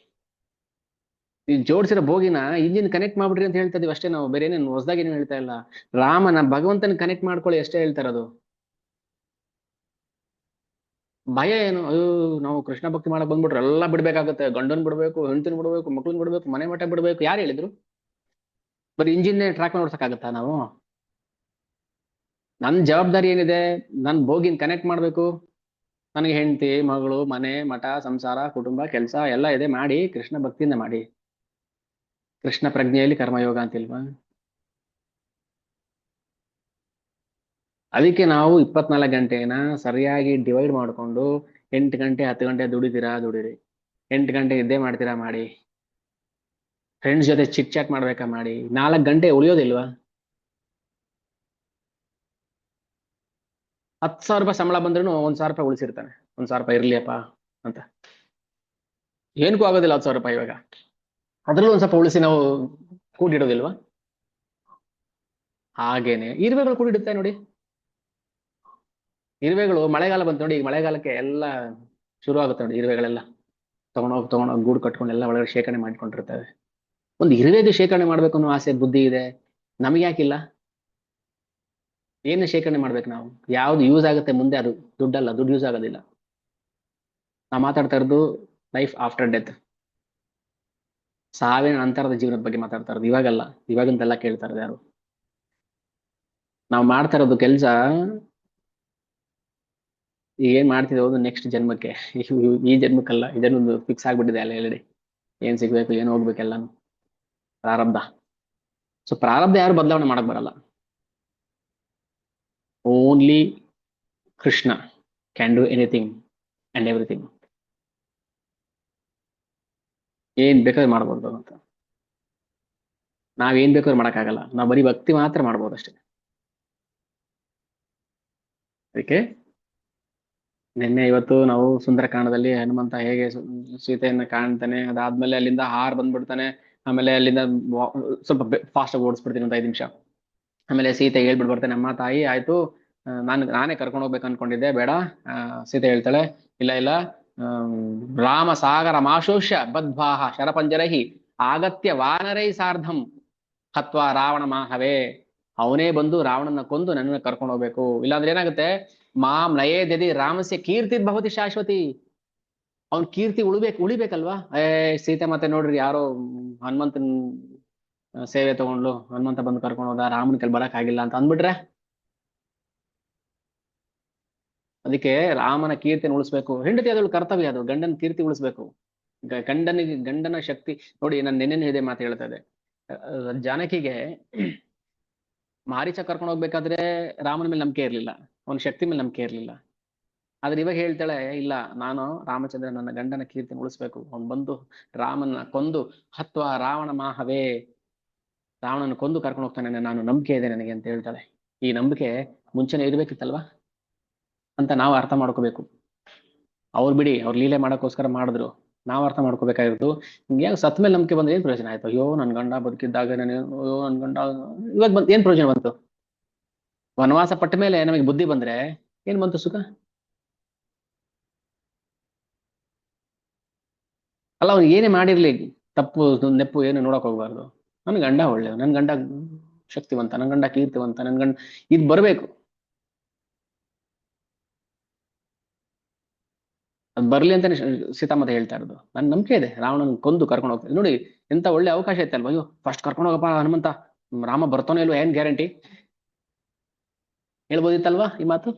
ನೀವು ಜೋಡಿಸಿರೋ ಬೋಗಿನ ಇಂಜಿನ್ ಕನೆಕ್ಟ್ ಮಾಡ್ಬಿಡ್ರಿ ಅಂತ ಹೇಳ್ತಾ ಇದೀವಿ ಅಷ್ಟೇ ನಾವು, ಬೇರೆ ಏನೇನು ಹೊಸದಾಗಿ ಏನು ಹೇಳ್ತಾ ಇಲ್ಲ. ರಾಮನ ಭಗವಂತನ ಕನೆಕ್ಟ್ ಮಾಡ್ಕೊಳ್ಳಿ ಅಷ್ಟೇ ಹೇಳ್ತಾ ಇರೋದು. ಭಯ ಏನು? ಅಯ್ಯೋ, ನಾವು ಕೃಷ್ಣ ಭಕ್ತಿ ಮಾಡಕ್ ಬಂದ್ಬಿಟ್ರೆ ಎಲ್ಲ ಬಿಡ್ಬೇಕಾಗತ್ತೆ. ಗಂಡನ್ ಬಿಡ್ಬೇಕು, ಹೆಂಡತಿನ ಬಿಡ್ಬೇಕು, ಮಕ್ಳನ್ ಬಿಡ್ಬೇಕು, ಮನೆ ಮಠ ಬಿಡ್ಬೇಕು. ಯಾರು ಹೇಳಿದ್ರು? ಬರೀ ಇಂಜಿನ್ ಟ್ರ್ಯಾಕ್ ನೋಡ್ಸಕ್ಕಾಗತ್ತಾ ನಾವು? ನನ್ ಜವಾಬ್ದಾರಿ ಏನಿದೆ? ನನ್ ಬೋಗಿನ್ ಕನೆಕ್ಟ್ ಮಾಡ್ಬೇಕು. ನನಗೆ ಹೆಂಡತಿ ಮಗಳು ಮನೆ ಮಠ ಸಂಸಾರ ಕುಟುಂಬ ಕೆಲಸ ಎಲ್ಲ ಇದೆ, ಮಾಡಿ ಕೃಷ್ಣ ಭಕ್ತಿಯಿಂದ ಮಾಡಿ. ಕೃಷ್ಣ ಪ್ರಜ್ಞೆಯಲ್ಲಿ ಕರ್ಮಯೋಗ ಅಂತಿಲ್ವಾ? ಅದಕ್ಕೆ ನಾವು 24 ಗಂಟೆನ ಸರಿಯಾಗಿ ಡಿವೈಡ್ ಮಾಡಿಕೊಂಡು, 8 ಗಂಟೆ 10 ಗಂಟೆ ದುಡಿತೀರಾ ದುಡಿರಿ, 8 ಗಂಟೆ ನಿದ್ದೆ ಮಾಡ್ತೀರಾ ಮಾಡಿ, ಫ್ರೆಂಡ್ಸ್ ಜೊತೆ ಚಿಟ್ ಚಾಟ್ ಮಾಡ್ಬೇಕಾ ಮಾಡಿ. 4 ಗಂಟೆ ಉಳಿಯೋದಿಲ್ವಾ? 10,000 ರೂಪಾಯಿ ಸಂಬಳ ಬಂದ್ರೂ 1,000 ರೂಪಾಯಿ ಉಳಿಸಿರ್ತಾನೆ. 1,000 ರೂಪಾಯಿ ಇರ್ಲಿಯಪ್ಪ ಅಂತ. ಏನ್ಕೂ ಆಗೋದಿಲ್ಲ 10,000 ರೂಪಾಯಿ ಇವಾಗ. ಅದ್ರಲ್ಲೂ ಒಂದ್ ಸ್ವಲ್ಪ ಉಳಿಸಿ ನಾವು ಕೂಡಿಡೋದಿಲ್ವಾ? ಹಾಗೇನೆ ಇರುವೆಗಳು ಕೂಡಿಡುತ್ತೆ ನೋಡಿ. ಇರುವೆಗಳು ಮಳೆಗಾಲ ಬಂತು ನೋಡಿ, ಈಗ ಮಳೆಗಾಲಕ್ಕೆ ಎಲ್ಲ ಶುರು ಆಗುತ್ತೆ ನೋಡಿ. ಇರುವೆಗಳೆಲ್ಲ ತಗೊಂಡೋಗಿ ಗೂಡು ಕಟ್ಕೊಂಡು ಎಲ್ಲ ಒಳಗಡೆ ಶೇಖರಣೆ ಮಾಡ್ಕೊಂಡಿರ್ತವೆ. ಒಂದು ಇರುವೆಗೆ ಶೇಖರಣೆ ಮಾಡ್ಬೇಕು ಅನ್ನೋ ಆಸೆ ಬುದ್ಧಿ ಇದೆ, ನಮಗೆ ಯಾಕಿಲ್ಲ? ಏನು ಶೇಖರಣೆ ಮಾಡ್ಬೇಕು ನಾವು? ಯಾವ್ದು ಯೂಸ್ ಆಗುತ್ತೆ ಮುಂದೆ, ಅದು ದುಡ್ಡಲ್ಲ. ದುಡ್ಡು ಯೂಸ್ ಆಗೋದಿಲ್ಲ. ನಾವು ಮಾತಾಡ್ತಾ ಇರೋದು ಲೈಫ್ ಆಫ್ಟರ್ ಡೆತ್, ಸಾವಿನ ನಂತರದ ಜೀವನದ ಬಗ್ಗೆ ಮಾತಾಡ್ತಾ ಇರೋದು. ಇವಾಗಲ್ಲ, ಇವಾಗಂತೆಲ್ಲ ಕೇಳ್ತಾ ಇರೋದು ಯಾರು? ನಾವು ಮಾಡ್ತಾ ಇರೋದು ಕೆಲ್ಸ ಏನ್ ಮಾಡ್ತಿದ್ದೋ ನೆಕ್ಸ್ಟ್ ಜನ್ಮಕ್ಕೆ. ಈ ಜನ್ಮಕ್ಕಲ್ಲ, ಇದನ್ನೊಂದು ಫಿಕ್ಸ್ ಆಗ್ಬಿಟ್ಟಿದೆ ಅಲ್ಲ ಹೇಳಿ. ಏನ್ ಸಿಗ್ಬೇಕು ಏನ್ ಹೋಗ್ಬೇಕೆಲ್ಲಾನು ಪ್ರಾರಬ್ಧ. ಸೊ ಪ್ರಾರಬ್ಧ ಯಾರು ಬದಲಾವಣೆ ಮಾಡಕ್ ಬರಲ್ಲ. Only Krishna can do anything and everything. ಏನ್ ಬೇಕಾದ್ರೆ ಮಾಡ್ಬೋದು ಅಂತ. ನಾವೇನ್ ಬೇಕಾದ್ರೂ ಮಾಡಕ್ಕಾಗಲ್ಲ, ನಾವು ಬರೀ ಭಕ್ತಿ ಮಾತ್ರ ಮಾಡ್ಬೋದು ಅಷ್ಟೇ. ಅದಕ್ಕೆ ನಿನ್ನೆ ಇವತ್ತು ನಾವು ಸುಂದರಕಾಂಡದಲ್ಲಿ ಹನುಮಂತ ಹೇಗೆ ಸೀತೆಯನ್ನ ಕಾಣ್ತಾನೆ, ಅದಾದ್ಮೇಲೆ ಅಲ್ಲಿಂದ ಹಾರ್ ಬಂದ್ಬಿಡ್ತಾನೆ. ಆಮೇಲೆ ಅಲ್ಲಿಂದ ಸ್ವಲ್ಪ ಫಾಸ್ಟ್ ಆಗಿ ಓಡಿಸ್ಬಿಡ್ತೀನಿ ಒಂದು 5 ನಿಮಿಷ. ಆಮೇಲೆ ಸೀತೆ ಹೇಳ್ಬಿಟ್ಟು ಬರ್ತಾನೆ, ಅಮ್ಮ ತಾಯಿ ಆಯ್ತು, ನಾನೇ ಕರ್ಕೊಂಡು ಹೋಗ್ಬೇಕು ಅನ್ಕೊಂಡಿದ್ದೆ, ಬೇಡ. ಸೀತೆ ಹೇಳ್ತಾಳೆ, ಇಲ್ಲ ಇಲ್ಲ, ರಾಮ ಸಾಗರ ಮಾಶೋಷ್ಯ ಬದ್ವಾಹ ಶರಪಂಜರಹಿ ಆಗತ್ಯ ವಾನರೈ ಸಾರ್ಧಂ ಹತ್ವಾ ರಾವಣ ಮಾಹವೇ. ಅವನೇ ಬಂದು ರಾವಣನ ಕೊಂದು ನನ್ನನ್ನು ಕರ್ಕೊಂಡು ಹೋಗ್ಬೇಕು, ಇಲ್ಲಾಂದ್ರೆ ಏನಾಗುತ್ತೆ? ಮಾಂ ನಯೇದ್ಯದಿ ರಾಮಸ್ಯ ಕೀರ್ತಿದ್ ಭವತಿ ಶಾಶ್ವತಿ. ಅವ್ನ್ ಕೀರ್ತಿ ಉಳಿಬೇಕಲ್ವಾ? ಸೀತೆ ಮತ್ತೆ ನೋಡ್ರಿ ಯಾರೋ ಹನುಮಂತನ್ ಸೇವೆ ತಗೊಂಡ್ಲು, ಹನುಮಂತ ಬಂದು ಕರ್ಕೊಂಡು ಹೋದ, ರಾಮನ ಕೈಲಿ ಬರಕ್ ಆಗಿಲ್ಲ ಅಂತ ಅಂದ್ಬಿಟ್ರೆ. ಅದಕ್ಕೆ ರಾಮನ ಕೀರ್ತಿನ ಉಳಿಸ್ಬೇಕು. ಹೆಂಡತಿ ಅದಳು ಕರ್ತವ್ಯ, ಅದು ಗಂಡನ ಕೀರ್ತಿ ಉಳಿಸ್ಬೇಕು. ಗಂಡನ ಶಕ್ತಿ ನೋಡಿ. ನಾನು ನೆನ್ನೆ ಇದೆ ಮಾತು ಹೇಳ್ತಾ ಇದೆ. ಜಾನಕಿಗೆ ಮಾರೀಚ ಕರ್ಕೊಂಡು ಹೋಗ್ಬೇಕಾದ್ರೆ ರಾಮನ ಮೇಲೆ ನಂಬಿಕೆ ಇರ್ಲಿಲ್ಲ, ಅವನ ಶಕ್ತಿ ಮೇಲೆ ನಂಬಿಕೆ ಇರ್ಲಿಲ್ಲ. ಆದ್ರೆ ಇವಾಗ ಹೇಳ್ತಾಳೆ, ಇಲ್ಲ, ನಾನು ರಾಮಚಂದ್ರ ನನ್ನ ಗಂಡನ ಕೀರ್ತಿನ ಉಳಿಸ್ಬೇಕು, ಅವ್ನು ಬಂದು ರಾಮನ ಕೊಂದು ಹತ್ವಾ ರಾವಣ ಮಾಹವೇ, ರಾವಣನ ಕೊಂದು ಕರ್ಕೊಂಡು ಹೋಗ್ತಾನೆ, ನಾನು ನಂಬಿಕೆ ಇದೆ ನನಗೆ ಅಂತ ಹೇಳ್ತಾಳೆ. ಈ ನಂಬಿಕೆ ಮುಂಚೆನೆ ಇರ್ಬೇಕಿತ್ತಲ್ವಾ ಅಂತ ನಾವು ಅರ್ಥ ಮಾಡ್ಕೋಬೇಕು. ಅವ್ರು ಬಿಡಿ, ಅವ್ರು ಲೀಲೆ ಮಾಡೋಕ್ಕೋಸ್ಕರ ಮಾಡಿದ್ರು. ನಾವ್ ಅರ್ಥ ಮಾಡ್ಕೋಬೇಕಾಗಿರೋದು, ನಿಮ್ಗೆ ಸತ್ ಮೇಲೆ ನಂಬಿಕೆ ಬಂದ್ರೆ ಏನ್ ಪ್ರಯೋಜನ ಆಯ್ತು? ಅಯ್ಯೋ ನನ್ ಗಂಡ ಬದುಕಿದ್ದಾಗ ನಾನು, ಅಯ್ಯೋ ನನ್ ಗಂಡ, ಇವಾಗ ಏನ್ ಪ್ರಯೋಜನ ಬಂತು? ವನವಾಸ ಪಟ್ಟ ಮೇಲೆ ನಮಗೆ ಬುದ್ಧಿ ಬಂದ್ರೆ ಏನ್ ಬಂತು ಸುಖ? ಅಲ್ಲ, ಅವ್ನು ಏನೇ ಮಾಡಿರ್ಲಿ, ತಪ್ಪು ನೆಪ್ಪು ಏನು ನೋಡಕ್ ಹೋಗ್ಬಾರ್ದು. ನನ್ ಗಂಡ ಒಳ್ಳೆ, ನನ್ ಗಂಡ ಶಕ್ತಿವಂತ, ನನ್ ಗಂಡ ಕೀರ್ತಿವಂತ, ನನ್ ಗಂಡ ಇದ್ ಬರ್ಬೇಕು. ಅದ್ ಬರ್ಲಿ ಅಂತಾನೆ ಸೀತಾಮಾತೆ ಹೇಳ್ತಾ ಇರೋದು. ನನ್ ನಂಬಿಕೆ ಇದೆ, ರಾವಣನ್ ಕೊಂದು ಕರ್ಕೊಂಡು ಹೋಗ್ತಾರೆ ನೋಡಿ. ಎಂತ ಒಳ್ಳೆ ಅವಕಾಶ ಇತ್ತಲ್ವಾ? ಅಯ್ಯೋ ಫಸ್ಟ್ ಕರ್ಕೊಂಡು ಹೋಗಪ್ಪ ಹನುಮಂತ, ರಾಮ ಬರ್ತಾನೆ ಇಲ್ವಾ ಏನ್ ಗ್ಯಾರಂಟಿ? ಹೇಳ್ಬೋದಿತ್ತಲ್ವಾ ಈ ಮಾತು?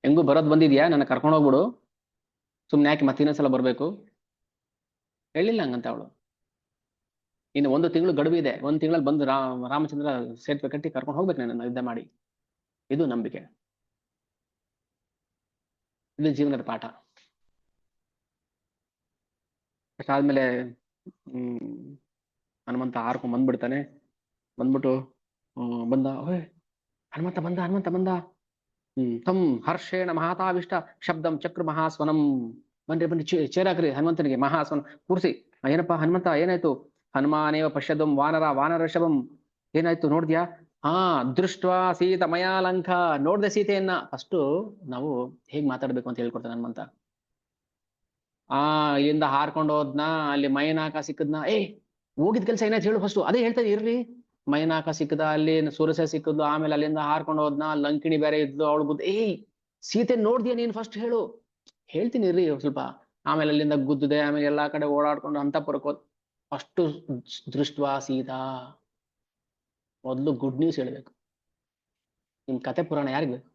ಹೆಂಗು ಬರೋದ್ ಬಂದಿದ್ಯಾ, ನನ್ನ ಕರ್ಕೊಂಡು ಹೋಗ್ಬಿಡು, ಸುಮ್ನೆ ಯಾಕೆ ಮತ್ತೆ ಇನ್ನೊಂದ್ಸಲ ಬರ್ಬೇಕು? ಹೇಳಿಲ್ಲ ಹಂಗಂತ ಅವಳು. ಇನ್ನು 1 ತಿಂಗಳು ಗಡುವು ಇದೆ, 1 ತಿಂಗಳಲ್ಲಿ ಬಂದು ರಾಮಚಂದ್ರ ಸೇತುವೆ ಕಟ್ಟಿ ಕರ್ಕೊಂಡು ಹೋಗ್ಬೇಕು ನನ್ನ ಯುದ್ಧ ಮಾಡಿ. ಇದು ನಂಬಿಕೆ, ಇದು ಜೀವನದ ಪಾಠ. ಅಷ್ಟಾದ್ಮೇಲೆ ಹ್ಮ್ ಹನುಮಂತ ಹಾರ್ಕೊಂಡ್ ಬಂದ್ಬಿಡ್ತಾನೆ. ಬಂದ್ಬಿಟ್ಟು ಬಂದ, ಓಯ್ ಹನುಮಂತ ಬಂದ, ಹನುಮಂತ ಬಂದ. ತಮ್ ಹರ್ಷೇಣ ಮಹಾತಾವಿಷ್ಟ ಶಬ್ದಂ ಚಕ್ರ ಮಹಾಸ್ವನಂ. ಬನ್ರಿ ಬನ್ನಿ, ಚೇರಾಕ್ರಿ ಹನುಮಂತನಿಗೆ ಮಹಾಸ್ವನ ಕೂರಿಸಿ. ಏನಪ್ಪಾ ಹನುಮಂತ ಏನಾಯ್ತು? ಹನುಮಾನೇವ ಪಶ್ಯದಂ ವಾನರ ವಾನರಷಭಂ. ಏನಾಯ್ತು ನೋಡ್ದ್ಯಾ? ಹಾ, ದೃಷ್ಟ ಸೀತ ಮಯಾಲಂಕ. ನೋಡ್ದೆ ಸೀತೆಯನ್ನ. ಫಸ್ಟ್ ನಾವು ಹೇಗ್ ಮಾತಾಡ್ಬೇಕು ಅಂತ ಹೇಳ್ಕೊಡ್ತಾನೆ ಹನುಮಂತ. ಇಲ್ಲಿಂದ ಹಾರ್ಕೊಂಡು ಹೋದ್ನ, ಅಲ್ಲಿ ಮೈನಾಕ ಸಿಕ್ಕದ್ನ, ಹೋಗಿದ್ ಕೆಲ್ಸ ಏನಾಯ್ತು ಹೇಳು ಫಸ್ಟ್. ಅದೇ ಹೇಳ್ತಾ ಇರ್ರಿ. ಮೈನಾಕ ಸಿಕ್ಕದ, ಅಲ್ಲಿ ಸುರಸ ಸಿಕ್ಕದ್ದು, ಆಮೇಲೆ ಅಲ್ಲಿಂದ ಹಾರ್ಕೊಂಡು ಹೋದ್ನ, ಲಂಕಿಣಿ ಬೇರೆ ಇದ್ಲು, ಅವಳು ಗುದ್ದು. ಸೀತೆ ನೋಡ್ದ್ಯಾ ನೀನ್ ಫಸ್ಟ್ ಹೇಳು. ಹೇಳ್ತೀನಿ ಇರ್ರಿ ಸ್ವಲ್ಪ. ಆಮೇಲೆ ಅಲ್ಲಿಂದ ಗುದ್ದುದೆ, ಆಮೇಲೆ ಎಲ್ಲಾ ಕಡೆ ಓಡಾಡ್ಕೊಂಡು ಅಂತಪುರಕ್ಕೆ ಹೋದ್. ಅಷ್ಟು ದೃಷ್ಟ ಸೀತಾ. ಮೊದ್ಲು ಗುಡ್ ನ್ಯೂಸ್ ಹೇಳ್ಬೇಕು. ನಿಮ್ ಕತೆ ಪುರಾಣ ಯಾರಿಗ್ ಬೇಕು?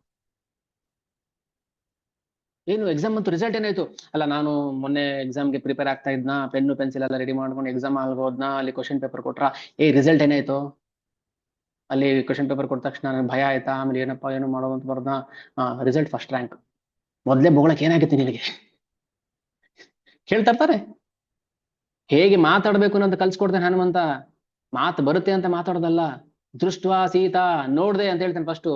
ಏನು ಎಕ್ಸಾಮ್ ಅಂತೂ ರಿಸಲ್ಟ್ ಏನಾಯ್ತು? ಅಲ್ಲ, ನಾನು ಮೊನ್ನೆ ಎಕ್ಸಾಮ್ಗೆ ಪ್ರಿಪೇರ್ ಆಗ್ತಾ ಇದ್ನ, ಪೆನ್ನು ಪೆನ್ಸಿಲ್ ಎಲ್ಲ ರೆಡಿ ಮಾಡ್ಕೊಂಡು ಎಕ್ಸಾಮ್ ಆಲ್ಗ ಹೋದ್ನ, ಅಲ್ಲಿ ಕ್ವಶನ್ ಪೇಪರ್ ಕೊಟ್ರ. ರಿಸಲ್ಟ್ ಏನಾಯ್ತು? ಅಲ್ಲಿ ಕ್ವಶನ್ ಪೇಪರ್ ಕೊಟ್ಟ ತಕ್ಷಣ ನನಗೆ ಭಯ ಆಯ್ತಾ, ಆಮೇಲೆ ಏನಪ್ಪಾ ಏನು ಮಾಡೋದು ಅಂತ ಬರ್ದ. Result first rank. ಮೊದ್ಲೇ ಬೋಳಕ್ ಏನಾಗಿತ್ತು ನಿನಗೆ? ಕೇಳ್ತಾ ಇರ್ತಾರೆ. ಹೇಗೆ ಮಾತಾಡ್ಬೇಕು ಅನ್ನೋದು ಕಲ್ಸ್ಕೊಡ್ತೇನೆ ಹನುಮಂತ. ಮಾತು ಬರುತ್ತೆ ಅಂತ ಮಾತಾಡೋದಲ್ಲ. ದೃಷ್ಟ ಸೀತಾ, ನೋಡ್ದೆ ಅಂತ ಹೇಳ್ತೇನೆ ಫಸ್ಟ್.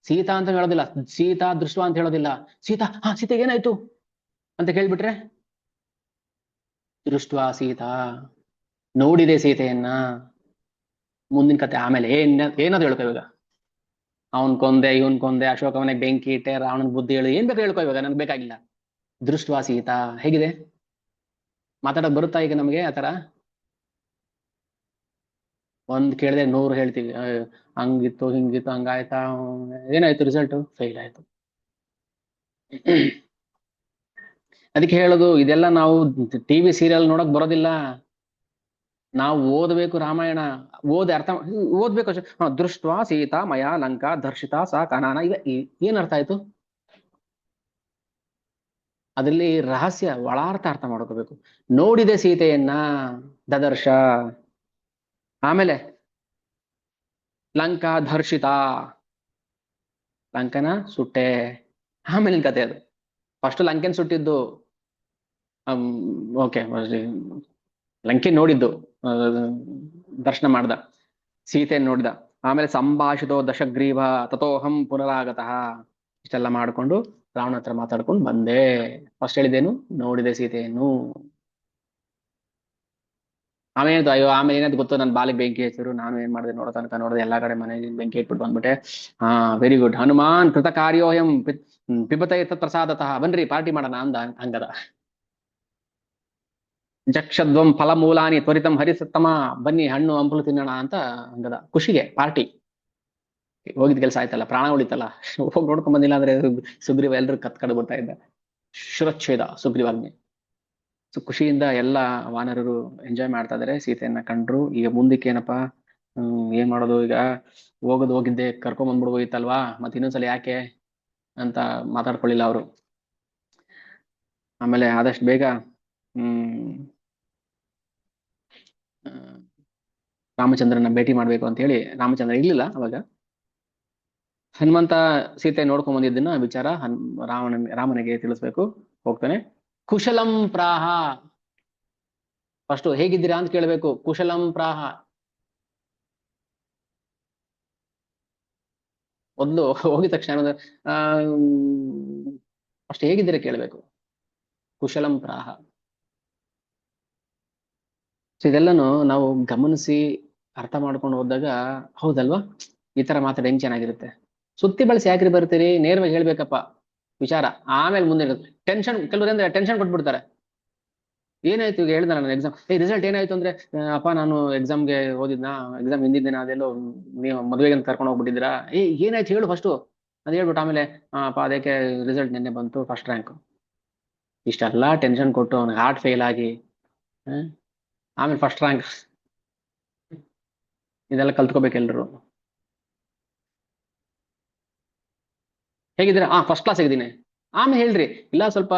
ಸೀತಾ ಅಂತ ಹೇಳೋದಿಲ್ಲ, ಸೀತಾ ದೃಷ್ಟ ಅಂತ ಹೇಳೋದಿಲ್ಲ. ಸೀತಾ, ಸೀತೆಗೆ ಏನಾಯ್ತು ಅಂತ ಕೇಳ್ಬಿಟ್ರೆ, ದೃಷ್ಟ ಸೀತಾ, ನೋಡಿದೆ ಸೀತೆಯನ್ನ. ಮುಂದಿನ ಕತೆ ಆಮೇಲೆ ಏನಾದ್ರು ಹೇಳ್ಕೊ ಇವಾಗ. ಅವನ್ ಕೊಂದೆ, ಇವನ್ ಕೊಂದೆ, ಅಶೋಕವನಿಗೆ ಬೆಂಕಿ ಇಟ್ಟೆ, ರಾವಣನ್ ಬುದ್ಧಿ ಹೇಳು, ಏನ್ ಬೇಕು ಹೇಳ್ಕೊ ಇವಾಗ, ನನ್ಗೆ ಬೇಕಾಗಿಲ್ಲ. ದೃಷ್ಟ ಸೀತಾ ಹೇಗಿದೆ? ಮಾತಾಡಕ್ ಬರುತ್ತಾ ಈಗ ನಮ್ಗೆ ಆತರ? ಒಂದ್ ಕೇಳಿದ್ರೆ 100 ಹೇಳ್ತೀವಿ. ಹಂಗಿತ್ತು ಹಿಂಗಿತ್ತು ಹಂಗಾಯ್ತಾ, ಏನಾಯ್ತು ರಿಸಲ್ಟ್? ಫೇಲ್ ಆಯ್ತು. ಅದಕ್ಕೆ ಹೇಳೋದು, ಇದೆಲ್ಲ ನಾವು ಟಿವಿ ಸೀರಿಯಲ್ ನೋಡಕ್ ಬರೋದಿಲ್ಲ. ನಾವು ಓದಬೇಕು ರಾಮಾಯಣ. ಅರ್ಥ ಓದ್ಬೇಕು ಅಷ್ಟೇ. ದೃಷ್ಟ ಸೀತಾ ಮಯಾ ಲಂಕಾ ದರ್ಶಿತಾ ಸಾ ಕನಾನ. ಈಗ ಏನ್ ಅರ್ಥ ಆಯ್ತು? ಅದ್ರಲ್ಲಿ ರಹಸ್ಯ ಒಳಾರ್ಥ ಅರ್ಥ ಮಾಡ್ಕೋಬೇಕು. ನೋಡಿದೆ ಸೀತೆಯನ್ನ, ದದರ್ಶ. ಆಮೇಲೆ ಲಂಕಾ ಧರ್ಷಿತಾ, ಲಂಕನ ಸುಟ್ಟೆ. ಆಮೇಲಿನ ಕತೆ ಅದು. ಫಸ್ಟ್ ಲಂಕೆನ್ ಸುಟ್ಟಿದ್ದು, ಓಕೆ, ಲಂಕೆ ನೋಡಿದ್ದು, ದರ್ಶನ ಮಾಡ್ದ, ಸೀತೆ ನೋಡಿದ. ಆಮೇಲೆ ಸಂಭಾಷಿತೋ ದಶಗ್ರೀವ ತಥೋಹಂ ಪುನರಾಗತಃ. ಇಷ್ಟೆಲ್ಲ ಮಾಡ್ಕೊಂಡು ರಾವಣ ಹತ್ರ ಮಾತಾಡ್ಕೊಂಡು ಬಂದೆ. ಫಸ್ಟ್ ಹೇಳಿದೇನು? ನೋಡಿದೆ ಸೀತೆಯನ್ನು. ಆಮೇಲೆ ಅಯ್ಯೋ, ಆಮೇಲೆ ಏನಾಯ್ತು ಗೊತ್ತು? ನನ್ ಬಾಲಿಗೆ ಬೆಂಕಿ ಹಚ್ಚಿರು, ನಾನು ಏನ್ ಮಾಡಿದೆ ನೋಡೋ ತನಕ ನೋಡಿದೆ, ಎಲ್ಲಾ ಕಡೆ ಮನೆಗೆ ಬೆಂಕಿ ಇಟ್ಬಿಟ್ಟು ಬಂದ್ಬಿಟ್ಟೆ. ವೆರಿ ಗುಡ್ ಹನುಮಾನ್ ಕೃತ ಕಾರ್ಯೋಯಂ ಪಿಬತ ಪ್ರಸಾದತಃ. ಬನ್ರಿ ಪಾರ್ಟಿ ಮಾಡೋಣ ಅಂದ ಹಂಗದ. ಜಕ್ಷದ್ವಂ ಫಲಮೂಲಾನಿ ತ್ವರಿತಂ ಹರಿಸತ್ತಮ. ಬನ್ನಿ ಹಣ್ಣು ಹಂಪಲು ತಿನ್ನೋಣ ಅಂತ ಹಂಗದ. ಖುಷಿಗೆ ಪಾರ್ಟಿ. ಹೋಗಿದ್ ಕೆಲಸ ಆಯ್ತಲ್ಲ, ಪ್ರಾಣ ಉಳಿತಲ್ಲ. ಹೋಗಿ ನೋಡ್ಕೊಂಡ್ ಬಂದಿಲ್ಲ ಅಂದ್ರೆ ಸುಗ್ರೀವ ಎಲ್ರು ಕತ್ಕಡ್ ಬಿಡ್ತಾ ಇದ್ದ. ಶಿರಚ್ಛೇದ ಸುಗ್ರೀವಾಜ್ಞೆ. ಸೊ ಖುಷಿಯಿಂದ ಎಲ್ಲ ವಾನರರು ಎಂಜಾಯ್ ಮಾಡ್ತಾ ಇದಾರೆ. ಸೀತೆಯನ್ನ ಕಂಡ್ರು. ಈಗ ಮುಂದಕ್ಕೆ ಏನಪ್ಪಾ, ಏನ್ ಮಾಡೋದು ಈಗ? ಹೋಗಿದ್ದೆ ಕರ್ಕೊಂಡ್ ಬಂದ್ಬಿಡ್ಬೋದಿತ್ತಲ್ವಾ, ಮತ್ತೆ ಇನ್ನೊಂದ್ಸಲ ಯಾಕೆ ಅಂತ ಮಾತಾಡ್ಕೊಳ್ಳಿಲ್ಲ ಅವರು. ಆಮೇಲೆ ಆದಷ್ಟು ಬೇಗ ಹ್ಮ್ ರಾಮಚಂದ್ರನ ಭೇಟಿ ಮಾಡ್ಬೇಕು ಅಂತ ಹೇಳಿ, ರಾಮಚಂದ್ರ ಇರ್ಲಿಲ್ಲ ಅವಾಗ. ಹನುಮಂತ ಸೀತೆ ನೋಡ್ಕೊಂಡ್ ಬಂದಿದ್ದನ್ನ ವಿಚಾರ ರಾಮನಿಗೆ ತಿಳಿಸ್ಬೇಕು. ಹೋಗ್ತಾನೆ. ಕುಶಲಂ ಪ್ರಾಹ. ಫಸ್ಟ್ ಹೇಗಿದ್ದೀರಾ ಅಂತ ಕೇಳ್ಬೇಕು. ಕುಶಲಂ ಪ್ರಾಹ. ಮೊದ್ಲು ಹೋಗಿದ ತಕ್ಷಣ ಆ ಅಷ್ಟು ಹೇಗಿದ್ದೀರಾ ಕೇಳ್ಬೇಕು. ಕುಶಲಂ ಪ್ರಾಹ. ಸೊ ಇದೆಲ್ಲನು ನಾವು ಗಮನಿಸಿ ಅರ್ಥ ಮಾಡ್ಕೊಂಡು ಹೋದಾಗ ಹೌದಲ್ವಾ, ಈ ತರ ಮಾತಾಡಿ ಹೆಂಗ್ ಚೆನ್ನಾಗಿರುತ್ತೆ. ಸುತ್ತಿ ಬಳಸಿ ಯಾಕ್ರಿ ಬರ್ತೀರಿ, ನೇರವಾಗಿ ಹೇಳ್ಬೇಕಪ್ಪ ವಿಚಾರ, ಆಮೇಲೆ ಮುಂದೆ ಟೆನ್ಷನ್. ಕೆಲವ್ರು ಅಂದ್ರೆ ಟೆನ್ಷನ್ ಕೊಟ್ಬಿಡ್ತಾರೆ. ಏನಾಯ್ತು ಈಗ ಹೇಳ್ದ ನಾನು ಎಕ್ಸಾಮ್, ರಿಸಲ್ಟ್ ಏನಾಯ್ತು ಅಂದ್ರೆ ಅಪ್ಪ ನಾನು ಎಕ್ಸಾಮ್ಗೆ ಓದಿದ್ನಾ, ಎಕ್ಸಾಮ್ ಹಿಂದಿನ ಅದೆಲ್ಲೋ ನೀವು ಮದುವೆಗೆ ಕರ್ಕೊಂಡು ಹೋಗ್ಬಿಟ್ಟಿದ್ರಾ, ಏನಾಯ್ತು ಹೇಳು ಫಸ್ಟು ಅದು ಹೇಳ್ಬಿಟ್ಟು ಆಮೇಲೆ ಅಪ್ಪ ಅದಕ್ಕೆ ರಿಸಲ್ಟ್ ನಿನ್ನೆ ಬಂತು ಫಸ್ಟ್ ರ್ಯಾಂಕ್. ಇಷ್ಟೆಲ್ಲ ಟೆನ್ಷನ್ ಕೊಟ್ಟು ಅವ್ನಿಗೆ ಹಾರ್ಟ್ ಫೇಲ್ ಆಗಿ ಆಮೇಲೆ ಫಸ್ಟ್ ರ್ಯಾಂಕ್, ಇದೆಲ್ಲ ಕಲ್ತ್ಕೋಬೇಕು ಎಲ್ರು. ಹೇಗಿದ್ದೀರಾ? ಫಸ್ಟ್ ಕ್ಲಾಸ್ ಆಗಿದ್ದೀನಿ. ಆಮೇಲೆ ಹೇಳ್ರಿ ಇಲ್ಲ ಸ್ವಲ್ಪ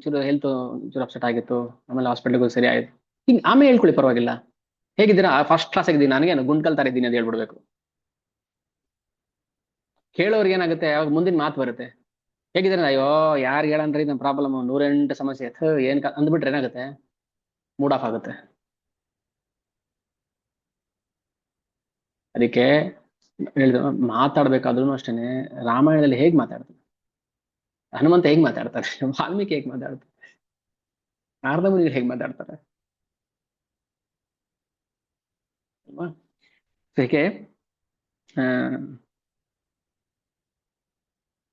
ಚೂರು ಹೆಲ್ತ್ ಚೂರು ಅಪ್ಸೆಟ್ ಆಗಿತ್ತು, ಆಮೇಲೆ ಹಾಸ್ಪಿಟ್ಲಿಗೆ ಸರಿ ಆಯ್ತು, ಹಿಂಗ್ ಆಮೇಲೆ ಹೇಳ್ಕೊಳ್ಳಿ ಪರವಾಗಿಲ್ಲ. ಹೇಗಿದ್ದೀರಾ? ಫಸ್ಟ್ ಕ್ಲಾಸ್ ಆಗಿದ್ದೀನಿ, ನನಗೇನು ಗುಂಡ್ಕಲ್ ತರ ಇದ್ದೀನಿ ಅಂತ ಹೇಳ್ಬಿಡ್ಬೇಕು. ಕೇಳೋರ್ಗೆ ಏನಾಗುತ್ತೆ, ಅವಾಗ ಮುಂದಿನ ಮಾತು ಬರುತ್ತೆ. ಹೇಗಿದ್ದೀರಾ? ಅಯ್ಯೋ ಯಾರು ಹೇಳನ್ರಿ ನಮ್ಮ ಪ್ರಾಬ್ಲಮ್, 108 ಸಮಸ್ಯೆ ಏನ್ ಅಂದ್ಬಿಟ್ರೆ ಏನಾಗುತ್ತೆ, ಮೂಡ್ ಆಫ್ ಆಗುತ್ತೆ. ಅದಕ್ಕೆ ಹೇಳಿದ ಮಾತಾಡ್ಬೇಕಾದ್ರೂ ಅಷ್ಟೇನೆ, ರಾಮಾಯಣದಲ್ಲಿ ಹೇಗ್ ಮಾತಾಡ್ತಾರೆ, ಹನುಮಂತ ಹೇಗ್ ಮಾತಾಡ್ತಾರೆ, ವಾಲ್ಮೀಕಿ ಹೇಗ್ ಮಾತಾಡ್ತಾರೆ, ನಾರದ ಮುನಿಗಳು ಹೇಗ್ ಮಾತಾಡ್ತಾರೆ ಅಲ್ವಾ. ಅದಕ್ಕೆ ಆ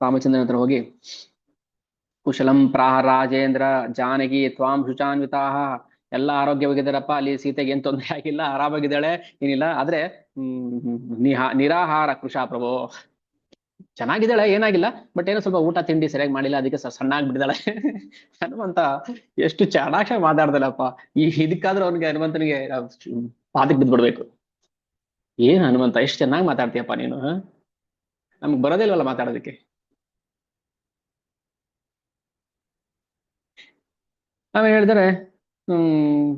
ರಾಮಚಂದ್ರನ ಹತ್ರ ಹೋಗಿ ಕುಶಲಂ ಪ್ರಾಹ ರಾಜೇಂದ್ರ ಜಾನಕಿ ತ್ವಾಂ ಶುಚಾನ್ವಿತಾಹ, ಎಲ್ಲ ಆರೋಗ್ಯವಾಗಿದ್ದಾರಪ್ಪ, ಅಲ್ಲಿ ಸೀತೆಗೆ ಏನ್ ತೊಂದರೆ ಆಗಿಲ್ಲ, ಆರಾಮಾಗಿದ್ದಾಳೆ, ಏನಿಲ್ಲ. ಆದ್ರೆ ನಿರಾಹಾರ ಕೃಷಾ ಪ್ರಭೋ, ಚೆನ್ನಾಗಿದ್ದಾಳೆ ಏನಾಗಿಲ್ಲ, ಬಟ್ ಏನೋ ಸ್ವಲ್ಪ ಊಟ ತಿಂಡಿ ಸರಿಯಾಗಿ ಮಾಡಿಲ್ಲ, ಅದಕ್ಕೆ ಸಣ್ಣ ಆಗ್ಬಿಟ್ಟಿದ್ದಾಳೆ. ಹನುಮಂತ ಎಷ್ಟು ಚೆನ್ನಾಗಿ ಮಾತಾಡ್ದಲ್ಲಪ್ಪ. ಇದಕ್ಕಾದ್ರೂ ಅವನಿಗೆ ಹನುಮಂತನಿಗೆ ಪಾದಕ್ಕೆ ಬಿದ್ದ್ಬಿಡ್ಬೇಕು. ಏನ್ ಹನುಮಂತ ಎಷ್ಟು ಚೆನ್ನಾಗಿ ಮಾತಾಡ್ತೀಯಪ್ಪ ನೀನು, ನಮ್ಗೆ ಬರೋದಿಲ್ವಲ್ಲ ಮಾತಾಡೋದಕ್ಕೆ. ಆಮೇಲೆ ಹೇಳಿದರೆ ಹ್ಮ್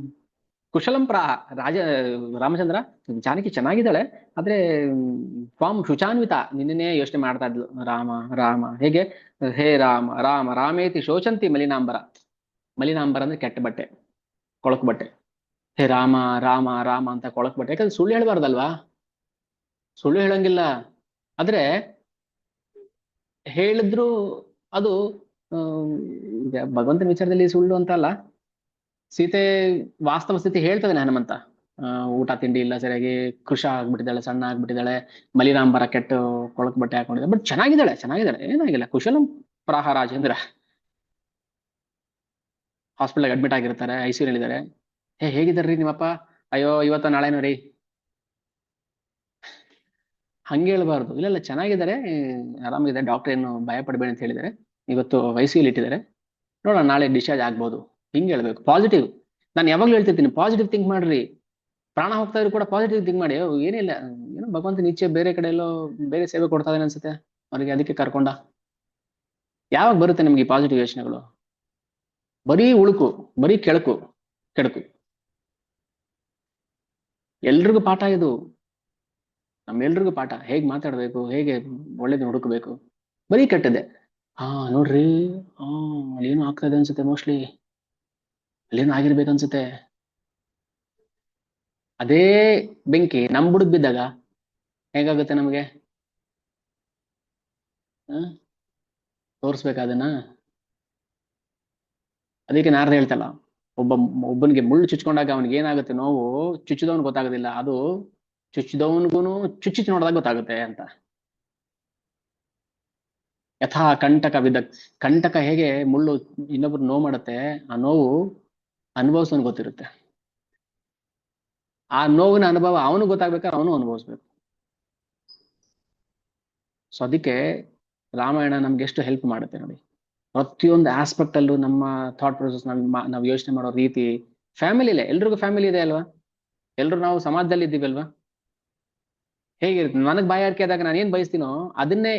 ಕುಶಲಂ ಪ್ರಾಹ ರಾಜ ರಾಮಚಂದ್ರ, ಜಾನಕಿ ಚೆನ್ನಾಗಿದ್ದಾಳೆ, ಆದ್ರೆ ತ್ವಾಂ ಶುಚಾನ್ವಿತ, ನಿನ್ನೆ ಯೋಚನೆ ಮಾಡ್ತಾ ಇದ್ಲು. ರಾಮ ರಾಮ ಹೇಗೆ, ಹೇ ರಾಮ ರಾಮ ರಾಮೇತಿ ಶೋಚಂತಿ ಮಲಿನಾಂಬರ. ಮಲಿನಾಂಬರ ಅಂದ್ರೆ ಕೆಟ್ಟ ಬಟ್ಟೆ, ಕೊಳಕು ಬಟ್ಟೆ. ಹೇ ರಾಮ ರಾಮ ರಾಮ ಅಂತ ಕೊಳಕು ಬಟ್ಟೆ, ಯಾಕಂದ್ರೆ ಸುಳ್ಳು ಹೇಳ್ಬಾರ್ದಲ್ವಾ, ಸುಳ್ಳು ಹೇಳಂಗಿಲ್ಲ. ಆದ್ರೆ ಹೇಳಿದ್ರು ಅದು ಈಗ ಭಗವಂತನ ವಿಚಾರದಲ್ಲಿ ಸುಳ್ಳು ಅಂತ ಅಲ್ಲ, ಸೀತೆ ವಾಸ್ತವ ಸ್ಥಿತಿ ಹೇಳ್ತದೇನೆ ಹನುಮಂತ. ಊಟ ತಿಂಡಿ ಇಲ್ಲ ಸರಿಯಾಗಿ, ಕೃಶ ಆಗ್ಬಿಟ್ಟಿದ್ದಾಳೆ, ಸಣ್ಣ ಆಗ್ಬಿಟ್ಟಿದ್ದಾಳೆ, ಮಲಿನಾಂಬರ ಕೆಟ್ಟು ಕೊಳಕ್ ಬಟ್ಟೆ ಹಾಕೊಂಡಿದ್ದಾಳೆ, ಬಟ್ ಚೆನ್ನಾಗಿದ್ದಾಳೆ ಚೆನ್ನಾಗಿದ್ದಾಳೆ, ಏನಾಗಿಲ್ಲ. ಕುಶಲಂ ಪ್ರಾಹ ರಾಜೇಂದ್ರ. ಹಾಸ್ಪಿಟಲ್ ಅಡ್ಮಿಟ್ ಆಗಿರ್ತಾರೆ, ICU ಹೇಳಿದ್ದಾರೆ. ಹೇಗಿದ್ದಾರ್ರಿ ನಿಮ್ಮಪ್ಪ? ಅಯ್ಯೋ ಇವತ್ತ ನಾಳೆನೋ ರೀ. ಹಂಗೆ ಹೇಳ್ಬಾರ್ದು, ಇಲ್ಲ ಇಲ್ಲ ಚೆನ್ನಾಗಿದ್ದಾರೆ, ಆರಾಮಾಗಿದೆ, ಡಾಕ್ಟರ್ ಏನು ಭಯ ಪಡಬೇಡಿ ಅಂತ ಹೇಳಿದ್ದಾರೆ, ಇವತ್ತು ICU ಇಟ್ಟಿದ್ದಾರೆ, ನೋಡೋಣ ನಾಳೆ ಡಿಸ್ಚಾರ್ಜ್ ಆಗ್ಬೋದು. ಹಿಂಗೆ ಹೇಳ್ಬೇಕು, ಪಾಸಿಟಿವ್. ನಾನು ಯಾವಾಗ್ಲೂ ಹೇಳ್ತಿರ್ತೀನಿ ಪಾಸಿಟಿವ್ ಥಿಂಕ್ ಮಾಡ್ರಿ. ಪ್ರಾಣ ಹೋಗ್ತಾ ಇದ್ರು ಕೂಡ ಪಾಸಿಟಿವ್ ಥಿಂಕ್ ಮಾಡಿ. ಏನಿಲ್ಲ, ಏನೋ ಭಗವಂತನ ಇಚ್ಛೆ, ಬೇರೆ ಕಡೆ ಎಲ್ಲೋ ಬೇರೆ ಸೇವೆ ಕೊಡ್ತಾ ಇದ್ದಾನೆ ಅನ್ಸುತ್ತೆ ಅವ್ರಿಗೆ, ಅದಕ್ಕೆ ಕರ್ಕೊಂಡ. ಯಾವಾಗ ಬರುತ್ತೆ ನಿಮ್ಗೆ ಈ ಪಾಸಿಟಿವ್ ಯೋಚನೆಗಳು? ಬರೀ ಉಳುಕು, ಬರೀ ಕೆಳಕು ಕೆಡಕು. ಎಲ್ರಿಗೂ ಪಾಠ ಇದು, ನಮ್ಮೆಲ್ರಿಗೂ ಪಾಠ. ಹೇಗ್ ಮಾತಾಡ್ಬೇಕು, ಹೇಗೆ ಒಳ್ಳೇದು ಹುಡುಕ್ಬೇಕು, ಬರೀ ಕೆಟ್ಟದೆ. ನೋಡ್ರಿ, ಹಾ ಅಲ್ಲೇನೋ ಆಗ್ತಾ ಇದೆ ಅನ್ಸುತ್ತೆ, ಮೋಸ್ಟ್ಲಿ ಅಲ್ಲೇನೋ ಆಗಿರ್ಬೇಕನ್ಸುತ್ತೆ. ಅದೇ ಬೆಂಕಿ ನಮ್ ಬುಡಕ್ ಬಿದ್ದಾಗ ಹೇಗಾಗುತ್ತೆ ನಮ್ಗೆ? ತೋರಿಸ್ಬೇಕಾದನ್ನ. ಅದಕ್ಕೆ ನಾರದ ಹೇಳ್ತಲ್ಲ, ಒಬ್ಬ ಒಬ್ಬನಿಗೆ ಮುಳ್ಳು ಚುಚ್ಕೊಂಡಾಗ ಅವನಿಗೆ ಏನಾಗುತ್ತೆ ನೋವು, ಚುಚ್ಚಿದವನ್ ಗೊತ್ತಾಗೋದಿಲ್ಲ, ಅದು ಚುಚ್ಚಿದವನ್ಗೂನು ಚುಚ್ಚಿ ನೋಡಿದಾಗ ಗೊತ್ತಾಗುತ್ತೆ ಅಂತ. ಯಥಾ ಕಂಟಕ ವಿದ, ಕಂಟಕ ಹೇಗೆ ಮುಳ್ಳು ಇನ್ನೊಬ್ರು ನೋವು ಮಾಡುತ್ತೆ, ಆ ನೋವು ಅನುಭವಿಸೋನ್ ಗೊತ್ತಿರುತ್ತೆ. ಆ ನೋವಿನ ಅನುಭವ ಅವನು ಗೊತ್ತಾಗ್ಬೇಕಾದ್ರೆ ಅವನು ಅನುಭವಿಸ್ಬೇಕು. ಸೊ ಅದಕ್ಕೆ ರಾಮಾಯಣ ನಮ್ಗೆ ಎಷ್ಟು ಹೆಲ್ಪ್ ಮಾಡುತ್ತೆ ನೋಡಿ. ಪ್ರತಿಯೊಂದು ಆಸ್ಪೆಕ್ಟ್ ಅಲ್ಲೂ ನಮ್ಮ ಥಾಟ್ ಪ್ರೊಸೆಸ್, ನಾವು ಯೋಚನೆ ಮಾಡೋ ರೀತಿ, ಫ್ಯಾಮಿಲಿ ಇಲ್ಲ, ಎಲ್ರಿಗೂ ಫ್ಯಾಮಿಲಿ ಇದೆ ಅಲ್ವಾ, ಎಲ್ರು ನಾವು ಸಮಾಜದಲ್ಲಿ ಇದ್ದೀವಲ್ವಾ. ಹೇಗಿರುತ್ತೆ, ನನಗ್ ಬಾಯಾರಿಕೆ ಆದಾಗ ನಾನು ಏನ್ ಬಯಸ್ತೀನೋ ಅದನ್ನೇ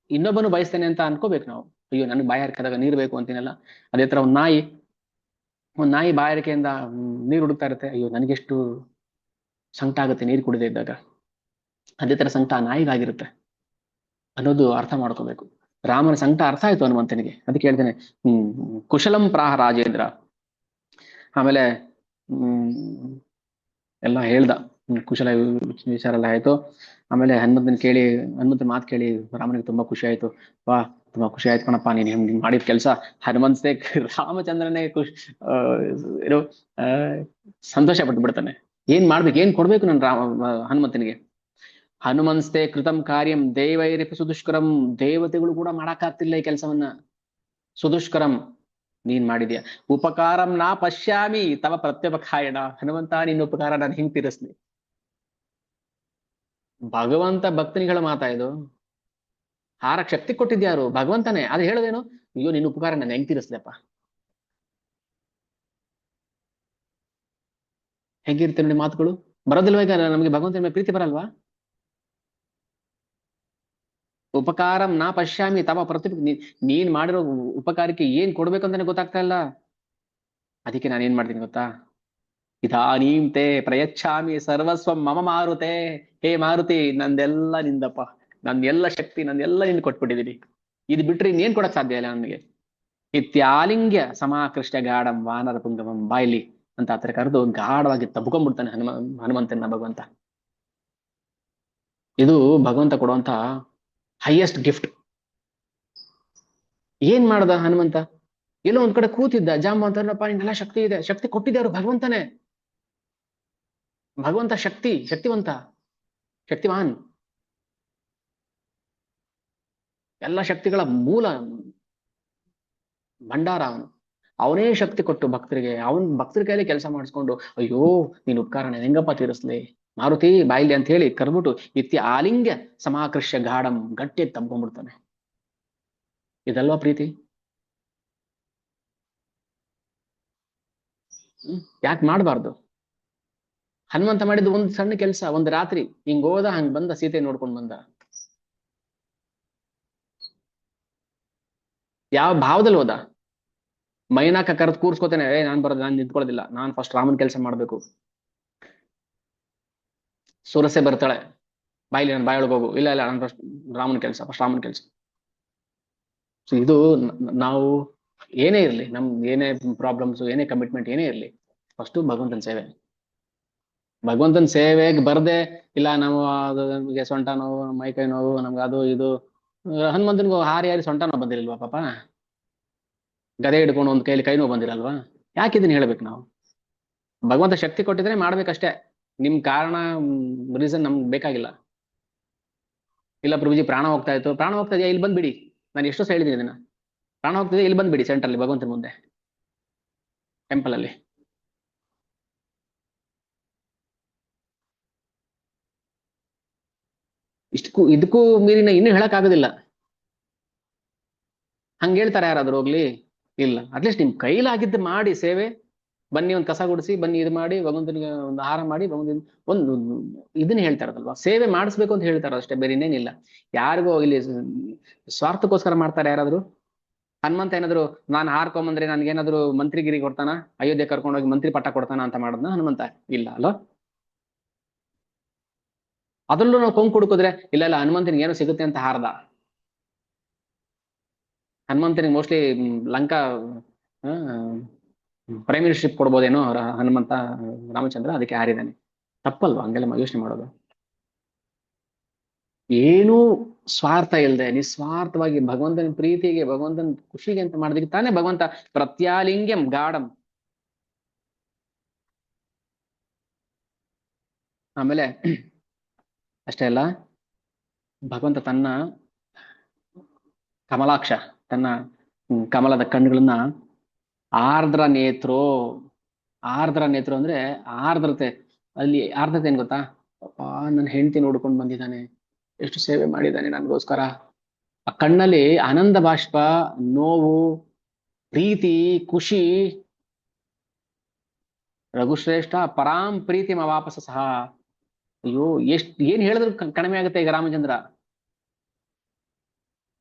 ಇನ್ನೊಬ್ಬನು ಬಯಸ್ತೇನೆ ಅಂತ ಅನ್ಕೋಬೇಕು ನಾವು. ಅಯ್ಯೋ ನನಗೆ ಬಾಯಾರಿಕೆ ಆದಾಗ ನೀರು ಬೇಕು ಅಂತೀನಲ್ಲ, ಅದೇ ತರ ಒಂದ್ ನಾಯಿ ಬಾಯಾರಿಕೆಯಿಂದ ನೀರು ಹುಡುಕ್ತಾ ಇರುತ್ತೆ, ಅಯ್ಯೋ ನನಗೆಷ್ಟು ಸಂಕಟ ಆಗುತ್ತೆ ನೀರು ಕುಡಿದೇ ಇದ್ದಾಗ, ಅದೇ ತರ ಸಂಕಟ ಆ ನಾಯಿಗಾಗಿರುತ್ತೆ ಅನ್ನೋದು ಅರ್ಥ ಮಾಡ್ಕೋಬೇಕು. ರಾಮನ ಸಂಕಟ ಅರ್ಥ ಆಯ್ತು ಹನುಮಂತನಿಗೆ, ಅದಕ್ಕೆ ಹೇಳ್ತೇನೆ ಕುಶಲಂ ಪ್ರಾಹ ರಾಜೇಂದ್ರ. ಆಮೇಲೆ ಹ್ಮ್ ಎಲ್ಲ ಹೇಳ್ದ, ಕುಶಲ ವಿಚಾರ ಎಲ್ಲ ಆಯ್ತು. ಆಮೇಲೆ ಹನುಮಂತನ ಮಾತು ಕೇಳಿ ರಾಮನಿಗೆ ತುಂಬಾ ಖುಷಿ ಆಯ್ತು. ವಾ, ತುಂಬಾ ಖುಷಿ ಆಯ್ತು ಕಣಪ್ಪ, ನೀನ್ ಹಿಂಗ್ ಮಾಡಿದ ಕೆಲಸ. ಹನುಮಂತನೇ ರಾಮಚಂದ್ರನೇ ಆ, ಏನು ಆ, ಸಂತೋಷ ಪಟ್ಟು ಬಿಡ್ತಾನೆ. ಏನ್ ಮಾಡ್ಬೇಕು, ಏನ್ ಕೊಡ್ಬೇಕು ನನ್ ಹನುಮಂತನಿಗೆ. ಹನುಮಂಸ್ತೆ ಕೃತಂ ಕಾರ್ಯಂ ದೇವೈರಪಿ ಸುದುಷ್ಕರಂ. ದೇವತೆಗಳು ಕೂಡ ಮಾಡಕ್ಕಾಗ್ತಿಲ್ಲ ಈ ಕೆಲಸವನ್ನ. ಸುದುಷ್ಕರಂ, ನೀನ್ ಮಾಡಿದ್ಯಾ. ಉಪಕಾರಂ ನಾ ಪಶ್ಯಾಮಿ ತವ ಪ್ರತ್ಯುಪಕಾಯಣ. ಹನುಮಂತ, ನಿನ್ನ ಉಪಕಾರ ನಾನು ಹಿಂಗ್ ತೀರಿಸ್ಲಿ. ಭಗವಂತ ಭಕ್ತನಿಗಳ ಮಾತಾ ಇದು. ಹಾರಕ್ ಶಕ್ತಿ ಕೊಟ್ಟಿದ್ಯಾರು? ಭಗವಂತನೇ. ಅದು ಹೇಳೋದೇನು, ಅಯ್ಯೋ ನಿನ್ನ ಉಪಕಾರ ನಾನು ಹೆಂಗ್ ತೀರಿಸ್ಲಪ್ಪ. ಹೆಂಗಿರ್ತೇನೆ ನೋಡಿ ಮಾತುಗಳು. ಬರೋದಿಲ್ವ ಈಗ ನಮಗೆ ಭಗವಂತನ ಮೇಲೆ ಪ್ರೀತಿ ಬರಲ್ವಾ? ಉಪಕಾರಂ ನಾ ಪಶ್ಯಾಮಿ ತವ ಪ್ರತಿ, ನೀನ್ ಮಾಡಿರೋ ಉಪಕಾರಕ್ಕೆ ಏನ್ ಕೊಡ್ಬೇಕು ಅಂತಾನೆ ಗೊತ್ತಾಗ್ತಾ ಇಲ್ಲ. ಅದಕ್ಕೆ ನಾನು ಏನ್ ಮಾಡ್ತೀನಿ ಗೊತ್ತಾ? ಇದಾನೀಂ ತೇ ಪ್ರಯಚ್ಛಾಮಿ ಸರ್ವಸ್ವಂ ಮಮ ಮಾರುತೆ. ಹೇ ಮಾರುತಿ, ನಂದೆಲ್ಲ ನಿಂದಪ್ಪ. ಎಲ್ಲ ಶಕ್ತಿ ನಂದೆಲ್ಲ ನಿಂದ ಕೊಟ್ಬಿಟ್ಟಿದೀನಿ. ಇದು ಬಿಟ್ರೆ ಇನ್ನೇನ್ ಕೊಡಕ್ ಸಾಧ್ಯ ಇಲ್ಲ ನನಗೆ. ಇತ್ಯಾಲಿಂಗ್ಯ ಸಮಾಕೃಷ್ಟ ಗಾಢಂ ವಾನರ ಪುಂಗಮಂ. ಬಾಯ್ಲಿ ಅಂತ ಆತರ ಕರೆದು ಗಾಢವಾಗಿ ತಬ್ಕೊಂಡ್ಬಿಡ್ತಾನೆ ಹನುಮಂತನ ಭಗವಂತ. ಇದು ಭಗವಂತ ಕೊಡುವಂತ ಹೈಯೆಸ್ಟ್ ಗಿಫ್ಟ್. ಏನ್ ಮಾಡ್ದ ಹನುಮಂತ? ಎಲ್ಲೋ ಒಂದ್ ಕಡೆ ಕೂತಿದ್ದ. ಜಾಂಬವಂತನಪ್ಪ, ನಿನ್ನೆಲ್ಲ ಶಕ್ತಿ ಇದೆ. ಶಕ್ತಿ ಕೊಟ್ಟಿದ್ದೆ ಭಗವಂತನೇ. ಭಗವಂತ ಶಕ್ತಿವಂತ, ಶಕ್ತಿವಾನ್. ಎಲ್ಲ ಶಕ್ತಿಗಳ ಮೂಲ ಭಂಡಾರ ಅವನು. ಅವನೇ ಶಕ್ತಿ ಕೊಟ್ಟು ಭಕ್ತರಿಗೆ, ಭಕ್ತರ ಕೈಲಿ ಕೆಲಸ ಮಾಡಿಸ್ಕೊಂಡು, ಅಯ್ಯೋ ನೀನ್ ಉಪಕಾರ ಹೆಂಗಪ್ಪ ತೀರಿಸ್ಲಿ ಮಾರುತಿ, ಬಾಯಿಲಿ ಅಂತ ಹೇಳಿ ಕರ್ಬಿಟ್ಟು ಆಲಿಂಗ್ಯ ಸಮಾಕೃಷ್ಯ ಗಾಢಂ, ಗಟ್ಟಿಯಾಗಿ ತಬ್ಕೊಂಡ್ಬಿಡ್ತಾನೆ. ಇದಲ್ವಾ ಪ್ರೀತಿ? ಯಾಕೆ ಮಾಡಬಾರ್ದು? ಹನುಮಂತ ಮಾಡಿದ್ದು ಒಂದು ಸಣ್ಣ ಕೆಲಸ. ಒಂದು ರಾತ್ರಿ ಹಿಂಗ್ ಹೋದ, ಹಂಗ್ ಬಂದ, ಸೀತೆ ನೋಡ್ಕೊಂಡ್ ಬಂದ. ಯಾವ ಭಾವದಲ್ಲಿ ಹೋದ? ಮೈನಾಕ ಕರೆದು ಕೂರ್ಸ್ಕೋತೇನೆ, ನಾನ್ ಬರೋದು, ನಾನ್ ನಿಂತ್ಕೊಳ್ಳೋದಿಲ್ಲ, ನಾನ್ ಫಸ್ಟ್ ರಾಮನ್ ಕೆಲಸ ಮಾಡ್ಬೇಕು. ಸುರಸೆ ಬರ್ತಾಳೆ, ಬಾಯಿಲಿ ನಾನು ಬಾಯೊಳಗೆ ಹೋಗು. ಇಲ್ಲ ಇಲ್ಲ, ನಾನು ಫಸ್ಟ್ ರಾಮನ್ ಕೆಲಸ, ಫಸ್ಟ್ ರಾಮನ್ ಕೆಲಸ. ಇದು ನಾವು ಏನೇ ಇರ್ಲಿ, ಏನೇ ಪ್ರಾಬ್ಲಮ್ಸ್, ಏನೇ ಕಮಿಟ್ಮೆಂಟ್ ಏನೇ ಇರ್ಲಿ, ಫಸ್ಟ್ ಭಗವಂತನ ಸೇವೆ. ಭಗವಂತನ ಸೇವೆಗೆ ಬರ್ದೆ ಇಲ್ಲ, ನಾವು ಅದು ನಮಗೆ ಸೊಂಟ ನೋವು, ಮೈಕೈ ನೋವು, ನಮ್ಗೆ ಅದು ಇದು. ಹನುಮಂತನಿಗೂ ಹಾರಿ ಸೊಂಟ ನೋವು ಬಂದಿರಲ್ವಾ ಪಾಪ? ಗದೆ ಹಿಡ್ಕೊಂಡು ಒಂದ್ ಕೈ ನೋವು ಬಂದಿರಲ್ವಾ? ಯಾಕೆ ಇದನ್ನ ಹೇಳ್ಬೇಕು ನಾವು? ಭಗವಂತ ಶಕ್ತಿ ಕೊಟ್ಟಿದ್ರೆ ಮಾಡ್ಬೇಕಷ್ಟೇ. ನಿಮ್ ಕಾರಣ, ರೀಸನ್ ನಮ್ಗೆ ಬೇಕಾಗಿಲ್ಲ. ಇಲ್ಲ ಪ್ರಭುಜಿ ಪ್ರಾಣ ಹೋಗ್ತಾ ಇತ್ತು, ಪ್ರಾಣ ಹೋಗ್ತಾ ಇದೆಯಾ, ಇಲ್ಲಿ ಬಂದ್ಬಿಡಿ. ನಾನು ಎಷ್ಟೋ ಹೇಳಿದ್ದೀನಿ ಇದನ್ನ. ಪ್ರಾಣ ಹೋಗ್ತಿದೆ, ಇಲ್ಲಿ ಬಂದ್ಬಿಡಿ ಸೆಂಟ್ರಲ್ಲಿ ಭಗವಂತನ ಮುಂದೆ, ಟೆಂಪಲ್ ಅಲ್ಲಿ. ಇದಕ್ಕೂ ಮೀರಿನ ಇನ್ನೂ ಹೇಳಕ್ ಆಗೋದಿಲ್ಲ. ಹಂಗ ಹೇಳ್ತಾರೆ ಯಾರಾದ್ರೂ ಹೋಗ್ಲಿ? ಇಲ್ಲ. ಅಟ್ಲೀಸ್ಟ್ ನಿಮ್ ಕೈಲಾಗಿದ್ದು ಮಾಡಿ ಸೇವೆ. ಬನ್ನಿ ಒಂದ್ ಕಸ ಗುಡಿಸಿ, ಬನ್ನಿ ಇದು ಮಾಡಿ, ಭಗವಂತನಿಗೆ ಒಂದು ಆಹಾರ ಮಾಡಿ, ಭಗವಂತನ ಒಂದು ಇದನ್ನ ಹೇಳ್ತಾರದಲ್ವಾ, ಸೇವೆ ಮಾಡಿಸ್ಬೇಕು ಅಂತ ಹೇಳ್ತಾರ ಅಷ್ಟೇ, ಬೇರೆ ಇನ್ನೇನಿಲ್ಲ. ಯಾರಿಗೋ ಇಲ್ಲಿ ಸ್ವಾರ್ಥಕ್ಕೋಸ್ಕರ ಮಾಡ್ತಾರೆ ಯಾರಾದ್ರು? ಹನುಮಂತ ಏನಾದ್ರು ನಾನು ಹಾರ್ಕೊಂಬಂದ್ರೆ ನನ್ಗೇನಾದ್ರು ಮಂತ್ರಿಗಿರಿ ಕೊಡ್ತಾನ, ಅಯೋಧ್ಯೆ ಕರ್ಕೊಂಡೋಗಿ ಮಂತ್ರಿ ಪಟ್ಟ ಕೊಡ್ತಾನ ಅಂತ ಮಾಡದ್ನ ಹನುಮಂತ? ಇಲ್ಲ ಅಲ್ವಾ? ಅದ್ರಲ್ಲೂ ನಾವು ಕೊಂಕು ಹುಡುಕಿದ್ರೆ, ಇಲ್ಲ ಇಲ್ಲ ಹನುಮಂತನಿಗೆ ಏನೋ ಸಿಗುತ್ತೆ ಅಂತ ಹಾರ್ದ. ಹನುಮಂತನಿಗೆ ಮೋಸ್ಟ್ಲಿ ಲಂಕಾ ಪ್ರೈಮ್ ಮಿನಿಸ್ಟರ್ಶಿಪ್ ಕೊಡ್ಬೋದೇನೋ ಹನುಮಂತ, ರಾಮಚಂದ್ರ, ಅದಕ್ಕೆ ಹಾರಿದ್ದಾನೆ. ತಪ್ಪಲ್ವಾ ಹಂಗೆಲ್ಲ ಯೋಚನೆ ಮಾಡೋದು? ಏನೂ ಸ್ವಾರ್ಥ ಇಲ್ಲದೆ ನಿಸ್ವಾರ್ಥವಾಗಿ ಭಗವಂತನ ಪ್ರೀತಿಗೆ, ಭಗವಂತನ ಖುಷಿಗೆ ಅಂತ ಮಾಡೋದಕ್ಕೆ ತಾನೇ ಭಗವಂತ ಪ್ರತ್ಯಾಲಿಂಗ್ಯಂ ಗಾಢಂ. ಆಮೇಲೆ ಅಷ್ಟೇ ಅಲ್ಲ, ಭಗವಂತ ತನ್ನ ಕಮಲಾಕ್ಷ, ತನ್ನ ಕಮಲದ ಕಣ್ಣುಗಳನ್ನ ಆರ್ದ್ರ ನೇತ್ರೋ. ಆರ್ದ್ರ ನೇತ್ರೋ ಅಂದ್ರೆ ಆರ್ದ್ರತೆ. ಅಲ್ಲಿ ಆರ್ದ್ರತೆ ಏನ್ ಗೊತ್ತಾ? ಅಪ್ಪ, ನನ್ನ ಹೆಂಡತಿ ನೋಡ್ಕೊಂಡು ಬಂದಿದ್ದಾನೆ, ಎಷ್ಟು ಸೇವೆ ಮಾಡಿದ್ದಾನೆ ನನಗೋಸ್ಕರ. ಆ ಕಣ್ಣಲ್ಲಿ ಆನಂದ ಬಾಷ್ಪ, ನೋವು, ಪ್ರೀತಿ, ಖುಷಿ. ರಘುಶ್ರೇಷ್ಠ ಪರಾಂ ಪ್ರೀತಿ ವಾಪಸ ಸಹ. ಅಯ್ಯೋ, ಏನ್ ಹೇಳಿದ್ರು ಕಡಿಮೆ ಆಗುತ್ತೆ ಈಗ ರಾಮಚಂದ್ರ.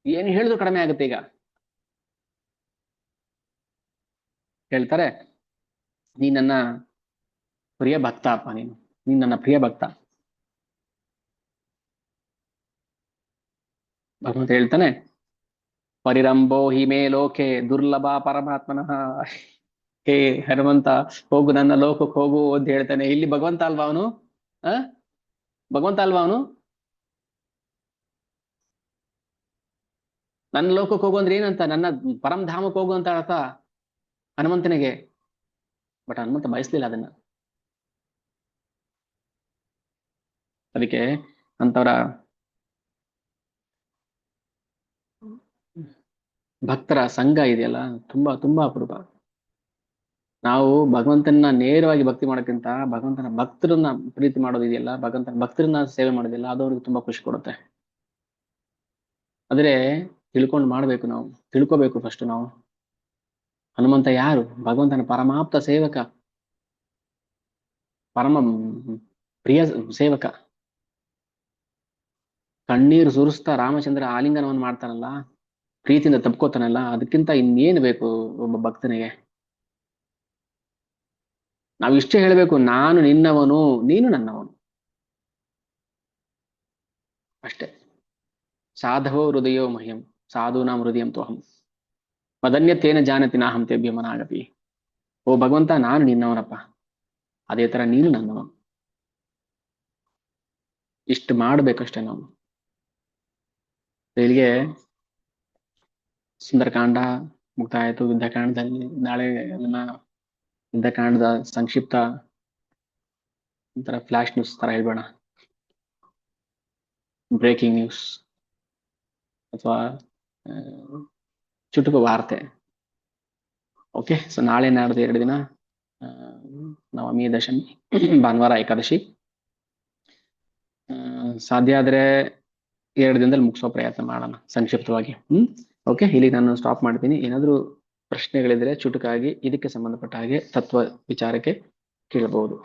ಏನ್ ಹೇಳಿದ್ರು ಕಡಿಮೆ ಆಗುತ್ತೆ ಈಗ. ಹೇಳ್ತಾರೆ, ನೀ ನನ್ನ ಪ್ರಿಯ ಭಕ್ತ ಅಪ್ಪ, ನೀನ್ ನನ್ನ ಪ್ರಿಯ ಭಕ್ತ. ಭಗವಂತ ಹೇಳ್ತಾನೆ, ಪರಿರಂಭೋ ಹಿಮೇ ಲೋಕೆ ದುರ್ಲಭ ಪರಮಾತ್ಮನಃ. ಹೇ ಹನುಮಂತ, ಹೋಗು ನನ್ನ ಲೋಕಕ್ಕೆ ಹೋಗು ಅಂತ ಹೇಳ್ತಾನೆ. ಇಲ್ಲಿ ಭಗವಂತ ಅಲ್ವಾ ಅವನು? ಆ ಭಗವಂತ ಅಲ್ವಾ ಅವನು? ನನ್ನ ಲೋಕಕ್ಕೆ ಹೋಗು ಅಂದ್ರೆ ಏನಂತ, ನನ್ನ ಪರಮಧಾಮಕ್ಕೆ ಹೋಗು ಅಂತ ಅರ್ಥ ಹನುಮಂತನಿಗೆ. ಬಟ್ ಹನುಮಂತ ಬಯಸ್ಲಿಲ್ಲ ಅದನ್ನ. ಅದಕ್ಕೆ ಅಂತವರ ಭಕ್ತರ ಸಂಘ ಇದೆಯಲ್ಲ, ತುಂಬಾ ತುಂಬಾ ಅಪರೂಪ. ನಾವು ಭಗವಂತನ ನೇರವಾಗಿ ಭಕ್ತಿ ಮಾಡೋಕ್ಕಿಂತ ಭಗವಂತನ ಭಕ್ತರನ್ನ ಪ್ರೀತಿ ಮಾಡೋದಿದೆಯಲ್ಲ, ಭಗವಂತನ ಭಕ್ತರನ್ನ ಸೇವೆ ಮಾಡೋದಿಲ್ಲ, ಅದು ಅವ್ರಿಗೆ ತುಂಬಾ ಖುಷಿ ಕೊಡುತ್ತೆ. ಆದ್ರೆ ತಿಳ್ಕೊಂಡು ಮಾಡ್ಬೇಕು, ನಾವು ತಿಳ್ಕೋಬೇಕು ಫಸ್ಟ್ ನಾವು. ಹನುಮಂತ ಯಾರು? ಭಗವಂತನ ಪರಮಾಪ್ತ ಸೇವಕ, ಪರಮ ಪ್ರಿಯ ಸೇವಕ. ಕಣ್ಣೀರು ಸುರಿಸ್ತಾ ರಾಮಚಂದ್ರ ಆಲಿಂಗನವನ್ನು ಮಾಡ್ತಾನಲ್ಲ, ಪ್ರೀತಿಯಿಂದ ತಪ್ಕೋತಾನಲ್ಲ, ಅದಕ್ಕಿಂತ ಇನ್ನೇನು ಬೇಕು ಒಬ್ಬ ಭಕ್ತನಿಗೆ? ನಾವು ಇಷ್ಟೇ ಹೇಳ್ಬೇಕು, ನಾನು ನಿನ್ನವನು, ನೀನು ನನ್ನವನು, ಅಷ್ಟೇ. ಸಾಧವೋ ಹೃದಯೋ ಮಹ್ಯಂ ಸಾಧೂನಾಂ ಹೃದಯಂ ತೋಹಂ ಮದನ್ಯತೇನ ಜಾನತಿ ನಾಹಂ ತೇಭ್ಯ ಮನಾಗಪಿ. ಓ ಭಗವಂತ, ನಾನು ನಿನ್ನವನಪ್ಪ, ಅದೇ ತರ ನೀನು ನನ್ನವನು. ಇಷ್ಟು ಮಾಡ್ಬೇಕಷ್ಟೇ ನಾವು. ಇಲ್ಲಿಗೆ ಸುಂದರಕಾಂಡ ಮುಕ್ತಾಯ ಆಯ್ತು. ಯುದ್ಧಕಾಂಡದಲ್ಲಿ ನಾಳೆ ಅದನ್ನ ಯುದ್ಧಕಾಂಡದ ಸಂಕ್ಷಿಪ್ತ ಒಂಥರ ಫ್ಲಾಶ್ ನ್ಯೂಸ್ ತರ ಹೇಳ್ಬೇಡ, ಬ್ರೇಕಿಂಗ್ ನ್ಯೂಸ್ ಅಥವಾ ಚುಟುಕು ವಾರ್ತೆ. ಓಕೆ, ಸೊ ನಾಳೆ ನಾಡ್ದು 2 ದಿನ ನವಮಿ, ದಶಮಿ, ಭಾನುವಾರ ಏಕಾದಶಿ. ಸಾಧ್ಯ ಆದ್ರೆ 2 ದಿನದಲ್ಲಿ ಮುಗಿಸೋ ಪ್ರಯತ್ನ ಮಾಡೋಣ ಸಂಕ್ಷಿಪ್ತವಾಗಿ. ಓಕೆ, ಇಲ್ಲಿ ನಾನು ಸ್ಟಾಪ್ ಮಾಡ್ತೀನಿ. ಏನಾದ್ರೂ ಪ್ರಶ್ನೆಗಳಿದ್ರೆ ಚುಟುಕಾಗಿ ಇದಕ್ಕೆ ಸಂಬಂಧಪಟ್ಟ ಹಾಗೆ ತತ್ವ ವಿಚಾರಕ್ಕೆ ಕೇಳಬಹುದು.